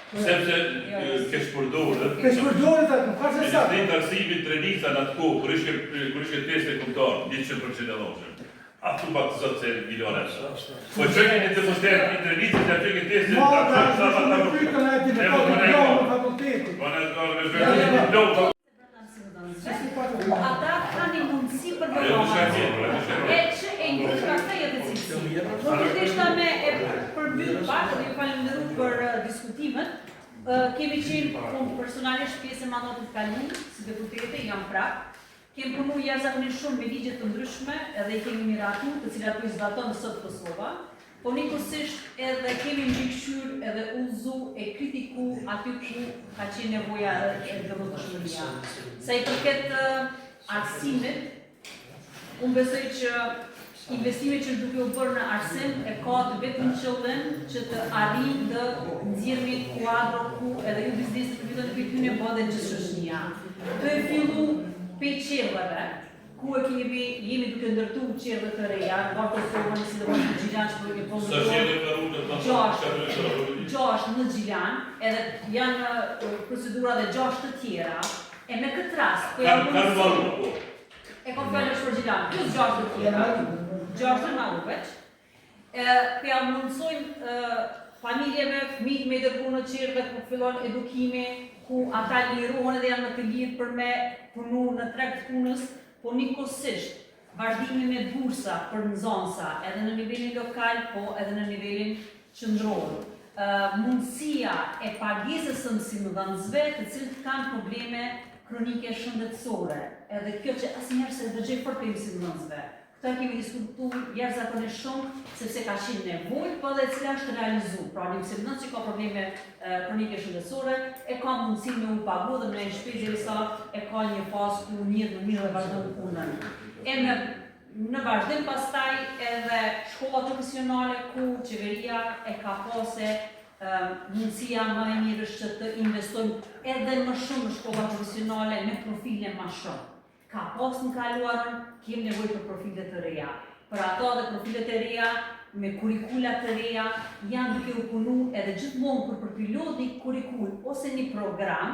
Sepse kesh përdorur. Kesh përdorur atë, ka se sa. Në arsimit trenica në atë kohë, kur ishte teste kombëtar, 100% e lëshëm. Atë pak të zotë se miliona. Po çojnë në të poster në trenica të atë teste. Ata kanë mundësi për bëjë. E që e një pastaj edhe cilësi. Do të ishte me përmbyll pak, ju falenderoj për diskutimet. Kemi qenë, unë personalisht pjesë e mandatit të kaluar, si deputete, jam prap. Kemi punu jashtëzakonisht shumë me ligje të ndryshme edhe i kemi miratu, të cilat po i zbaton sot Kosova. Po njëkohësisht edhe kemi mbikëqyr edhe udhëzu e kritiku aty ku ka qenë nevoja e domosdoshmëria. Sa i përket arsimit, unë besoj që investimet që duke u bërë në arsim e ka të vetëm qëllim që të arrijë të nxjerrë një kuadro ku edhe ju biznesit të fillojnë të këtyne bëhet gjithë shoqënia. Do e fillu pe qerrave, ku e jemi duke ndërtu qerrë të reja, në Kosovën, sidomos në Gjilan, që përke po 6 në Gjilan, edhe janë procedura dhe 6 të tjera, e me këtë rast, e kom fjallë është për Gjilan, plus 6 të tjera, 6 të Maluveq, për ja mundësojmë familjeve, fëmijët me dërgu në qerrëve, ku fillon edukime, ku ata lirohen edhe janë më të lirë për me punu në treg të punës, po njëkohësisht vazhdimi me bursa për nxënësa, edhe në nivelin lokal, po edhe në nivelin qendror. Mundësia e pagesës së mësimdhënësve, të cilët kanë probleme kronike shëndetësore, edhe kjo që asnjëherë se dëgjoj fort për mësimdhënësve. Këta kemi diskutuar jashtëzakonisht shumë, sepse ka qenë nevojë, po edhe e cila është realizuar. Pra një mësimdhënës që ka probleme kronike shëndetësore, e ka mundësi me u pagu dhe me shpejt derisa e ka një fazë ku njët në mirë dhe vazhdon punën. E në vazhdim pastaj edhe shkolla profesionale ku qeveria e ka pose mundësia më e mirë është që të investojmë edhe më shumë në shkolla profesionale me profile më shumë. Ka pas në kaluarën, kemi nevojë për profile të reja. Për ato dhe profilet e reja, me kurikulat të reja, janë duke u punu edhe gjithmonë kur për pilot një kurikull ose një program,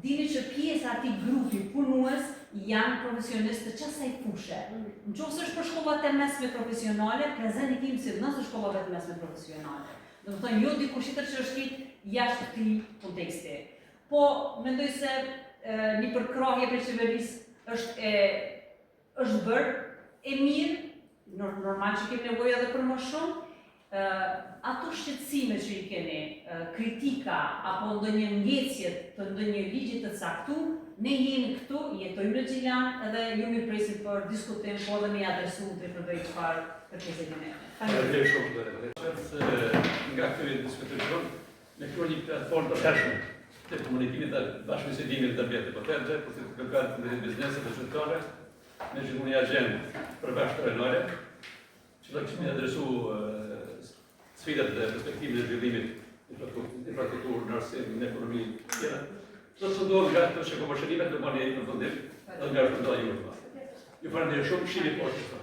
dini që pjesë ati grupi punues janë profesionistë të qasaj fushë. Në qoftë është për shkollat e mesme profesionale, prezent i kemi si nësë shkollave të mesme profesionale. Do të thonë, jo dikush tjetër që është jashtë këtij konteksti. Po, mendoj se një përkrahje për qeverisë është bërë e mirë, normal që kemi nevojë edhe për më shumë. Ato shqetësime që i keni, kritika apo ndonjë ngecje të ndonjë ligji të caktuar, ne jemi këtu, jetojmë në Gjilan edhe ju mirëpresim për diskutim, po edhe me adresu të përdoj çfarë kërkesë keni. Faleminderit shumë. Nga këtë diskutim, ne kemi një platformë të hershme të komunikimit dhe bashkëbisedimit të vjetë për tërë, për të kërkat në bizneset dhe qëtëtare, me që një agendë për bashkë renore, që da këshmi adresu sfidat dhe perspektimin e zhvillimit infrastrukturë, në arsim, në ekonomi tjera. Do të sëndohë nga të që komërshënimet dhe mani në fundim, dhe nga shpëndohë ju. Ju falenderoj shumë, shimi poshtë.